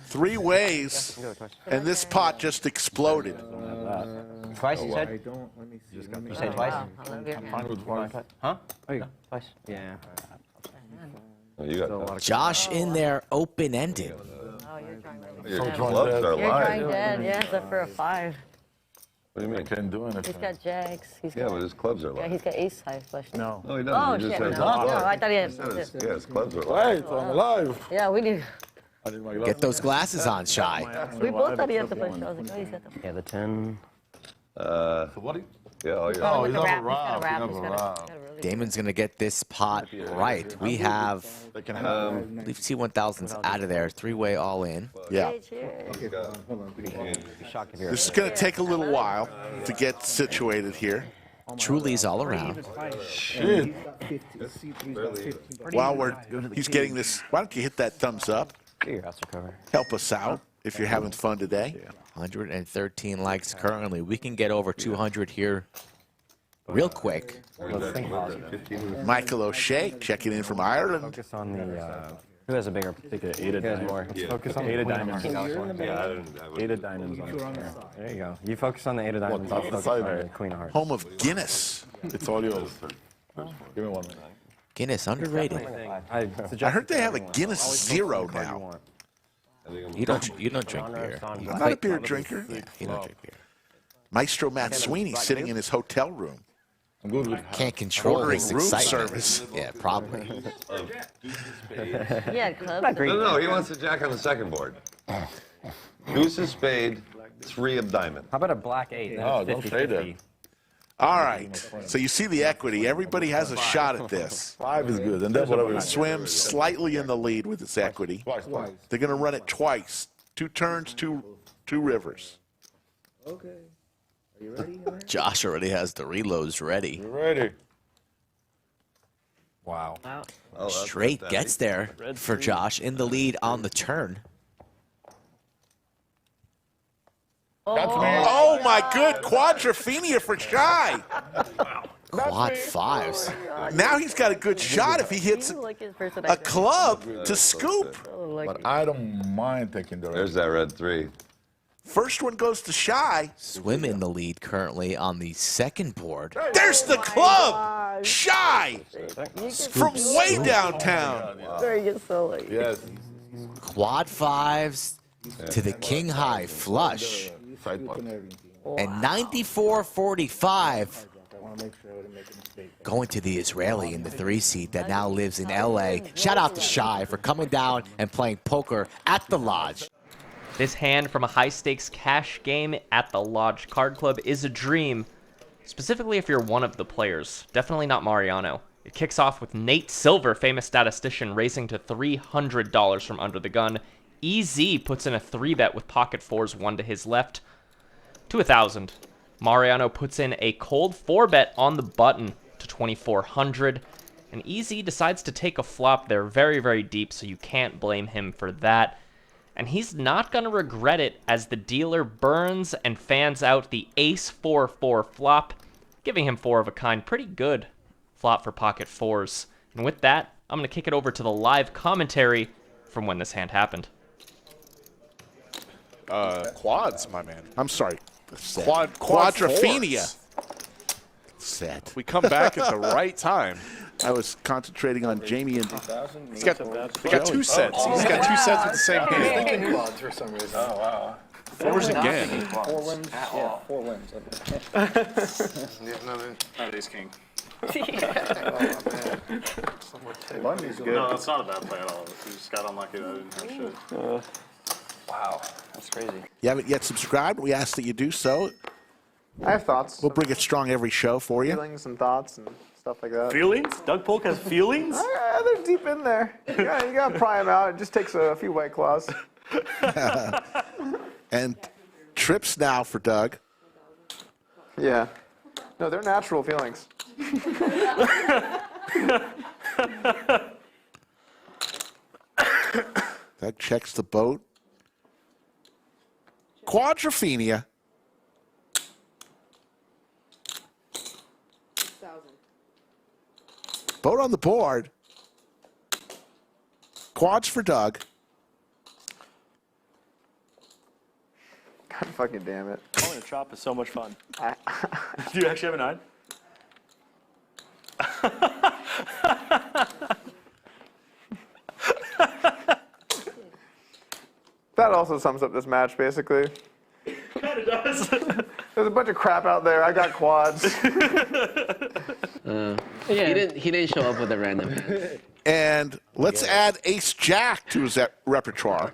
3 ways, and this pot just exploded. Twice, you said? I don't. Let me see. Let me You said twice? Wow, I love your I'm fine with twice. Huh? Oh, you go. Twice. Yeah. Oh, you got Josh in there, open-ended. Oh, you're drawing dead. Your Yeah. clubs are You're drawing live. dead, yeah, except for a 5. What do you mean? I can't do anything. He's got jacks. He's Yeah, got, but his clubs are yeah, live. he's got ace high flush. No. No, he Oh, doesn't. He shit. just No, says I thought he had. Yeah, his clubs are live. Wait, I'm alive. Yeah, we do. I need my gloves. Get those glasses on, Shy. We both thought he had the flush. I was like, oh, he's got the. Yeah, the 10. So what? Yeah, oh, yeah. Oh, he's with the never wrap. He's got a round. wrap. He's He's never got round. a really. Damon's going to get this pot right. We have, They can I have. believe T1000's out of there. 3-way all in. Yeah. Hey, cheers. Okay, hold on. Shock if you're This is going to take a little while to get situated here. Truly's all around. Shit. While he's getting this, why don't you hit that thumbs up? Get your house recover. Help us out if you're having fun today. 113 likes currently. We can get over 200 here real quick. Michael O'Shea checking in from Ireland. Focus on the. Who has a bigger? Take an 8 of Who has diamonds. more? Yeah. Focus on Eight the of queen diamonds. hearts. Yeah, I didn't. 8 of diamonds. There you go. You focus on the 8 of diamonds. I'll focus on the queen of hearts. Home of Guinness. It's all yours. Give me one. Guinness, underrated. I heard they have a Guinness Zero now. You don't drink beer. I'm not a beer drinker. Yeah, you don't drink beer. Maestro Matt Sweeney sitting in his hotel room. I'm good with Can't control Ordering his room excitement. service. Yeah, probably. Yeah, club. No, he wants a jack on the second board. Deuce of spade, 3 of diamond. How about a black 8? No, don't say that. All right. So you see the equity. Everybody has a shot at this. 5 is good, and that's what I was. Swims slightly in the lead with its equity. Twice. They're going to run it twice. 2 turns, two rivers. Okay. Are you ready? Josh already has the reloads ready. You ready? Wow. Oh, Straight gets there for Josh in the lead on the turn. That's me. Oh, my good. Quadrophenia for Shy. Quad 5s. Now he's got a good shot if he hits a club to scoop. But I don't mind taking the There's that red 3. First one goes to Shy. Swim in the lead currently on the second board. There's the club. Shy from way downtown. Very good solo. Yes. Quad 5s to the king high flush. And 94-45 going to the Israeli in the 3 seat that now lives in LA. Shout out to Shy for coming down and playing poker at the lodge. This hand from a high-stakes cash game at the Lodge Card Club is a dream, specifically if you're one of the players. Definitely not Mariano. It kicks off with Nate Silver, famous statistician, raising to $300 from under the gun. EZ puts in a 3-bet with pocket 4s, 1 to his left, to 1,000. Mariano puts in a cold 4-bet on the button to 2,400. And EZ decides to take a flop there very, very deep, so you can't blame him for that. And he's not going to regret it as the dealer burns and fans out the ace-4-4 flop, giving him 4 of a kind. Pretty good flop for pocket 4s. And with that, I'm going to kick it over to the live commentary from when this hand happened. Quads, my man. I'm sorry. Quadrophenia. Set. We come back at the right time. I was concentrating on Jamie and He's got 2 sets. He's got 2 sets with the same hand. Quads for some reason. Oh, wow. 4s again. 4 wins. Yeah, 4 wins. Another ace king. Bundy's good. No, that's not a bad play at all. We just got unlucky that I didn't have shit. Wow, that's crazy. You haven't yet subscribed? We ask that you do so. I have thoughts. We'll bring it strong every show for you. Feelings and thoughts and stuff like that. Feelings? Doug Polk has feelings? They're deep in there. You got to pry them out. It just takes a few White Claws. And trips now for Doug. Yeah. No, they're natural feelings. Doug checks the boat. Quadrophenia. Boat on the board. Quads for Doug. God fucking damn it. Calling a chop is so much fun. Do you actually have a 9? That also sums up this match, basically. Kind of does. There's a bunch of crap out there. I got quads. He didn't show up with a random. And let's add Ace Jack to his repertoire.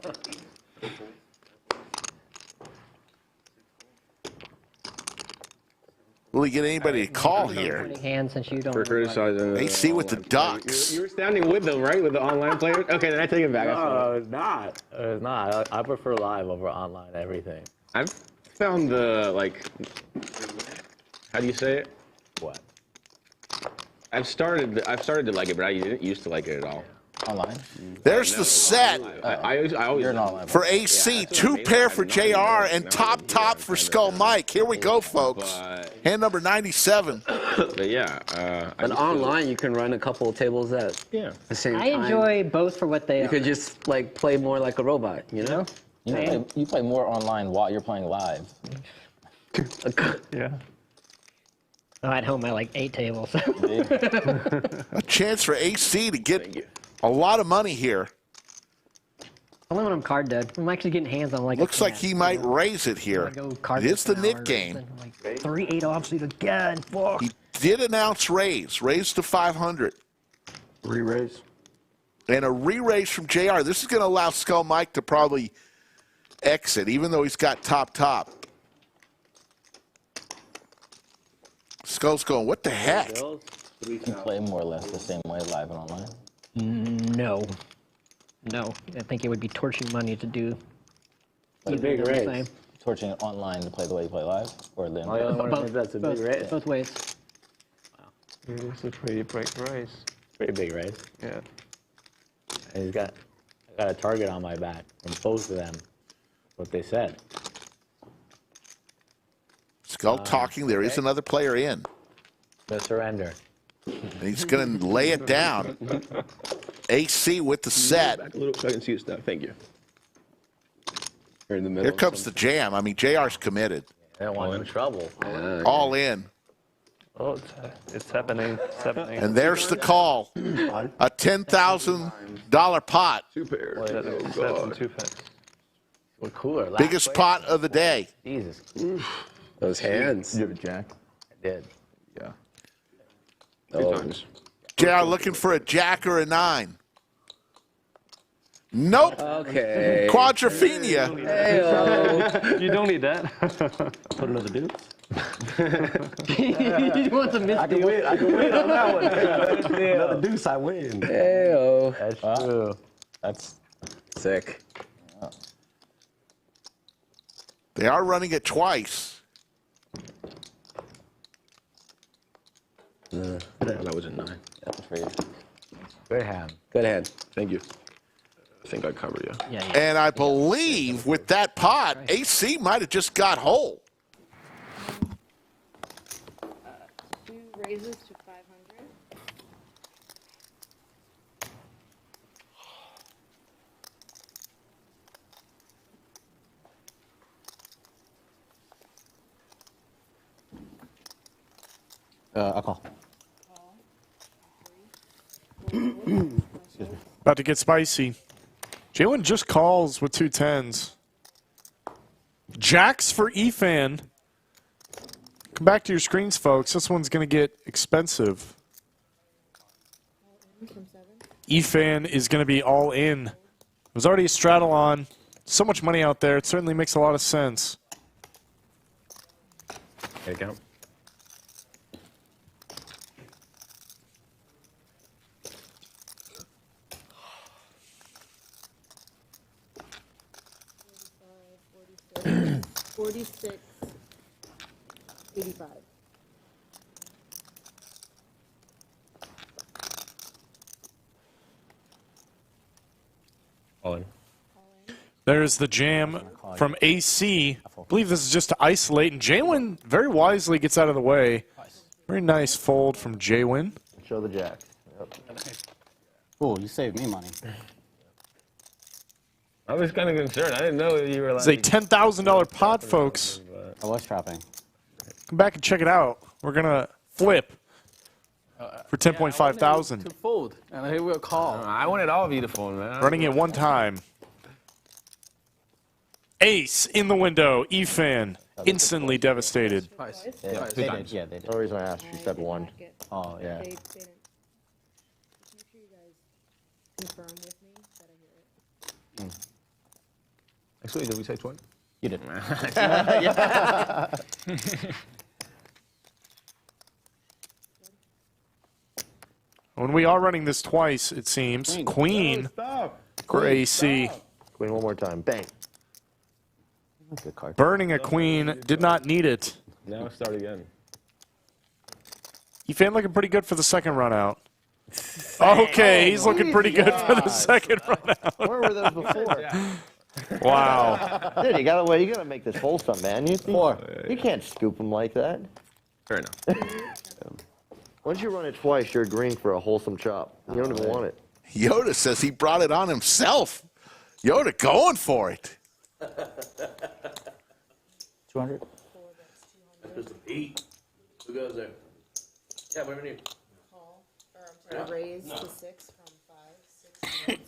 Will he get anybody to call here? Hands since you don't. For criticizing. AC with the Ducks. You were standing with them, right? With the online players? Okay, then I take it back. No, it's not. It's not. I prefer live over online everything. I've found the, like, how do you say it? What? I've started to like it, but I didn't used to like it at all. Online? There's the set I always for AC. Two pair for JR and top for Skull Mike. Here we go, folks. Hand number 97. But yeah. But online, you can run a couple of tables at the same I time. enjoy both for what they are. You could just like play more like a robot, you know? You play more online while you're playing live. Yeah. Oh, at home, I like 8 tables. A chance for AC to get a lot of money here. Only when I'm card dead. I'm actually getting hands on like. Looks like he might raise it here. It is the knit game. Like 3 8 offsuit again. Fuck. He did announce raise to 500. Re-raise. And a re-raise from JR. This is going to allow Skull Mike to probably exit, even though he's got top. Skull's going, what the heck? You play more or less the same way live and online? No. I think it would be torching money to do. Like either of the same. Torching it online to play the way you play live? Or then That's a big raise. Both ways. It's a pretty big race. Pretty big race. Yeah. And I got a target on my back from both of them. What they said. Skull talking. There is another player in. The surrender. And he's going to lay it down. AC with the set. Back a little so I can see your stuff. Thank you. You're in the middle. Here comes the jam. I mean, JR's committed. They don't want in trouble. All in. Oh, it's happening. It's happening. And there's the call. A $10,000 pot. 2 pairs. Two pairs. We're cooler. Biggest pot of the day. Jesus. Those hands. You have a jack? I did. Yeah. JR looking for a jack or a 9. Nope. Okay. Quadrophenia. You don't need that. Put another dude. You want to miss I can win on that one. Another deuce, I win. Hey-o. That's true. That's Sick. They are running it twice. That was a 9. that's for you. Good hand. Good hand. Thank you. I think I cover you. Yeah. And I believe with that pot, AC might have just got whole. 2 raises to 500. I'll call. About to get spicy. Jalen just calls with 2 10s. Jacks for EFAN. Come back to your screens, folks. This one's going to get expensive. E-Fan is going to be all in. There's already a straddle on. So much money out there. It certainly makes a lot of sense. There you go. $46.85. All in. There's the jam from AC. I believe this is just to isolate, and Jaywin very wisely gets out of the way. Very nice fold from Jaywin. Show the jack. Yep. Cool, you saved me money. I was kind of concerned. I didn't know you were It's a $10,000 pot, folks. I was trapping. Come back and check it out. We're going to flip for $10.5 thousand. To fold, and here we'll call. I wanted all of you to fold, man. Running it one time. Ace in the window. E-Fan instantly devastated. Yeah, they did. Yeah, they did. The reason I asked, you said one. Oh, yeah. They didn't. Just make sure you guys confirm with me that I hear it. Actually, did we say 20? You did. Yeah. When we are running this twice, it seems. Queen for AC. Queen one more time. Bang. Good card. Burning a queen. Did not need it. Now start again. E-Fan looking pretty good for the second run out. Okay, he's looking pretty good for the second run out. Where were those before? Wow. Dude, you gotta make this wholesome, man. You can't scoop them like that. Fair enough. Once you run it twice, you're agreeing for a wholesome chop. You don't even want it. Yoda says he brought it on himself. Yoda going for it. 200? That's just a beat. Who goes there? Yeah, whatever you need. Call, or I'm sorry, raise to 6 from 5, 6.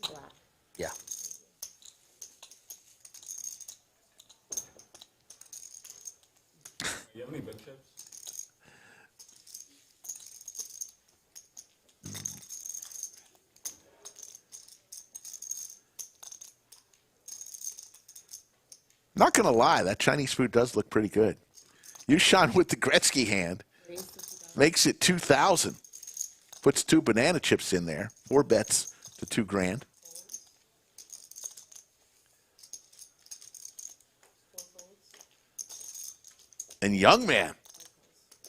Black. Yeah. You have any big chips? Not going to lie, that Chinese food does look pretty good. Yushan with the Gretzky hand makes it 2,000. Puts 2 banana chips in there. 4 bets to 2 grand. And young man,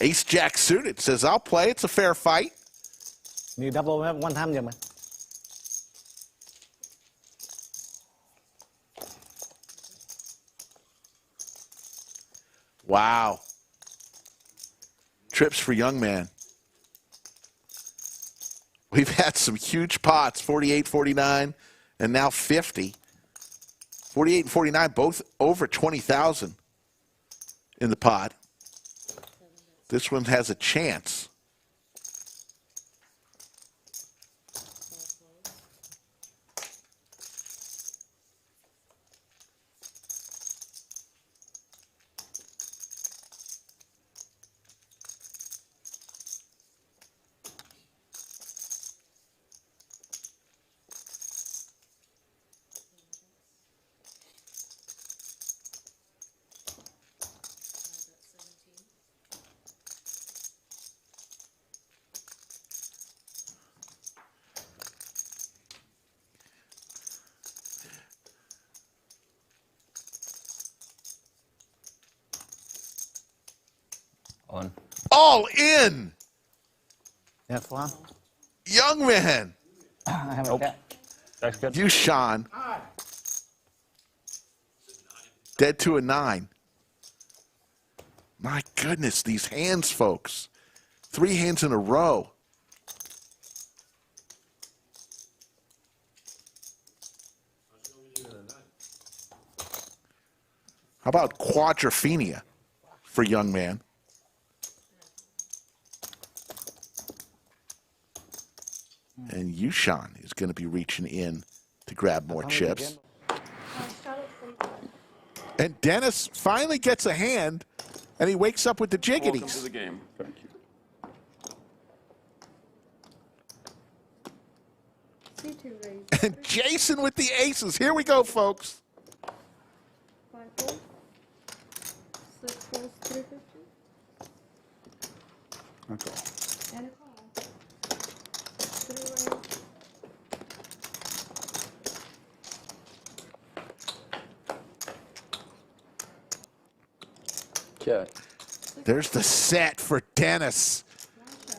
ace jack suited, says, I'll play. It's a fair fight. You double one time, man. Wow. Trips for young man. We've had some huge pots, 48, 49, and now 50. 48 and 49, both over 20,000 in the pot. This one has a chance. On. All in. Yeah, flan. Young man. I have a cat. That's good. Yushan. Dead to a 9. My goodness, these hands, folks. 3 hands in a row. How about quadrophenia for young man? And Yushan is going to be reaching in to grab more chips. And Dennis finally gets a hand, and he wakes up with the Welcome to jiggities. the game. Thank you. C2 raise. And Jason with the aces. Here we go, folks. 5 fold. 6 folds, 350. That's all. And a call. 3 raise. Check. There's the set for Dennis.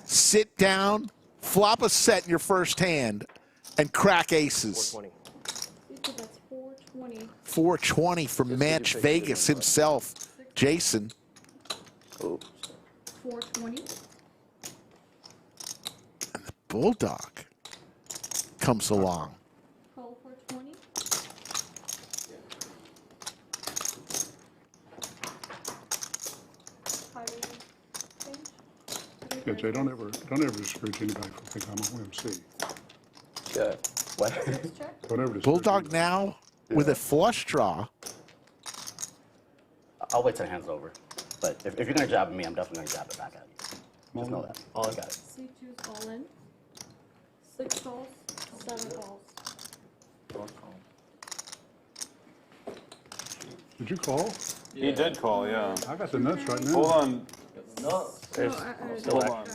Sit down, flop a set in your first hand, and crack aces. 420. C2, that's 420. 420 from Manch Vegas himself, Jason. Oh. 420. Bulldog comes along. Call 420. High raise. Yeah, Jay, don't ever discourage anybody from thinking I'm a OMC. Okay. What? Don't ever discourage Bulldog now with a flush draw. I'll wait till the hand's over. But if you're going to jab at me, I'm definitely going to jab it back at you. Just know that. All I got it. C2's all in. 6 calls, 7 calls. Did you call? He did call, yeah. I got the nuts right now. Hold on. There's, Hold on.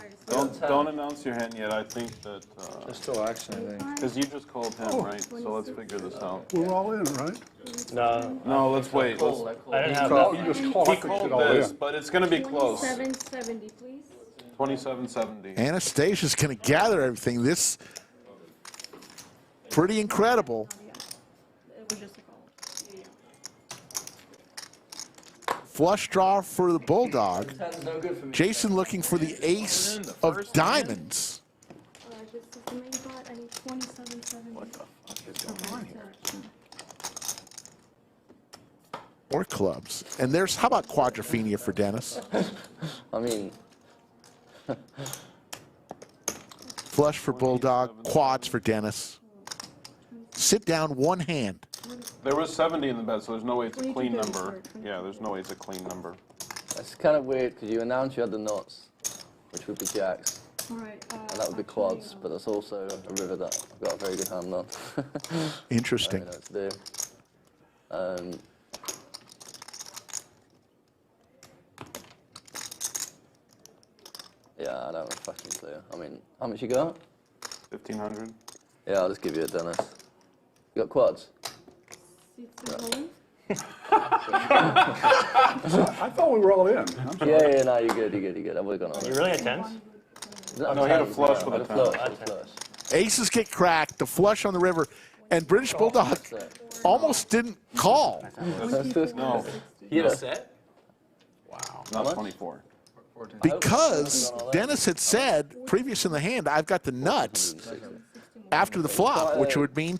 Don't announce your hand yet. I think that. There's still action, I think. Because you just called him, right? So let's figure this out. We're all in, right? No, let's wait. I didn't have You just called. He called this, but it's going to be close. 2770, please. 2770. Anastasia's going to gather everything. This pretty incredible. It was just a call. Flush draw for the Bulldog. Jason looking for the ace of diamonds. This is the main pot. I need 2770. What the fuck is going on here? Or clubs. And there's, how about quadrophenia for Dennis? I mean, Flush for Bulldog, quads for Dennis. Sit down, one hand. There was 70 in the bet, so there's no way it's a clean number. Yeah, there's no way it's a clean number. it's kind of weird because you announced you had the nuts, which would be jacks. Alright, And that would be quads, but that's also a river that I've got a very good hand on. Interesting. I don't know what to do. Yeah, I don't have a fucking clue. I mean, how much you got? 1,500. Yeah, I'll just give you a Dennis. You got quads? C2 I thought we were all in. I'm sorry. Yeah, no, you're good, you're good. I would have gone on. You really had tens? No, he had a flush with a 10. Aces get cracked, the flush on the river, and British Bulldog almost didn't call. No. He had a set? Wow. Not 24. Because Dennis had said previous in the hand, I've got the nuts after the flop, which would mean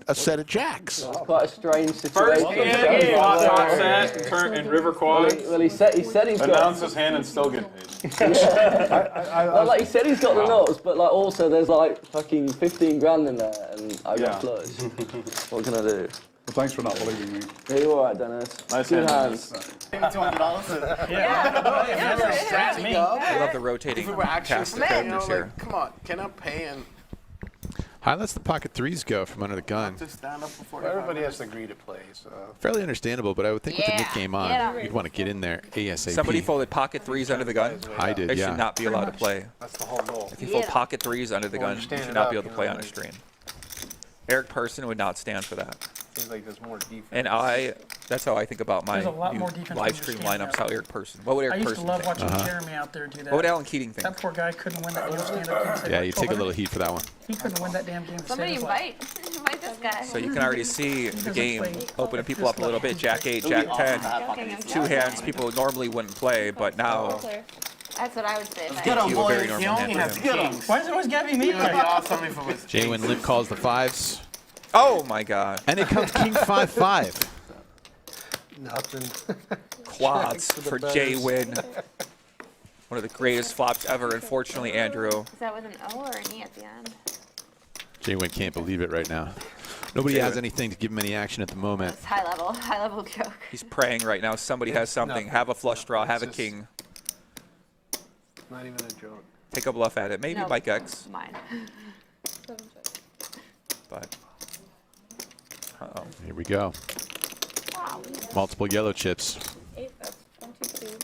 a set of jacks. It's quite a strange situation. First hand, flop top set, turn in river quad. Well, he said he's got. Announce his hand and still get paid. Well, like he said, he's got the nuts, but like also there's like fucking 15 grand in there, and I got flush. What can I do? Well, thanks for not believing me. Yeah, you're all right, Dennis. Nice Good hand, hands. $200. I love the rotating cast of characters here. Come on, can I pay and High lets the pocket threes go from under the gun. to stand up before everybody has to agree to play? So Fairly understandable, but I would think with the Yeah. mid game on, Yeah. you'd want to get in there ASAP. Somebody folded pocket threes under the gun. I did, They yeah. should not be allowed to play. that's the whole goal. If you fold pocket threes under the Well, gun, you're you standing should not be up, able to you play know, on a like- stream. Eric Person would not stand for that. Seems like there's more defense. And that's how I think about my There's a lot new more defense live than stream you're standing lineups. How up. Eric Person. What would I Eric used to Person love think? watching Jeremy out there do that. What would Alan Keating think? That poor guy couldn't win that damn stand-up. Yeah, you take a little heat for that one. He couldn't win that damn game. Somebody invite this guy. So you can already see the game opening people up a little bit. Jack 8, Jack 10, two hands people normally wouldn't play, but now That's what I would say. Get him, boy. Very normal hand for him. Why does it always gotta be me? Jay when Limp calls the fives. Oh my God! And it comes King 5-5. Nothing. Quads For the for betters. Jay Win. One of the greatest flops ever. Unfortunately, Andrew. Is that with an O or an E at the end? Jay Wynn can't believe it right now. Nobody has anything to give him any action at the moment. It's high level joke. He's praying right now. Somebody has something. Have a flush draw. Have a king. Not even a joke. Take a bluff at it. Maybe No, Mike X. Mine. But. Uh-oh. Here we go. Multiple yellow chips. 8, that's 1, 2, 2.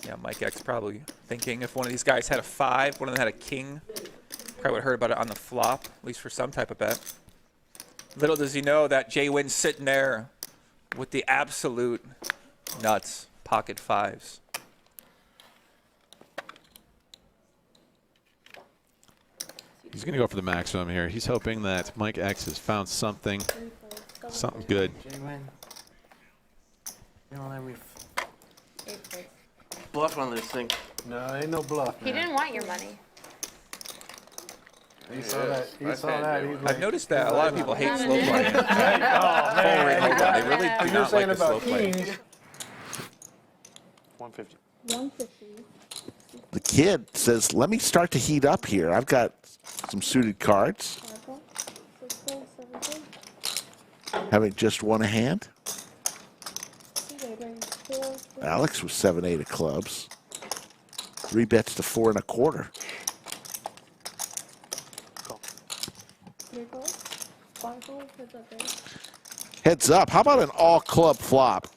Yeah, Mike X probably thinking if one of these guys had a 5, one of them had a king, probably would have heard about it on the flop, at least for some type of bet. Little does he know that Jay Wynn's sitting there with the absolute nuts pocket 5s. He's going to go for the maximum here. He's hoping that Mike X has found something good. You know, let me Bluff on this thing. No, ain't no bluff. He didn't want your money. He saw that. He saw that. He's I've like, noticed that a lot of people hate slow playing. Oh, man. They really do You're not saying like the slow about play. kings. 150. 150. The kid says, let me start to heat up here. I've got some suited cards. Having just won a hand. Alex was 7-8 of clubs. 3 bets to 4 1/4. Heads up. How about an all club flop?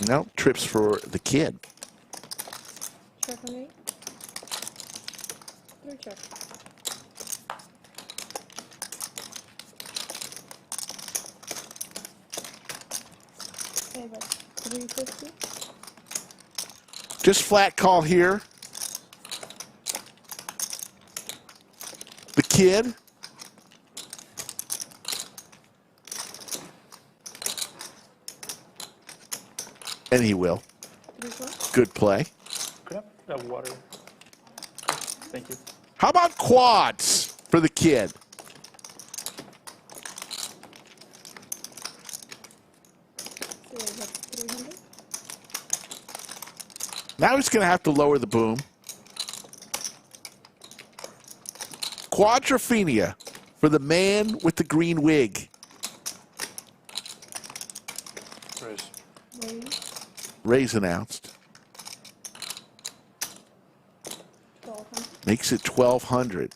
No, trips for the kid. Check on me. 3 check. Okay, that's 350. Just flat call here. The kid. And he will. Good play. Could I have water? Thank you. How about quads for the kid? Now he's going to have to lower the boom. Quadrophenia for the man with the green wig. Raise announced. Makes it 1,200.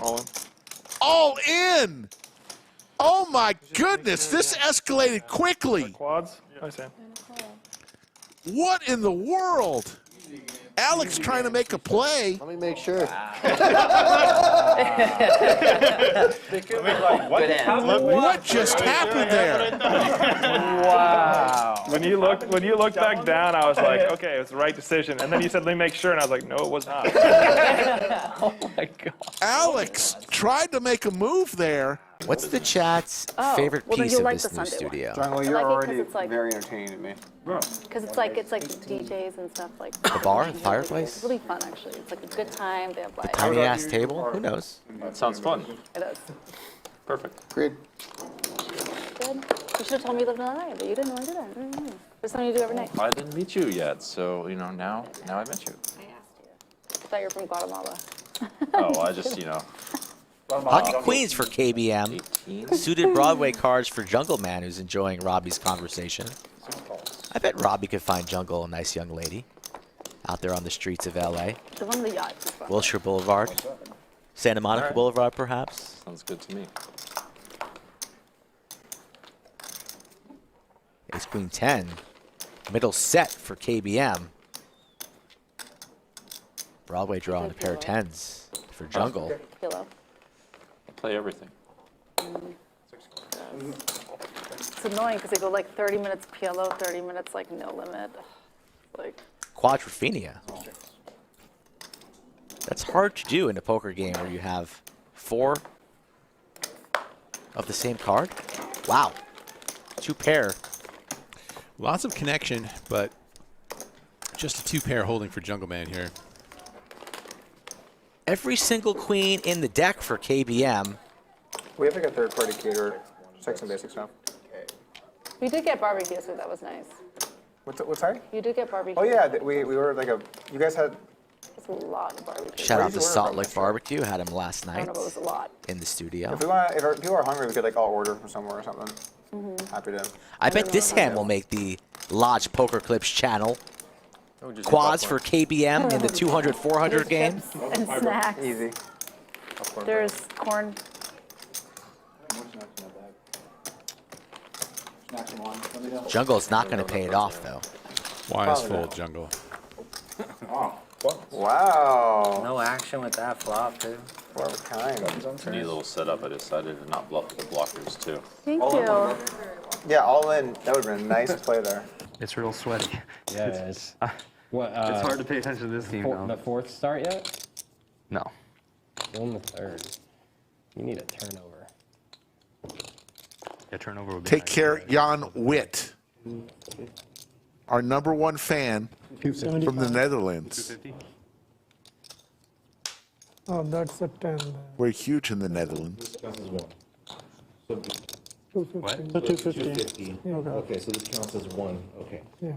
All in. All in! Oh my goodness, this escalated quickly. Quads? I see. What in the world? Alex trying to make a play. Let me make sure. What just happened there? Wow. When you looked back down, I was like, okay, it was the right decision. And then you said, let me make sure, and I was like, no, it was not. Oh my God. Alex tried to make a move there. What's the chat's favorite well, then piece you'll of like this the new Sunday one. studio? Jungle, I you're like it 'cause already it's like- very entertaining to me. Because it's like DJs and stuff like The bar, the fireplace, It's really fun actually. It's like a good time. They have like tiny ass table. Who knows? That sounds fun. It is. Perfect. Agreed. Good. You should have told me you lived in LA, but you didn't want to do that. It's something you do every night. I didn't meet you yet, so now I met you. I thought you were from Guatemala. Oh, I just Pocket Queens for KBM. Suited Broadway cards for Jungle Man, who's enjoying Robbie's conversation. I bet Robbie could find Jungle a nice young lady out there on the streets of LA. The one with the yachts is fun. Wilshire Boulevard. Santa Monica Boulevard, perhaps. Sounds good to me. Ace Queen 10. Middle set for KBM. Broadway draw on a pair of 10s for Jungle. Pillow. I play everything. It's annoying because they go like 30 minutes PLO, 30 minutes like no limit. Like Quadrophenia. That's hard to do in a poker game where you have 4 of the same card. Wow. 2 pair. Lots of connection, but just a 2 pair holding for Jungle Man here. Every single queen in the deck for KBM. We have like a third-party caterer. Just like some basic stuff. We did get barbecue, so that was nice. What's sorry? You did get barbecue. Oh yeah, we ordered like a. You guys had. It's a lot of barbecue. Shout out to Salt Lake Barbecue. Had him last I night don't know, but it was a lot. in the studio. If people are hungry, we could like all order from somewhere or something. Happy to. I bet this hand will make the Lodge Poker Clips channel. Quads for KBM in the 200-400 game. And snacks. Easy. There's corn. Jungle's not going to pay it off, though. Wise fold, Jungle. Wow. No action with that flop, too. What kind? Neat little setup. I decided to not bluff the blockers too. Thank you. Yeah, all in. That would have been a nice play there. It's real sweaty. Yeah, it is. What, it's hard to pay attention to this game now. The fourth start yet? No. Still in the third. You need a turnover. Yeah, turnover would be Take nice. care, Jan Witt, our #1 fan from the Netherlands. 250? Oh, that's a 10. We're huge in the Netherlands. Counts as 1. So, 250. what? So 250. Yeah, Okay. okay, so this counts as 1. Okay. Yeah.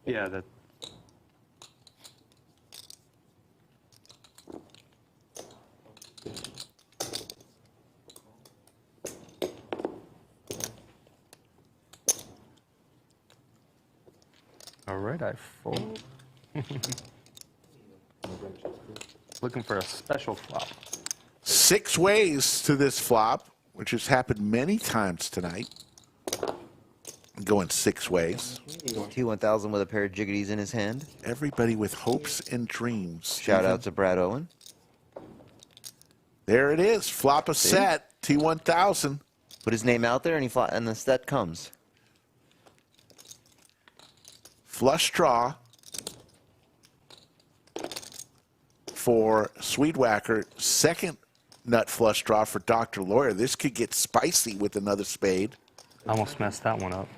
Yeah, that. All right, I fold. Looking for a special flop. 6 ways to this flop, which has happened many times tonight. Going 6 ways. T1000 with a pair of jiggities in his hand. Everybody with hopes and dreams. Shout out to Brad Owen. There it is. Flop a See? set. T1000. Put his name out there, and and the set comes. Flush draw for Sweetwhacker. Second nut flush draw for Dr. Lawyer. This could get spicy with another spade. I almost messed that one up.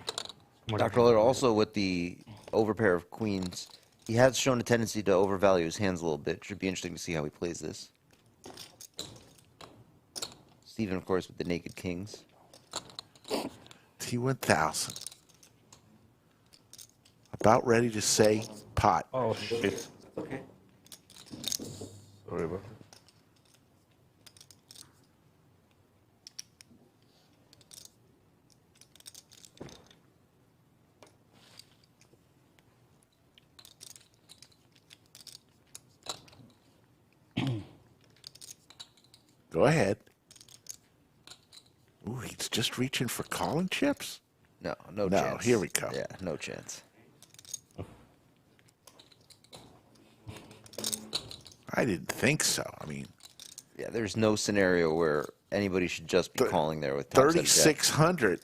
Dr. Lawyer also with the overpair of queens. He has shown a tendency to overvalue his hands a little bit. Should be interesting to see how he plays this. Steven, of course, with the naked kings. T1000. About ready to say pot. Oh, shit. Okay. Sorry about that. Go ahead. Ooh, he's just reaching for calling chips? No chance. Here we go. Yeah, no chance. I didn't think so. I mean, yeah, there's no scenario where anybody should just be calling there with top set jack. 3,600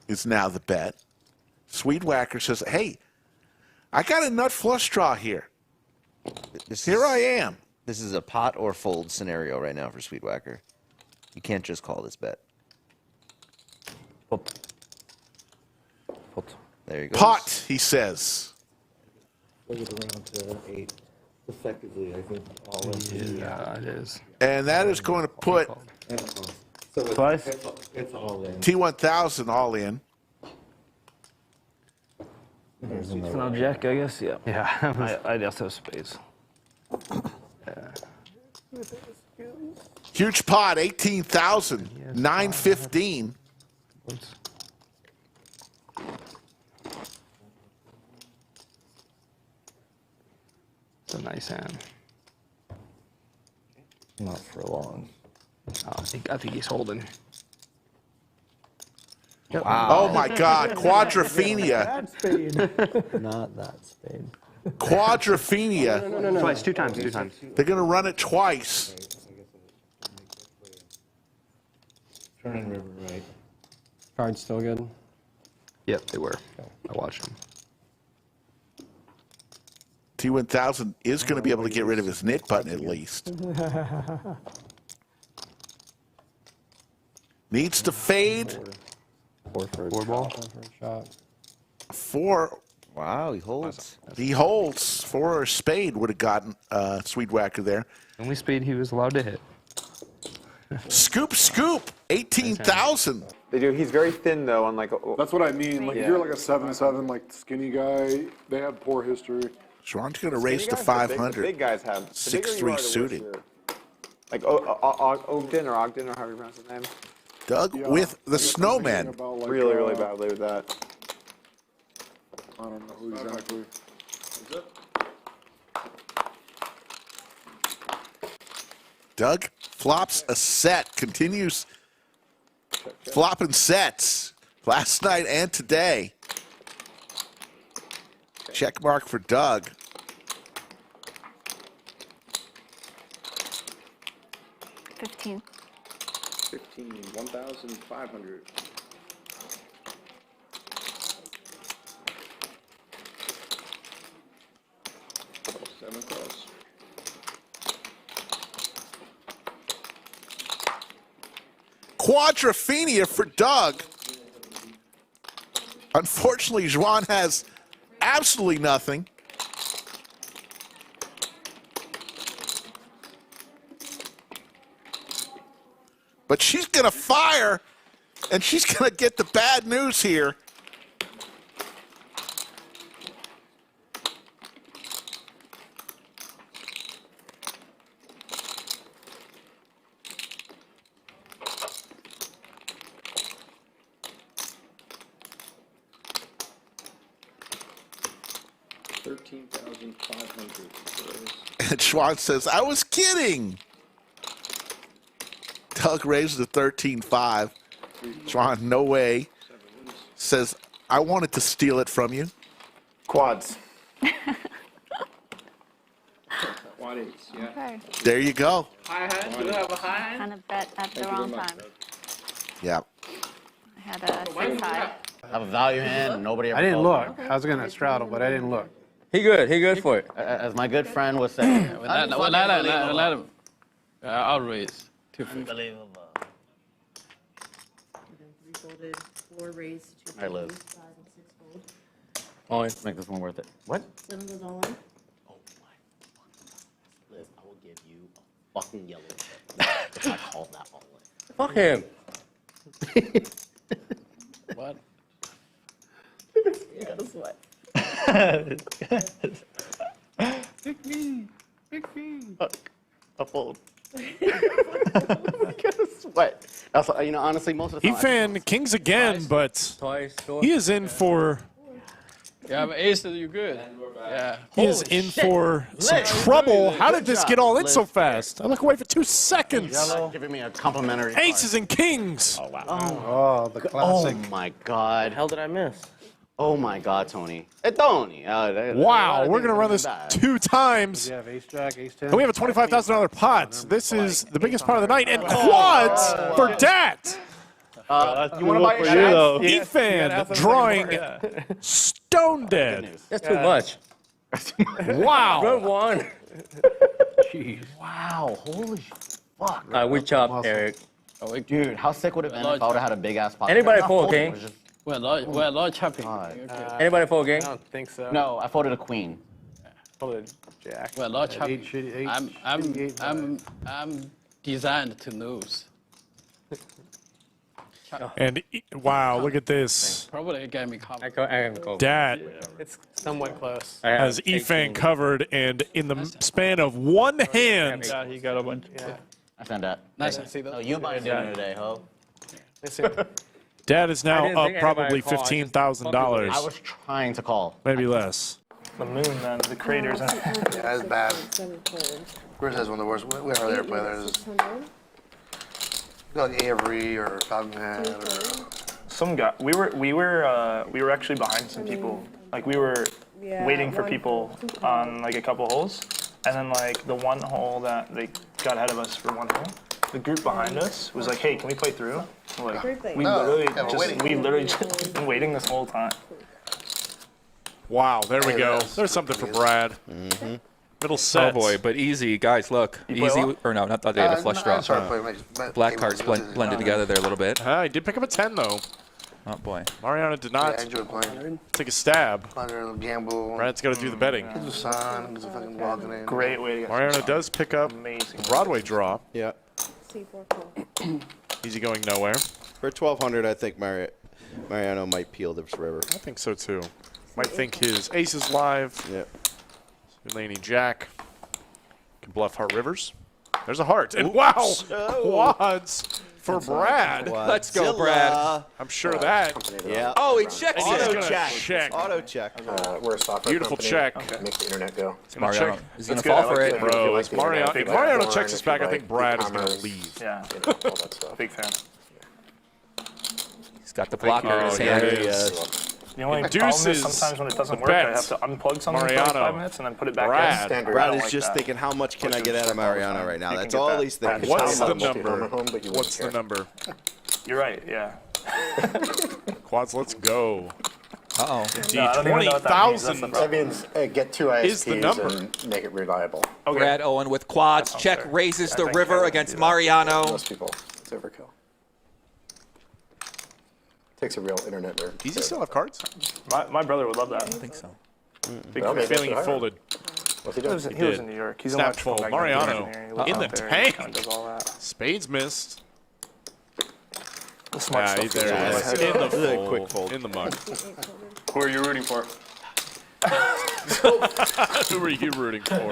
is now the bet. Sweetwhacker says, hey, I got a nut flush draw here. Here I am. This is a pot or fold scenario right now for Sweetwhacker. You can't just call this bet. There you go. Pot, he says. Play it around to 8. Effectively, I think all in. Yeah, it is. And that is going to put So Twice? it's all in. T1000 all in. There's It's an jack, I guess, yeah. Yeah. I just have spades. Huge pot, 18,000, 915. It's a nice hand. Not for long. I think he's holding. Wow. Oh my God, quadrophenia. That spade. Not that spade. Quadrophenia. No. Twice, two times. They're going to run it twice. Turn river right. Cards still good? Yep, they were. I watched them. T1000 is going to be able to get rid of his knit button at least. Needs to fade. Four for a Four ball. shot, one for a shot. 4. Wow, he holds. He holds. 4 or spade would have gotten Sweet Whacker there. Only spade he was allowed to hit. Scoop, 18,000. They do. He's very thin though. On like. That's what I mean. Like if you're like a 7-7, like skinny guy, they have poor history. Schwann's going to race to 500. The big guys have. 6'3" suited. Like Ogden or however you pronounce his name. Doug with the snowman. Really, really badly with that. I don't know who exactly. Doug flops a set, continues flopping sets last night and today. Check mark for Doug. 15. 1,500. Seven calls. Quadrophenia for Doug. Unfortunately, Juan has absolutely nothing. But she's going to fire, and she's going to get the bad news here. And Schwann says, I was kidding. Doug raises to 13.5. Schwann, no way. Says, I wanted to steal it from you. Quads. Quad eights, yeah. Okay. There you go. High hand? Do you have a high hand? Kind of bet at the wrong time. Yeah. I had a 6 high. I have a value hand, and nobody ever I didn't calls look. me. I was going to straddle, but I didn't look. He good for it. As my good friend was saying. Let him. I'll raise. Unbelievable. 3 folded, 4 raised, 2 I live. 5 and 6 fold. All in. Make this one worth it. What? 7 goes all in. Oh my. Liz, I will give you a fucking yellow chip if I call that all in. Fuck him. What? You gotta sweat. Pick me. Pick me. A fold. Sweat. That's, honestly, most of the time. Ethan, kings again, but he is in for. Yeah, but Ace, you're good. Yeah. He is in for some trouble. How did this get all in so fast? I look away for 2 seconds. Yellow. Giving me a complimentary. Aces and kings. Oh, wow. Oh, the classic. Oh, my God. The hell did I miss? Oh, my God, Tony. Hey, Tony. Wow, we're going to run this 2 times. You have ace jack, ace 10. And we have a $25,000 pot. This is the biggest part of the night. And quads for Dat. You want to buy a Ethan drawing stone dead. That's too much. Wow. Good one. Jeez. Wow, holy fuck. We chopped Eric. Dude, how sick would it have been if I would have had a big ass pocket? Anybody fold, King? We're large chopping. Anybody fold, King? I don't think so. No, I folded a queen. Folded jack. We're large chopping. I'm designed to lose. And wow, look at this. Probably gave me cover. Dat It's somewhat close. has Ethan covered, and in the span of one hand. Yeah, he got a bunch. Yeah. I found that. Nice to see those. Oh, you buy dinner today, ho? Dat is I now didn't up think probably anybody called. $15,000. I was trying to call. Maybe less. The moon, then, the craters. Yeah, that's bad. 7 fold. Bruce has one of the worst. We are there players. 600. Like Avery or Fountainhead or. Some guy. We were actually behind some people. Like we were waiting for people on like a couple holes, and then like the one hole that they got ahead of us for one hole, the group behind us was like, "Hey, can we play through?" We're like, we literally just been waiting this whole time. Wow, there we go. There's something for Brad. Middle set. Oh boy, but easy, guys. Look, easy or no, not that they had a flush draw. Black cards blended together there a little bit. I did pick up a 10 though. Oh boy. Mariano did Yeah, not I enjoy playing. take a stab. Under gamble. Brad's got to do the betting. He's a son. He's a fucking walking in. Great way to get Mariano some sun. does pick up Amazing. Broadway draw. Yeah. Easy going nowhere. For 1,200, I think Mariano might peel this river. I think so too. Might think his ace is live. Yep. Laney Jack can bluff Heart Rivers. There's a heart. And wow, quads for Brad. Let's go, Brad. I'm sure that. Yeah. Oh, he checks Auto it. check. Check. Auto check. We're a software Beautiful company. check. Make the internet go. Mariano. check. Is he going That's to good. fall I for like it? the- Bro, like if the Mariano, internet, if like Mariano porn, checks us if you back, I like think Brad is going to e-commerce, leave. Yeah. all that stuff. Big fan. He's got the blocker in his Oh, here hand. it is. The only And problem deuces, is sometimes when it doesn't the work, I bets. have to unplug something for like Mariano. 5 minutes and then put it back Brad. in. Standard. I Brad don't is like just that. thinking, how much can I get out of Mariano right now? You can That's get all that. he's thinking. What's How the much do you own number? a home, but you What's the wouldn't number? You're right, yeah. Quads, let's go. Uh-oh. Indeed, No, I don't even know what that means. That's 20,000 the That means get two ISPs Is the number. and make it reliable. Okay. Brad Owen with quads. Check fair. raises I the think I river would against do that. Mariano. Most people, it's overkill. Takes a real internet nerd. Does he still have cards? My brother would love that. I don't think so. Big Well, fan. maybe Feeling he that's what I folded. What's he He doing? lives, He he lives did. in New York. He's Snap an fold. electrical Mariano engineer. He lives in the out there. tank. He kind of does all that. Spades missed. The smart Yeah, stuff. there is it always is. ahead. In the This is a fold. quick fold. In the mug. Who are you rooting for? Who are you rooting for?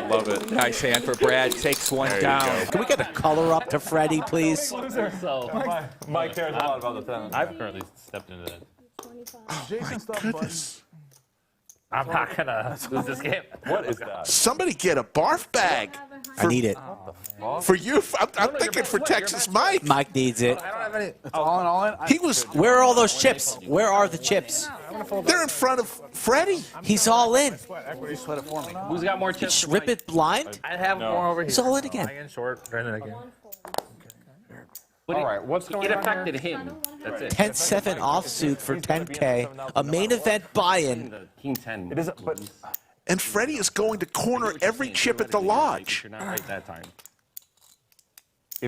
Love it. Nice hand for Brad. Takes one There you down. go. Can we get a color up to Freddie, please? So, Mike cares a lot about the tennis. I've currently stepped into that. Goodness. I'm not gonna lose this game. What is that? Somebody get a barf bag. I need it. For you, I'm thinking for Texas Mike. Mike needs it. It's all in. He was. Where are all those chips? Where are the chips? They're in front of Freddie. He's all in. Equity split it for me. Who's got more chips? Just rip it blind. I have more over here. He's all in again. I get short, turn it again. All right, what's going It on affected him. That's it. 10-7 offsuit for 10K. A main event buy-in. King 10. It isn't, but And Freddie is going to corner every chip at the lodge. You're not right that time.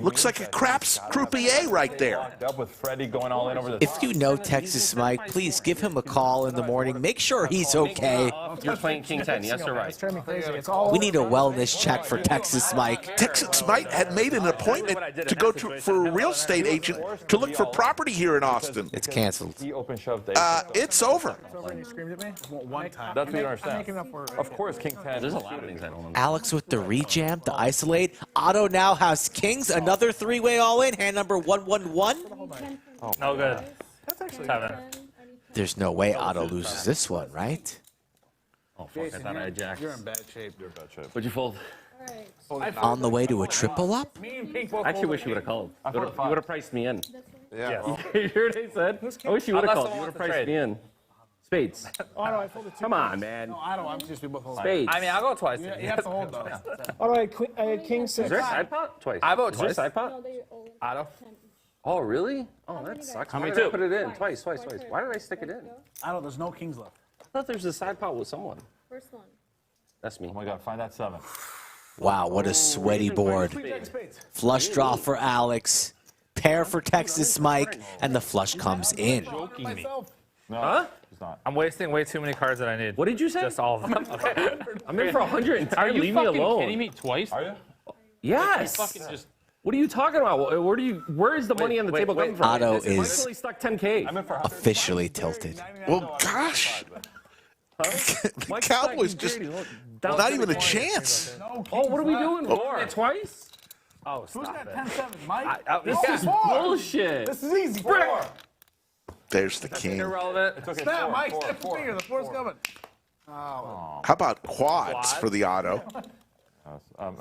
Looks like a craps croupier right there. Up with Freddie going all in over the. If you know Texas Mike, please give him a call in the morning. Make sure he's okay. You're playing King 10, yes or right? it's driving me crazy. It's all We need a wellness check for Texas Mike. Texas Mike had made an appointment to go to for a real estate agent to look for property here in Austin. It's canceled. He open shoved. It's over. and you screamed at me. One time. That's what you I'm understand. making up for it. Of course, King 10. There's a lot of things I don't know. Alex with the rejam, the isolate. Otto now has kings. Another three-way all-in. Hand number 111. No good. That's actually 7. There's no way Otto loses this one, right? Oh, fuck, I thought I had jacks. You're in bad shape. You're in bad shape. What'd you fold? On the way to a triple up? I actually wish you would have called. You would have priced me in. Yeah. You hear what he said? I wish you would have called. You would have priced me in. Spades. Otto, I folded 2. Come on, man. No, Otto, I'm just we both hold. Spades. I mean, I'll go twice. You have to hold though. All right, king 6. Is there a side pot? Twice. I vote Is there a twice. side pot? Otto. Oh, really? Oh, that sucks. How Why many did I two? put it in? Twice. Why did I stick it in? Otto, there's no kings left. I thought there was a side pot with someone. First one. That's me. Oh my God, find that 7. Wow, what a sweaty board. Flush draw for Alex. Pair for Texas Mike. And the flush comes in. No, Huh? he's not. I'm wasting way too many cards that I need. What did you say? Just all of them. Okay. I'm in for 110. Are you Leave me fucking alone. kidding me? Twice? Are you? Yes. Fucking just. What are you talking about? Where is the money on the table coming from? Otto Mike's is only stuck 10K. I'm in for 100. officially tilted. Well, gosh. The Cowboys just not even a chance. Oh, what are we doing? Oh. Twice? Oh, Who's stop got it. 10-7? Mike? This is bullshit. This is easy. There's the king. Irrelevant. It's okay. Snap, 4, Mike. 4, Snap the 4. finger. The 4's coming. Oh. How about quads for the auto?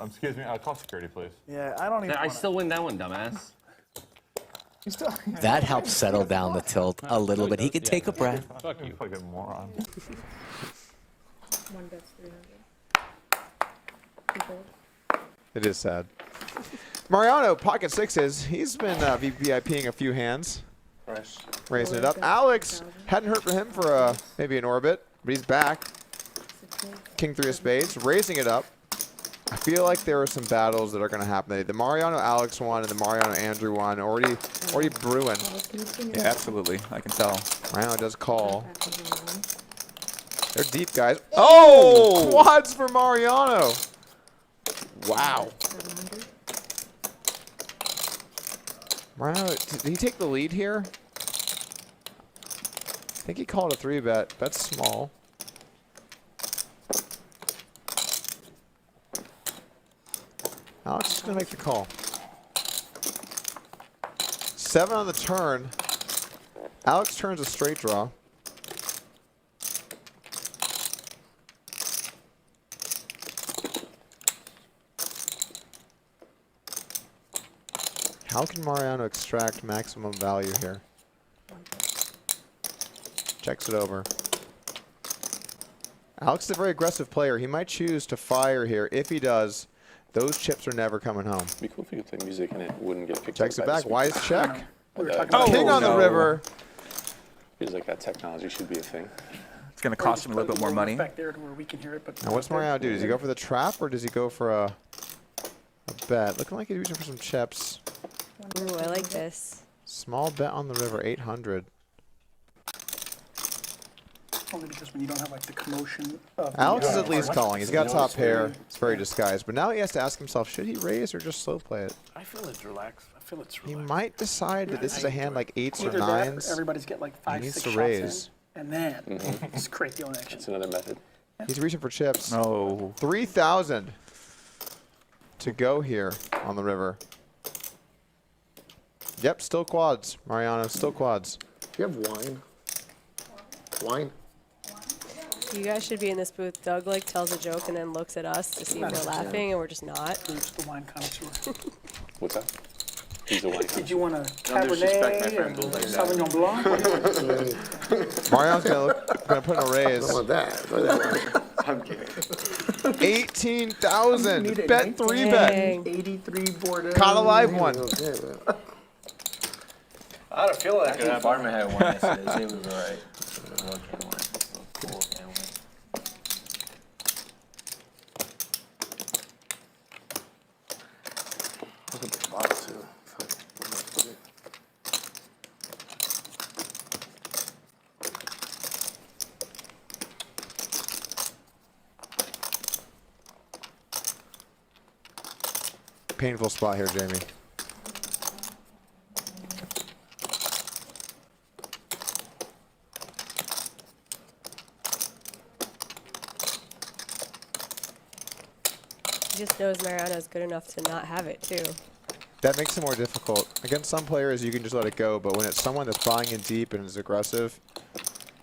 Excuse me. Call security, please. Yeah, I don't even. I still win that one, dumbass. You still. That helps settle down the tilt a little bit. He can take a breath. Fuck you. Fucking moron. One bets 300. It is sad. Mariano, pocket sixes. He's been VVIPing a few hands. Raising it up. Alex, hadn't heard from him for maybe an orbit, but he's back. King 3 of spades, raising it up. I feel like there are some battles that are going to happen. The Mariano Alex one and the Mariano Andrew one already brewing. Yeah, absolutely. I can tell. Mariano does call. They're deep, guys. Oh! Quads for Mariano. Wow. Mariano, did he take the lead here? I think he called a 3-bet. That's small. Alex is going to make the call. 7 on the turn. Alex turns a straight draw. How can Mariano extract maximum value here? Checks it over. Alex is a very aggressive player. He might choose to fire here. If he does, those chips are never coming home. It'd be cool if you could play music and it wouldn't get picked Checks up. it back. Wise check. Oh, King on the river. Feels like that technology should be a thing. It's going to cost him a little bit more money. Back there to where we can hear it, but Now, what's Mariano do? Does he go for the trap or does he go for a bet? Looking like he's reaching for some chips. Ooh, I like this. Small bet on the river, 800. only because when you don't have like the commotion of Alex is the, at least calling. He's got top pair. It's very disguised. But now he has to ask himself, should he raise or just slow play it? I feel it's relaxed. I feel it's He relaxed. might decide that this is a hand like 8s or Either that, 9s. everybody's get like He 5, needs 6 to shots raise. in, and then it's create the own action. That's another method. He's reaching for chips. No. 3,000 to go here on the river. Yep, still quads. Mariano, still quads. Do you have wine? Wine? You guys should be in this booth. Doug like tells a joke and then looks at us to see if we're laughing and we're just not. Who's the wine connoisseur? What's that? He's a wine Did you want a No disrespect, my Cabernet friend, and but like Sauvignon Blanc? Marion's gonna put in a raise. I want that. I'm kidding. 18,000. Bet 3 bet. 83 Bordeaux. Caught a live one. I don't feel like That barman had one yesterday. It was alright. Cool. Look at the bottle too. Painful spot here, Jamie. He just knows Mariano's good enough to not have it too. That makes it more difficult. Against some players, you can just let it go, but when it's someone that's buying in deep and is aggressive,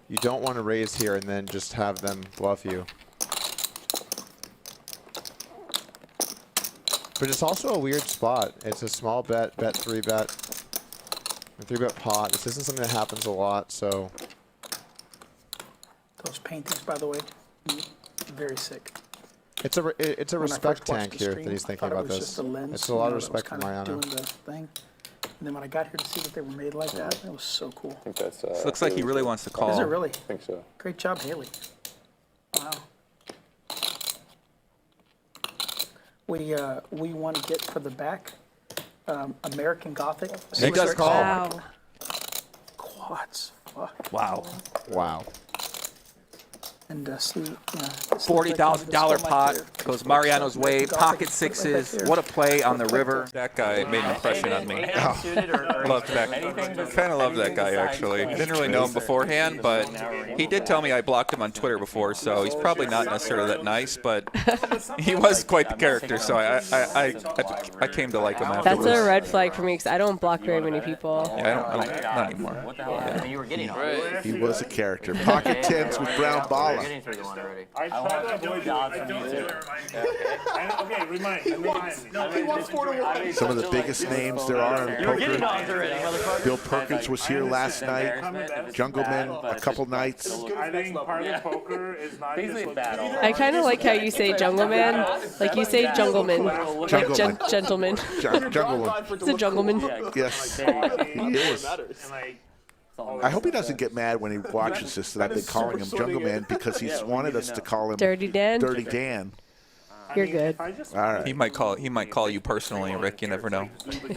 you don't want to raise here and then just have them bluff you. But it's also a weird spot. It's a small bet, bet 3 bet, a 3 bet pot. This isn't something that happens a lot, so. Those paintings, by the way, very sick. It's a When I respect first watched tank the here stream, that he's I thinking thought it about was this. just a lens, It's a lot of that was respect for kinda Mariano. doing the thing. And then when I got here to see that they were made like that, it was so cool. I think that's, This looks like he really wants to call. Is it really? I think so. Great job, Haley. Wow. We want to get for the back American Gothic. He does call. Wow. Quads. Fuck. Wow. Wow. And see, $40,000 pot goes Mariano's way. Pocket sixes. What a play on the river. That guy made an impression on me. Loved that. Kind of loved that guy actually. I didn't really know him beforehand, but he did tell me I blocked him on Twitter before, so he's probably not necessarily that nice, but he was quite the character. So I came to like him afterwards. That's a red flag for me because I don't block very many people. Yeah, I don't not anymore. What the hell? You were getting on. He was a character. Pocket tens with brown balla. Getting through the one already. I try to avoid Dogs it. from you too. Okay, remind. Some of the biggest names there are in poker. Bill Perkins was here last night. Jungleman a couple nights. I think part of poker is not just battle. I kind of like how you say jungleman. Like you say jungleman. Like gentleman. Jungleman. It's a jungleman. Yes, he is. I hope he doesn't get mad when he watches this that I've been calling him Jungle Man because he's wanted us to call him Dirty Dan. Dirty Dan. You're good. All right. He might call you personally, Rick. You never know. There should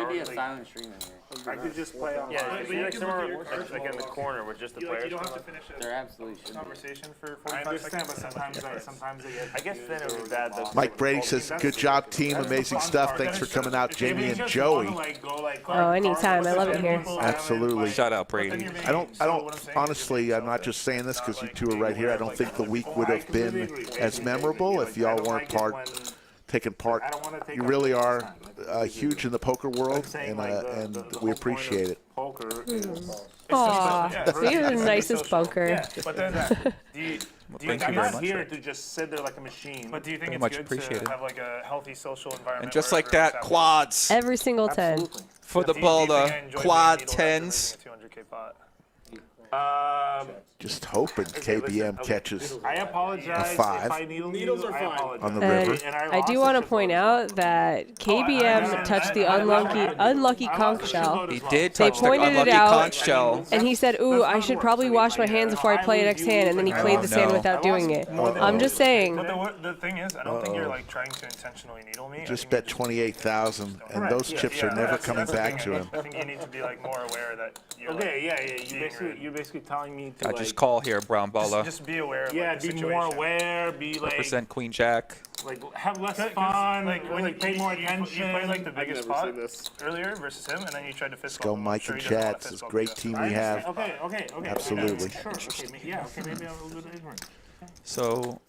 be a silent stream in here. I could just play on. Yeah, but like somewhere like in the corner where just the players. You don't have to finish it. There absolutely should Conversation for 45 seconds, but sometimes they get. I guess then it would be bad though. Mike Brady says, "Good job, team. Amazing stuff. Thanks for coming out, Jamie and Joey." Oh, anytime. I love it here. Absolutely. Shout out Brady. I don't. Honestly, I'm not just saying this because you two are right here. I don't think the week would have been as memorable if y'all weren't taking part. You really are huge in the poker world, and we appreciate it. Aw, you're the nicest bunker. Yeah, but then I'm not here to just sit there like a machine. But do you think it's good to have like a healthy social environment? And just like that, quads. Every single 10. For the Boulder, quad 10s. Just hoping KBM catches I apologize a 5 if I needles are fine. on the river. I do want to point out that KBM touched the unlucky conch shell. He did They touch the pointed unlucky it out, conch shell. and he said, "Ooh, I should probably wash my hands before I play next hand." And then he played the sand without doing it. I'm just saying. But the thing is, I don't think you're like trying to intentionally needle me. Just bet 28,000, and those chips are never coming back to him. I think you need to be like more aware that you're. Okay, you're basically telling me to Just call here, Brown Baller. just be aware of like, the situation. More aware, be like Represent Queen Jack. like have less fun, like when you pay more attention. You played like the biggest pot earlier versus him, and then you tried to fist Let's go, Mike and Chad. It's a great team we have. Okay. Absolutely. Sure. Okay, maybe I'm a little bit ignorant. So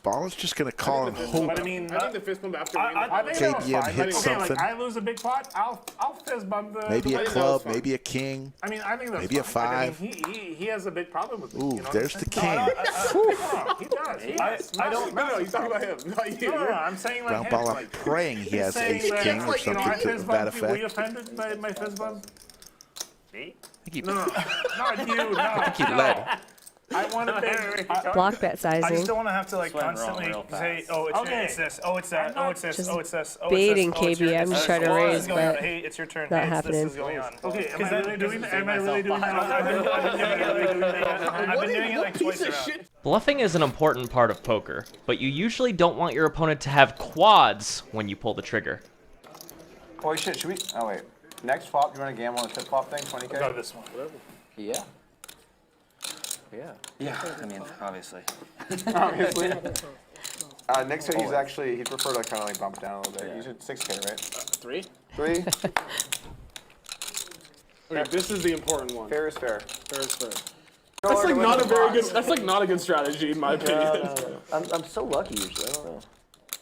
Baller's just going to call and hope But I mean, I think the fist bump after KBM hits something. Like I lose a big pot, I'll fist bump the. Maybe a club, maybe a king. I mean, I think that's maybe a fine. 5. Like, I mean, he has a big problem with it. Ooh, You know there's the king. He does. I don't. No, you talk about him, not you. No, I'm saying like Brown him. Baller Like, praying he has saying ace that, king or like, you know, something I to fist that bumped you. Were you effect. offended by my fist bump? Me? I No, not you. No, think he led. I want to Block bet I sizing. just don't want to have to like constantly say, oh, it's this, oh, it's that, oh, it's this, Just oh, it's this, oh, baiting it's this, oh, KBM to try to raise, but hey, it's your turn. not Hey, happening. This is going on. Okay, am I really doing that? Am I really doing that? I've been doing it like twice around. Bluffing is an important part of poker, but you usually don't want your opponent to have quads when you pull the trigger. Holy shit, should we? Oh, wait. Next flop, you want to gamble on a tip flop thing? 20K? Go this one. Yeah. Yeah, I mean, obviously. Obviously. Nick said he'd prefer to kind of like bump it down a little bit. You said 6K, right? 3? 3? Okay, this is the important one. Fair is fair. Fair is fair. That's like not a very good. That's like not a good strategy in my opinion. No. I'm so lucky usually. I don't know.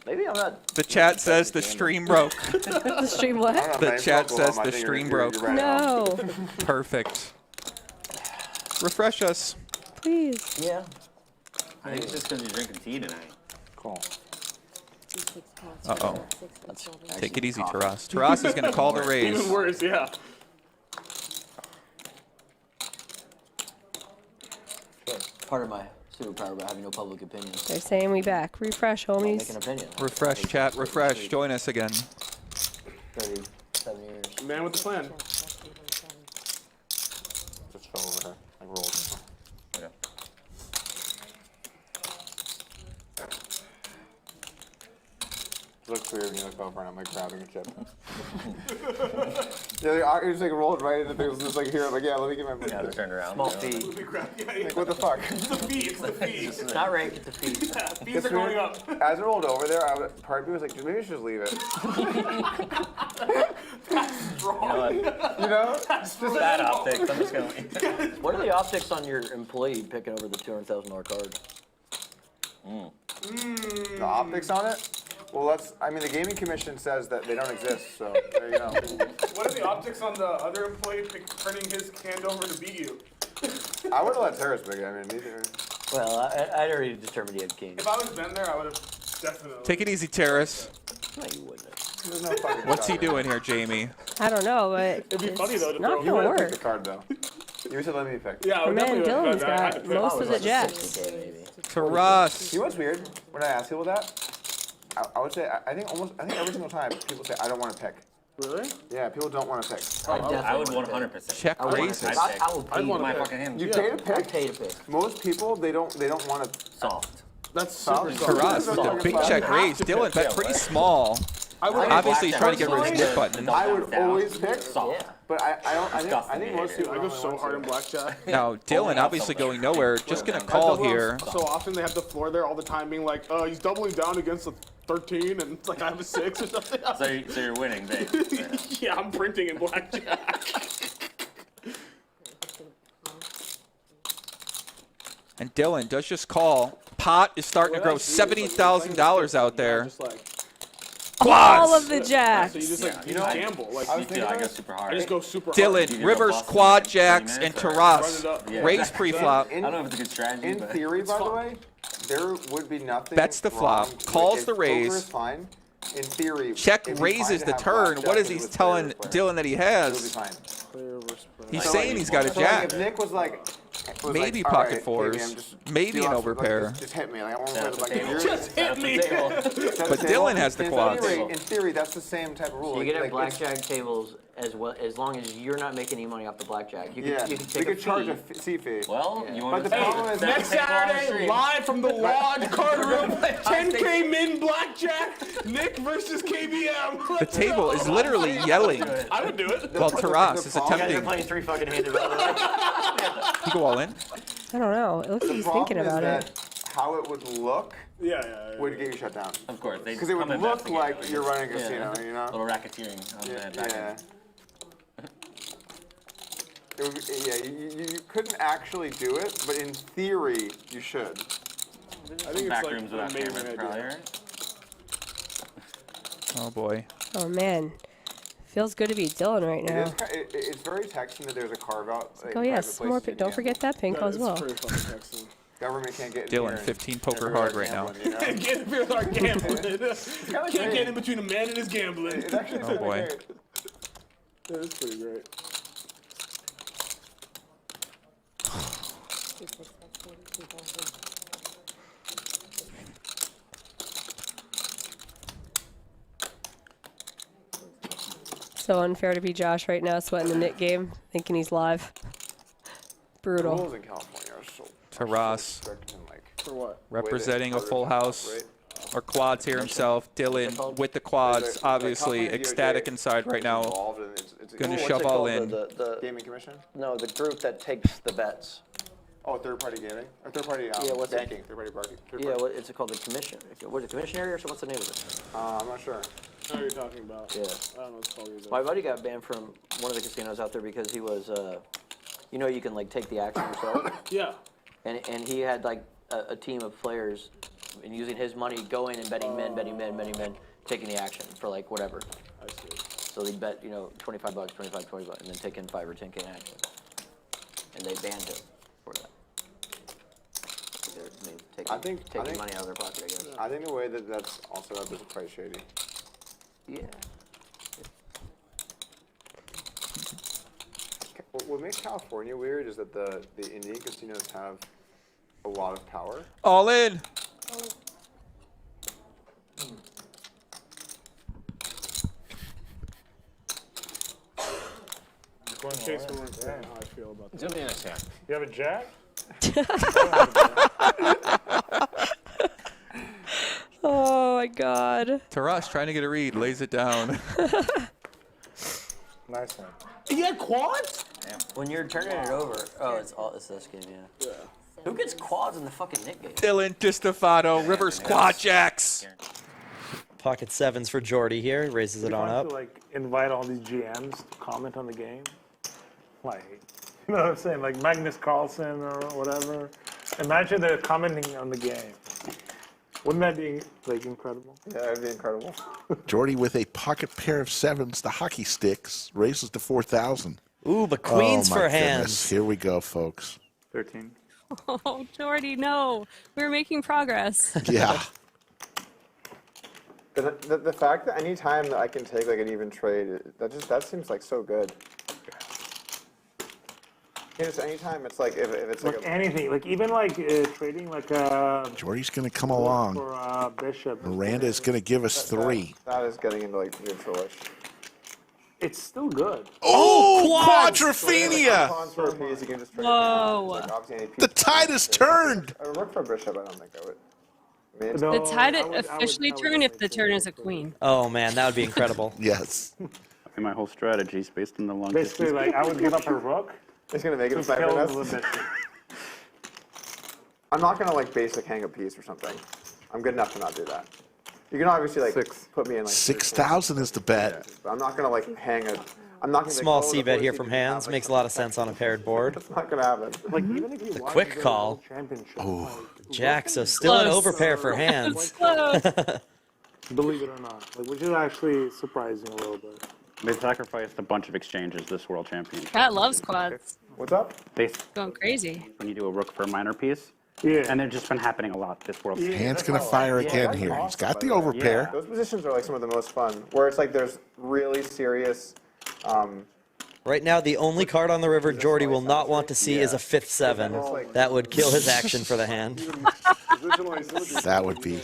Maybe I'm not. The chat says the stream broke. The stream what? The chat says the stream broke. No. Perfect. Refresh us. Please. Yeah. I think it's just because you're drinking tea tonight. Cool. Uh-oh. Take it easy, Taras. Taras is going to call the raise. Even worse, yeah. Part of my superpower about having no public opinion. They're saying we back. Refresh, I'll make homies. an opinion. Refresh, chat. Refresh. Join us again. 37 years. Man with the plan. Just fell over her. I rolled. Yeah. It looks weird when you look over and I'm like grabbing a chip. Yeah, you just like rolled right into things, just like here. I'm like, yeah, let me get my money. Yeah, they turned around. Small fee. Like, what the fuck? It's the fee. It's the fee. It's not rank, it's a fee. Fees are going up. As it rolled over there, part of me was like, maybe I should just leave it. You know? Just bad optics. I'm just going to leave. What are the optics on your employee picking over the $200,000 card? The optics on it? Well, the gaming commission says that they don't exist, so there you go. What are the optics on the other employee turning his hand over to beat you? I would have let Terrace pick it. I mean, neither. Well, I'd already determined he had king. If I was been there, I would have definitely. Take it easy, Terrace. No, you wouldn't. There's no fucking What's he shot. doing here, Jamie? I don't know, but It'd be funny though to not throw. You gonna would have picked work. the card though. You said let me pick. Yeah, I Our would man definitely Dylan's have got most of the jacks. Taras. You know what's weird? When I ask people that, I would say I think every single time people say I don't want to pick. Really? Yeah, people don't want to pick. I would 100%. Check raises. I will pay my fucking hand. You pay to pick. I'd pay to pick. Most people they don't want to. Soft. That's super Taras with the big check raise. Dylan bet pretty small. Obviously, he's trying to get rid of his nip button. I would always pick, but I think most people I go so hard in blackjack. Now, Dylan obviously going nowhere. Just going to call here. So often they have the floor there all the time being like, he's doubling down against a 13 and it's like I have a 6 or something. So you're winning, babe. Yeah, I'm printing in blackjack. And Dylan does just call. Pot is starting to grow $70,000 out there. All of the jacks. So you just gamble. Like, I go super hard. I just go super hard. Dylan, rivers, quad jacks, and Taras. Raise pre-flop. I don't know if it's a good strategy. In theory, by the way, there would be nothing. Bets the flop, calls the raise. Poker is fine. In theory, check raises the turn. What is he telling Dylan that he has? He's saying he's got a jack. If Nick was like, maybe pocket fours, maybe an overpair. Just hit me. Like, I want to play like just hit me. But Dylan has the quads. In theory, that's the same type of rule. So you can have blackjack tables as well, as long as you're not making any money off the blackjack. You can, you can take could charge a seat fee. Well, you want but the problem is next Saturday, live from the lodge card room, 10K min blackjack, Nick versus KBM. The table is literally yelling. I would do it. While Taras is attempting. You're playing 3 fucking handed, by the way. You go all in? I don't know. It looks like he's thinking about it. How it would look would get you shut down. Of course. Because it would look like you're running a casino, you know? A little racketeering on the back end. It would be, you couldn't actually do it, but in theory, you should. I think back it's rooms like without cameras, probably, right? Oh boy. Oh man, feels good to be Dylan right now. It's very texting that there's a carve out. Oh yes, more. Don't forget that pink as well. Government can't get Dylan, 15 poker hard right now. Can't get in like gambling. Can't get in between a man and his gambling. It's actually oh boy. Yeah, it's pretty great. So unfair to be Josh right now, sweating the knit game, thinking he's live. Brutal. The rules in California are so Taras strict and like. For what? representing a full house. Or quads here himself. Dylan with the quads, obviously ecstatic inside right now. Going to shove all in. The gaming commission? No, the group that takes the bets. Oh, third-party gaming? Or third-party banking? Third-party banking? Yeah, what is it called? The commission? What is it, commissionary or so? What's the name of it? I'm not sure. I know what you're talking about. Yeah. I don't know what it's called either. My buddy got banned from one of the casinos out there because he was, you know, you can like take the action yourself. Yeah. And he had like a team of players, and using his money, going and betting men, taking the action for like whatever. I see. So they bet, you know, $25, $25, $20, and then taking 5 or 10K in action. And they banned him for that. I think taking money out of their pocket, I guess. I think the way that that's also up is quite shady. Yeah. What makes California weird is that the Indian casinos have a lot of power. All in. In case we weren't saying how I feel about that. You have a jack? Oh my God. Taras trying to get a read, lays it down. Nice one. You got quads? When you're turning it over, it's this game, yeah. Who gets quads in the fucking Nick game? Dylan DiStefano, Rivers quad jacks. Pocket sevens for Jordy here, raises it on up. To like invite all these GMs to comment on the game. Like, you know what I'm saying? Like Magnus Carlsen or whatever. Imagine they're commenting on the game. Wouldn't that be like incredible? Yeah, that'd be incredible. Jordy with a pocket pair of sevens, the hockey sticks, raises to 4,000. Ooh, but queens my for goodness. hands. Here we go, folks. 13. Oh, Jordy, no. We're making progress. Yeah. The fact that any time that I can take like an even trade, that seems like so good. It's anytime it's like if it's like anything, like even like trading like a. Jordy's going to come along. For bishop. Miranda is going to give us 3. That is getting into like neutralish. It's still good. Oh, Quadrophenia! Whoa. The tide has turned. I would work for a bishop. I don't think I would. The tide officially turn if the turn is a queen. Oh man, that would be incredible. Yes. My whole strategy is based on the long Basically, distance. like, I would give up a rook. He's gonna make it a Just sniper kill him a nest. little bit. I'm not gonna like basic hang a piece or something. I'm good enough to not do that. You can obviously like put me in like 6,000 is the bet. Yeah, but I'm not gonna like hang a. I'm not gonna Small like, oh, C the bet board here seems from to have, hands. like, Makes a lot of sense on a paired board. It's not gonna happen. Like even if you The watch quick the call. World Championship, Oh, like, Jack, so still an Close. overpair for hands. believe it or not, like, which is actually surprising a little bit. They sacrificed a bunch of exchanges this World Championship. Cat loves quads. What's up? They Going crazy. when you do a rook for a minor piece. Yeah. And they've just been happening a lot this World. Hand's gonna fire again here. He's got the overpair. Those positions are like some of the most fun, where it's like there's really serious. Right now, the only card on the river Jordy will not want to see is a 5/7. That would kill his action for the hand. That would be.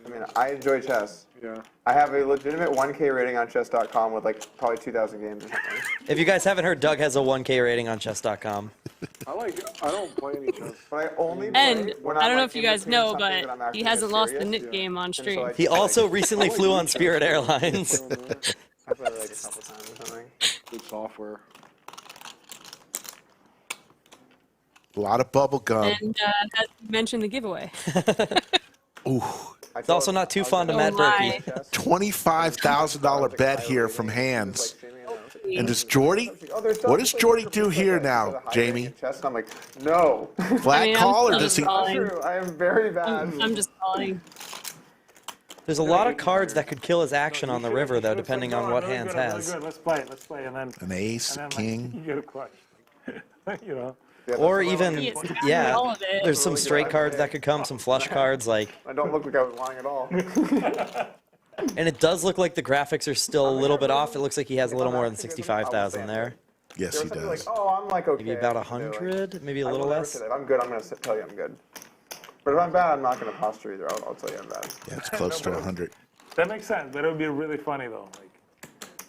I mean, I enjoy chess. Yeah. I have a legitimate 1K rating on chess.com with like probably 2,000 games or something. If you guys haven't heard, Doug has a 1K rating on chess.com. I don't play any chess. But I only And when I I'm, don't know like, if you in guys between know, something that but I'm actually he hasn't gonna lost the serious. knit game on stream. He also recently flew on Spirit Airlines. I played like a couple times or something. Good software. A lot of bubble gum. And as you mentioned the giveaway. Ooh. It's also not too fond of Oh Matt my. Berkey. $25,000 bet here from hands. And does Jordy? What does Jordy do here now, Jamie? Chess, and I'm like, no. Flat call, or I'm does he? calling. True, I am very bad. I'm just calling. There's a lot of cards that could kill his action on the river, though, depending on what hands has. Good. Let's play. And then An ace, and then, king. Like, you get a clutch. You know. Or even, He is yeah, all of it. there's some straight cards that could come, some flush cards, like, I don't look like I was lying at all. and it does look like the graphics are still a little bit off. It looks like he has a little more than 65,000 there. Yes, he Like, does. oh, I'm like okay. Maybe about I can do it. 100, maybe a I little will never less. say that. If I'm good, I'm going to tell you I'm good. But if I'm bad, I'm not going to posture either. I'll tell you I'm bad. Yeah, it's close to 100. That makes sense, but it would be really funny though. Like,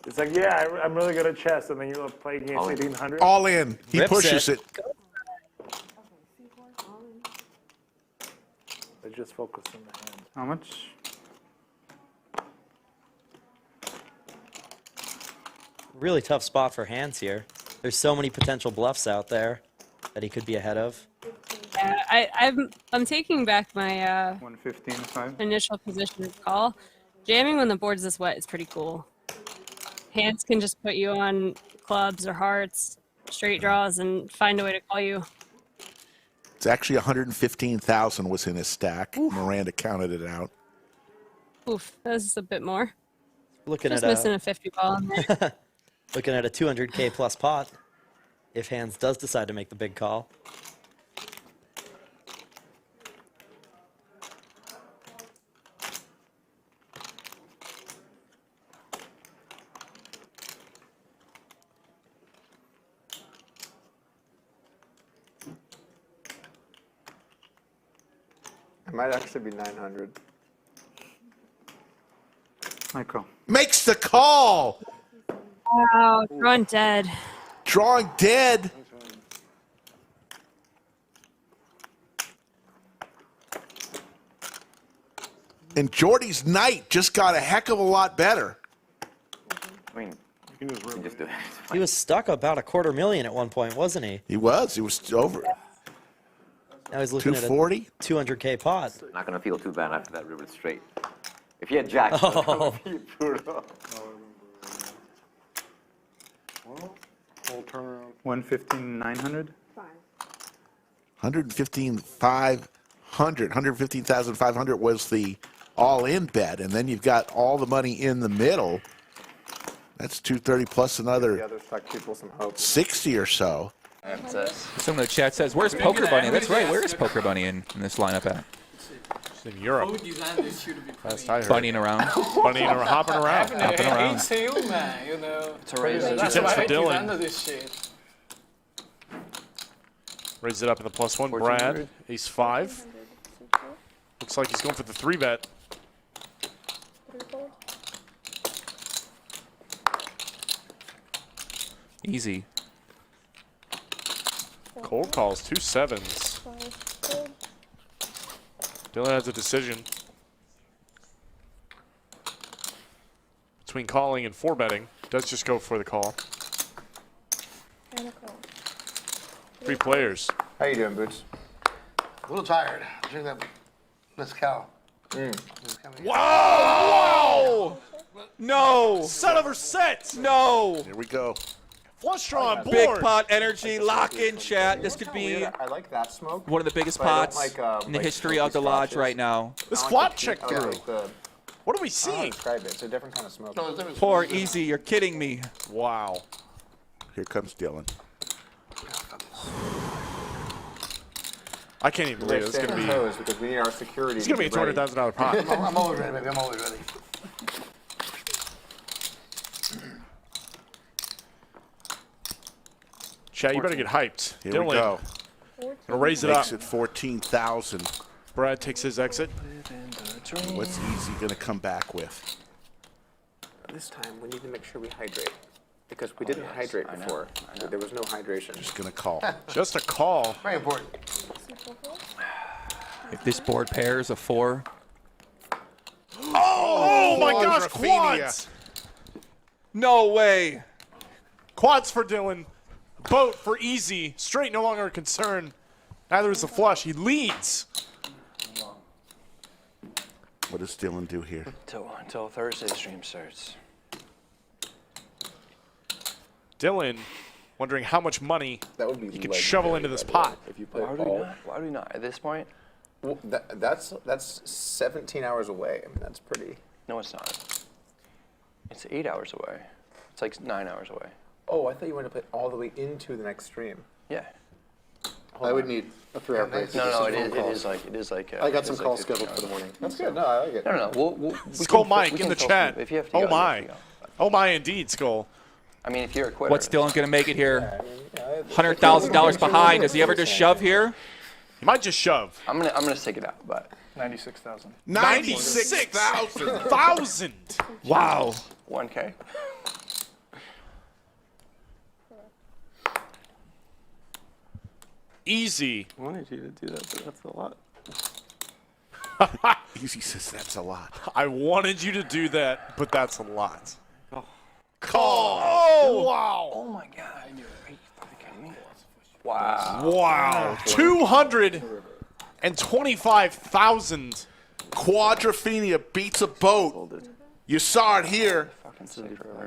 it's like, yeah, I'm really good at chess, and then you're playing against 1800. All in. He Rips pushes it. it. They just focus on the hand. How much? Really tough spot for hands here. There's so many potential bluffs out there that he could be ahead of. Yeah, I'm taking back my 115.5. initial position of call. Jamming when the board's this wet is pretty cool. Hands can just put you on clubs or hearts, straight draws, and find a way to call you. It's actually 115,000 was in his stack. Miranda counted it out. Oof, this is a bit more. Looking Just at missing a a 50 ball in there. looking at a 200K plus pot if hands does decide to make the big call. It might actually be 900. Michael. Makes the call. Wow, drawing dead. Drawing dead. And Jordy's night just got a heck of a lot better. I mean, you can just do it. He was stuck about $250,000 at one point, wasn't he? He was. He was over. Now he's looking at a 240? 200K pot. Not gonna feel too bad after that river straight. If you had Jack, it's Oh. gonna be brutal. Well, full turnaround. 115,900. 115,500 was the all-in bet, and then you've got all the money in the middle. That's 230 plus The another others tuck people some hope. 60 or so. Someone in the chat says, "Where's Poker Bunny?" That's right. Where is Poker Bunny in this lineup at? She's in Europe. Last I heard. Bunnying around. Bunnying around, hopping around. Hopping around. It's you, man. You know. It's a raise. That's Two tips why for I Dylan. defended this shit. Raise it up in the +1. Brad, ace-5. Looks like he's going for the 3-bet. Easy. Cold calls, 2 7s. Dylan has a decision between calling and 4-betting. Does just go for the call. 3 players. How you doing, Boots? A little tired. Drink that mezcal. Wow! No! Set over set! No! Here we go. Flush draw on board. Big pot energy, lock in, chat. This could be I like that smoke. one of the biggest but I don't pots like, in the like history of the smoky lodge scotches. right now. This I don't flop like check I don't through. like the- What are we I don't seeing? describe it. It's a different kind of smoke. Poor Easy, you're kidding me. Wow. Here comes Dylan. I can't even believe it. It's going to be. Because we need our security. It's going to be a $200,000 pot. I'm always ready, baby. I'm always ready. Chat, you better get hyped. Here Dylan, we go. gonna raise it up. Makes it 14,000. Brad takes his exit. What's Easy going to come back with? This time, we need to make sure we hydrate. Because we didn't hydrate before. There was no hydration. Just going to call. Just a call. Very important. If this board pairs a 4. Oh my gosh, Quadrophenia. quads! No way. Quads for Dylan. Boat for Easy. Straight no longer a concern. Neither is the flush. He leads. What does Dylan do here? Until Thursday's stream starts. Dylan wondering how much money That would be he could legendary, shovel into this by the way, pot. If you play Why would we ball. not? Why would we not? At this point? Well, that's 17 hours away. I mean, that's pretty. No, it's not. It's 8 hours away. It's like 9 hours away. Oh, I thought you wanted to play all the way into the next stream. Yeah. I would need a 3-hour break. No, it is like. I got it some is calls like 15 scheduled for the hours. morning. That's good. No, I like it. No. We Skull can- Mike we in can the tell chat. If you have to Oh go, you have my. to go. Oh my indeed, Skull. I mean, if you're a quitter. What's Dylan going to make it here? $100,000 behind. Does he ever just shove here? He might just shove. I'm gonna stick it out, but 96,000. 96,000. Wow. 1K. Easy. I wanted you to do that, but that's a lot. Easy says that's a lot. I wanted you to do that, but that's a lot. Oh. Call. Oh, wow. Oh my god. Are you fucking kidding me? Wow. Wow. 225,000. Quadrophenia beats a boat. You saw it here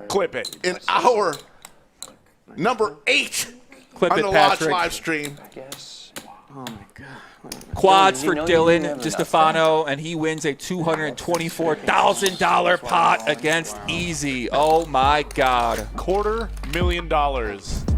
Clip it. in our number 8 Clip on it, the Lodge Patrick. live stream. Yes. Oh my god. Quads for You know Dylan you have DiStefano, and he wins a $224,000 pot against Easy. Oh my god. $250,000.